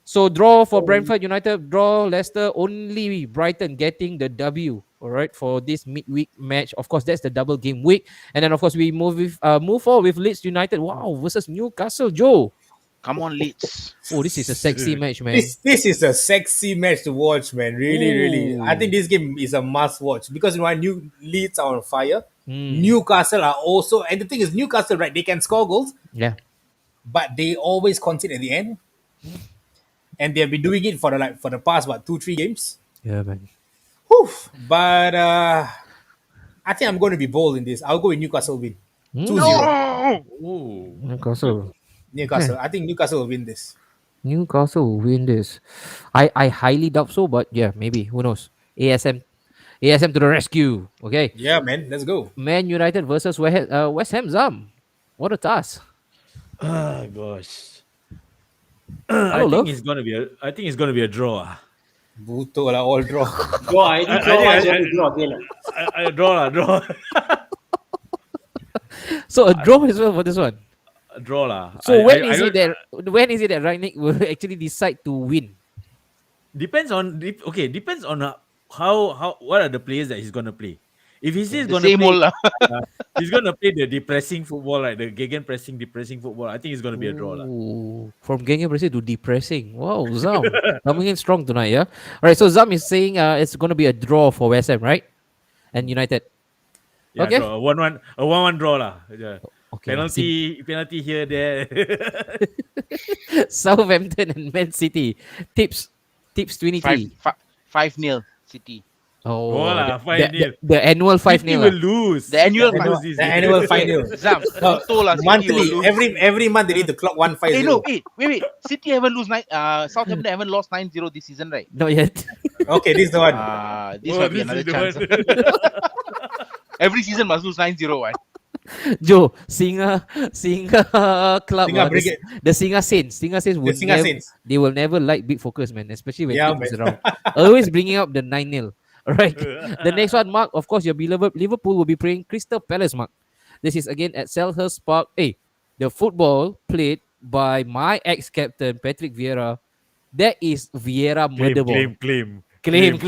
So draw for Brentford United, draw Leicester, only Brighton getting the W. All right, for this midweek match. Of course, that's the double game week. And then of course we move forward with Leeds United. Wow, versus Newcastle. Joe. Come on, Leeds. Oh, this is a sexy match, man. This is a sexy match to watch, man. Really. I think this game is a must watch because new Leeds are on fire. Newcastle are also, and the thing is, Newcastle, right? They can score goals, Yeah. but they always concede at the end. And they've been doing it for the past 2-3 games. Yeah, man. Whew. But I think I'm going to be bold in this. I'll go with Newcastle win. 2-0. Oh, Newcastle. Newcastle. I think Newcastle will win this. Newcastle will win this. I highly doubt so, but yeah, maybe. Who knows? ASM to the rescue. Okay. Yeah, man. Let's go. Man United versus West Ham Zam. What a task. ah, gosh. Hello, love. I think it's gonna be a draw. Buto lah, all draw. Draw. I think draw. I want to draw again. I draw. So a draw as well for this one. Draw lah. So I when don't- is it that Rangnick will actually decide to win? depends on how what are the players that he's gonna play. If he's just The gonna same play, old lah. he's gonna play the depressing football, like the gegenpressing, depressing football. I think it's gonna be a draw lah. Ooh, from gegenpressing to depressing. Wow, Zam coming in strong tonight. Yeah. All right. So Zam is saying it's going to be a draw for West Ham, right? And United. Yeah, Okay. draw. A 1-1 draw lah. Yeah. Okay. Penalty here there. Southampton and Man City. Tips 23. 5-0 City. Oh, Go lah, 5-0. the annual 5-0. City will lose. The annual City will lose The this annual game. final. Zam, betul lah, City will Monthly. lose. Every month they need to clock 150. Hey, no, wait. City haven't lose Southampton haven't lost 9-0 this season, right? Not yet. Okay, this is the one. This Oh, might be this another is the chance. one. Every season must lose 9-0, right? Joe, Singa club, Singa Brigade, the Singa Saints the would Singa never, Saints. they will never like big focus, man, especially when Yeah, King is man. around. Always bringing up the 9-0. All right. The next one, Mark, of course, your beloved Liverpool will be playing Crystal Palace, Mark. This is again at Selhurst Park. Hey, the football played by my ex-captain Patrick Vieira. That is Vieira murder ball. Claim. Claim.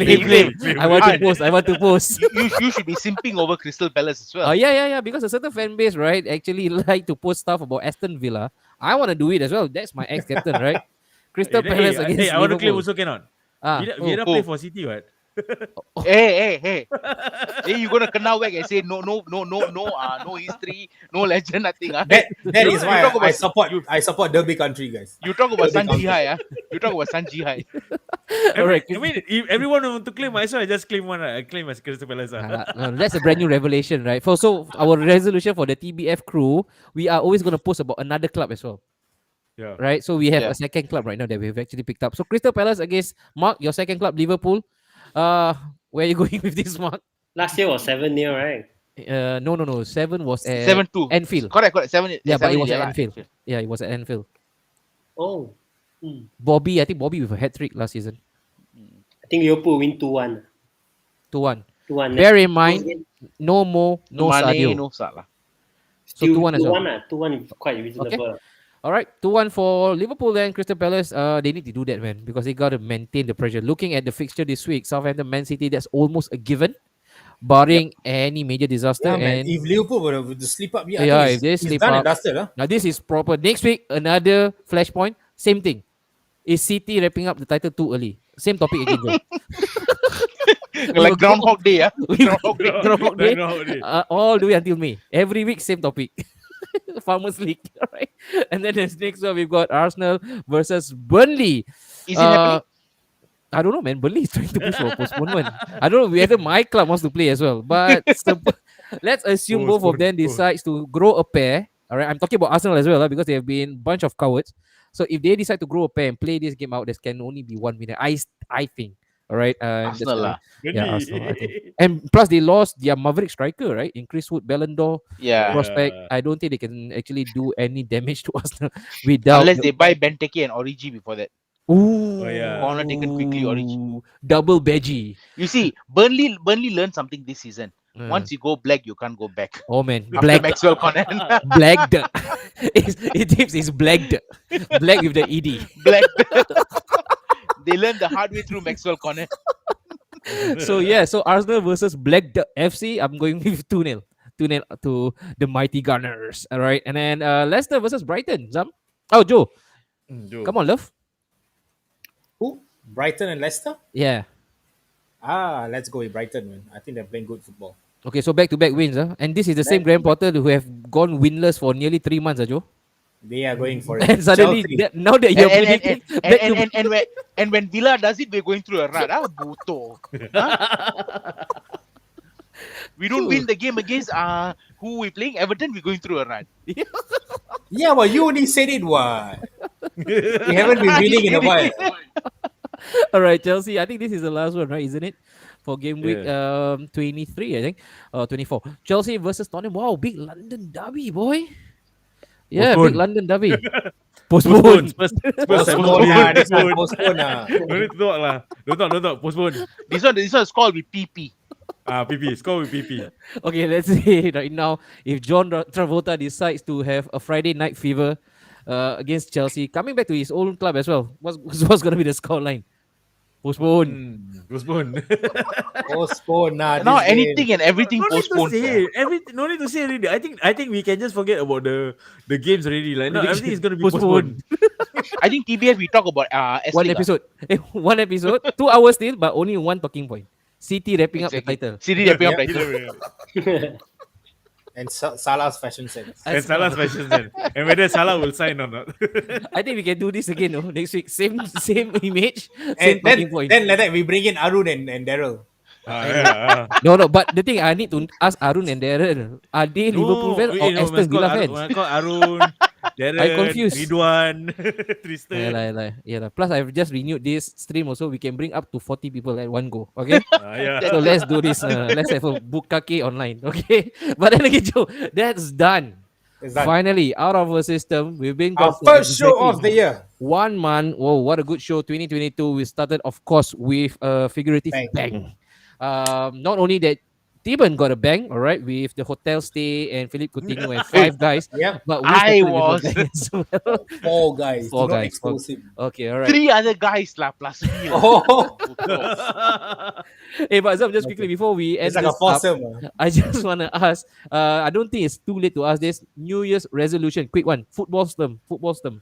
I want to post. I want to post. You should be simping over Crystal Palace as well. Yeah. Because a certain fan base, right, actually like to post stuff about Aston Villa. I want to do it as well. That's my ex-captain, right? Crystal Palace against I want to claim Liverpool. also cannot. Ah, Vieira play for City, what? Hey. Then you gonna kena whack and say no history, no legend, nothing. That is why talk about- I support Derby country, guys. You talk about Derby Sanji county. High, You talk about Sanji High. all right. I mean, if everyone want to claim, I so I just claim one. I claim as Crystal Palace. No, that's a brand new revelation, right? So our resolution for the TBF crew, we are always going to post about another club as well, Yeah. right? So we have Yeah. a second club right now that we've actually picked up. So Crystal Palace against Mark, your second club, Liverpool. Where are you going with this, Mark? Last year was 7-0, right? No. 7 was at 7-2. Anfield. Correct. 7. Yeah, but it 7, was at lah. Anfield. Yeah, it was at Anfield. Oh. I think Bobby with a hat trick last season. I think Liverpool win 2-1. 2-1. 2-1. Bear in mind, no more, no Mane, Sadio. no Salah. So 2-1 as well. 2-1 is quite reasonable. All right, 2-1 for Liverpool and Crystal Palace. They need to do that, man, because they got to maintain the pressure. Looking at the fixture this week, Southampton, Man City, that's almost a given, barring any major disaster. Yeah, man. And If Liverpool were to slip up, Yeah, I if think they it's slip done up- and dusted, huh? now this is proper. Next week, another flashpoint. Same thing. Is City wrapping up the title too early? Same topic again, Joe. Like Groundhog Day, Groundhog Day. Groundhog Day. All the way until May. Every week, same topic. Farmers League, right? And then the next one, we've got Arsenal versus Burnley. Is it happening? I don't know, man. Burnley is trying to push for a postponement. I don't know whether my club wants to play as well. But let's assume both of them decides to grow a pair. All right, I'm talking about Arsenal as well, because they have been a bunch of cowards. So if they decide to grow a pair and play this game out, there can only be one winner. I think. All right, Arsenal lah. Yeah, Arsenal, I think. And plus, they lost their maverick striker, right? In Chris Wood, Ballon d'Or Yeah. prospect. I don't think they can actually do any damage to Arsenal without. Unless they buy Benteke and Origi before that. Ooh, Oh, yeah. Corner taken quickly, Origi. double badgie. You see, Burnley learned something this season. Mm. Once you go black, you can't go back. Oh man, After black, Maxwell Cornet. black. It's black. Black with the ed. Black. They learned the hard way through Maxwell Cornet. So yeah, so Arsenal versus Black Duck FC. I'm going with 2-0. 2-0 to the mighty Gunners. All right, and then Leicester versus Brighton. Zam. Oh, Joe, come on, love. Who? Brighton and Leicester? Yeah. Let's go with Brighton, man. I think they're playing good football. Okay, so back-to-back wins, and this is the same Graham Potter who have gone winless for nearly 3 months, Joe. They are going for it. And suddenly, Chelsea. now that you're predicting, back to- And when Villa does it, we're going through a run. Buto. Huh? We don't win the game against who we playing Everton. We're going through a run. Yeah, well, you only said it, what? We haven't been winning in a while. All right, Chelsea. I think this is the last one, right? Isn't it? For game week 23, I think. 24. Chelsea versus Tottenham. Wow, big London derby, boy. Yeah, Postpone. big London derby. Postpone. Postpone lah, this one postpone lah. Don't need to talk lah. Don't talk. Postpone. This one is called with PP. PP. Score with PP. Okay, let's see right now. If John Travolta decides to have a Friday night fever against Chelsea, coming back to his own club as well, what's going to be the scoreline? Postpone. Postpone. Postpone lah. Now this game. anything and everything No need to postponed. say. No need to say already. I think we can just forget about the games already. Like no, everything is gonna be postponed. I think TBS we talk about One episode. One episode. 2 hours still, but only one talking point. City wrapping up the title. City wrapping up Yeah. title. And Salah's fashion sense. And Salah's fashion then. And whether Salah will sign or not. I think we can do this again next week. Same image, same And talking point. then like that, we bring in Arun and Daryl. No, but the thing I need to ask Arun and Darren, are they Liverpool fans or Aston Villa fans? Call Arun, Darren, confused. Ridwan, Yeah, Tristan. yeah. Plus, I've just renewed this stream also. We can bring up to 40 people at one go. Okay. Yeah. So let's do this. Let's have a bukkake online. Okay. But then again, Joe, that's done. It's done. Finally, out of our system. We've been Our gone for first show exactly of the year. 1 month. Whoa, what a good show. 2022. We started, of course, with a figurative Bang. bang. Not only that, Tiban got a bang, all right, with the hotel stay and Philip Coutinho and five guys. Yep. But we I started with a was bang as well. Four guys. Four Do not guys. expose him. Okay, all right. 3 other guys lah plus me. lah. Oh, Hey, but Azam, just quickly before we end it's like a this up, foursome. I just want to ask. I don't think it's too late to ask this. New Year's resolution, quick one. Football stem. Football stem.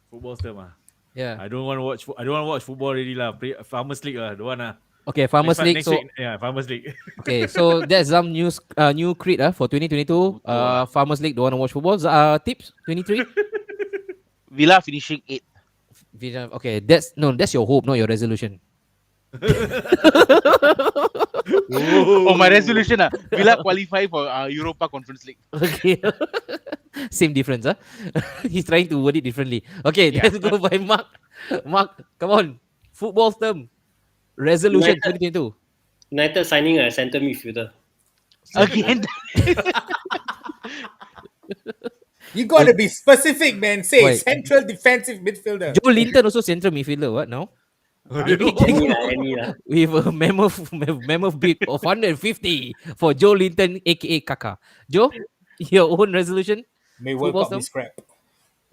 Football term ah. Yeah. I don't want to watch. I don't want to watch football already lah. Farmers League lah. Don't want lah. Okay, Farmers League. Next So week, yeah, Farmers League. okay, so that's some news. New creed for 2022. Farmers League. Don't want to watch football. Tips 23. Villa finishing 8th. Okay, that's your hope, not your resolution. Oh, my resolution Villa qualify for Europa Conference League. Okay. Same difference, huh? He's trying to word it differently. Okay, Yeah. let's go by Mark. Mark, come on. Football term. Resolution United. 2022. United signing a centre midfielder. Again. You gotta be specific, man. Say Wait. central defensive midfielder. Joe Linton also central midfielder. What now? Any lah. With a mammoth bid of 150 for Joe Linton, aka Kaka. Joe, your own resolution? May World Football Cup be term? scrapped.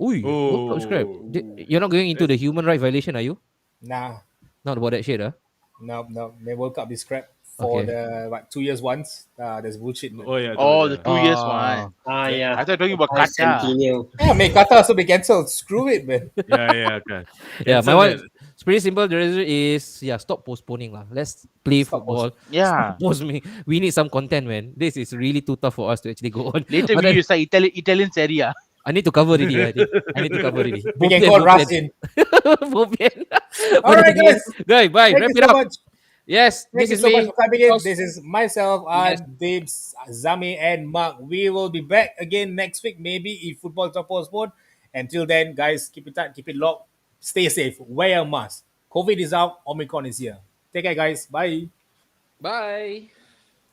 Ui, World Cup scrap. You're not going into the human right violation, are you? Nah, Not about that shit, huh? no. May World Cup be scrapped for Okay. the 2 years once. That's bullshit. Man. Oh yeah. Oh, the yeah. 2 years Ah. one. Yeah. I thought talking about High Qatar. Centennial. Yeah, may Qatar also be cancelled. Screw it, man. Yeah. Okay. Yeah, my Cancel one. that. It's pretty simple. The resolution is stop postponing lah. Let's play Stop football. Yeah. Postponing. We need some content, man. This is really too tough for us to actually go on. Later But then we start Italian Serie A. I need to cover already. I think. I need to cover already. We can call Ras in. Bobian. All right, guys. Bye. Thank Wrap you it so up. much. Yes, Thank this you is so me. much for coming in. Ross. This is myself, Dibs, Zami, and Mark. We will be back again next week, maybe if football is not postponed. Until then, guys, keep it tight, keep it locked, stay safe, wear a mask. COVID is out, Omicron is here. Take care, guys. Bye. Bye.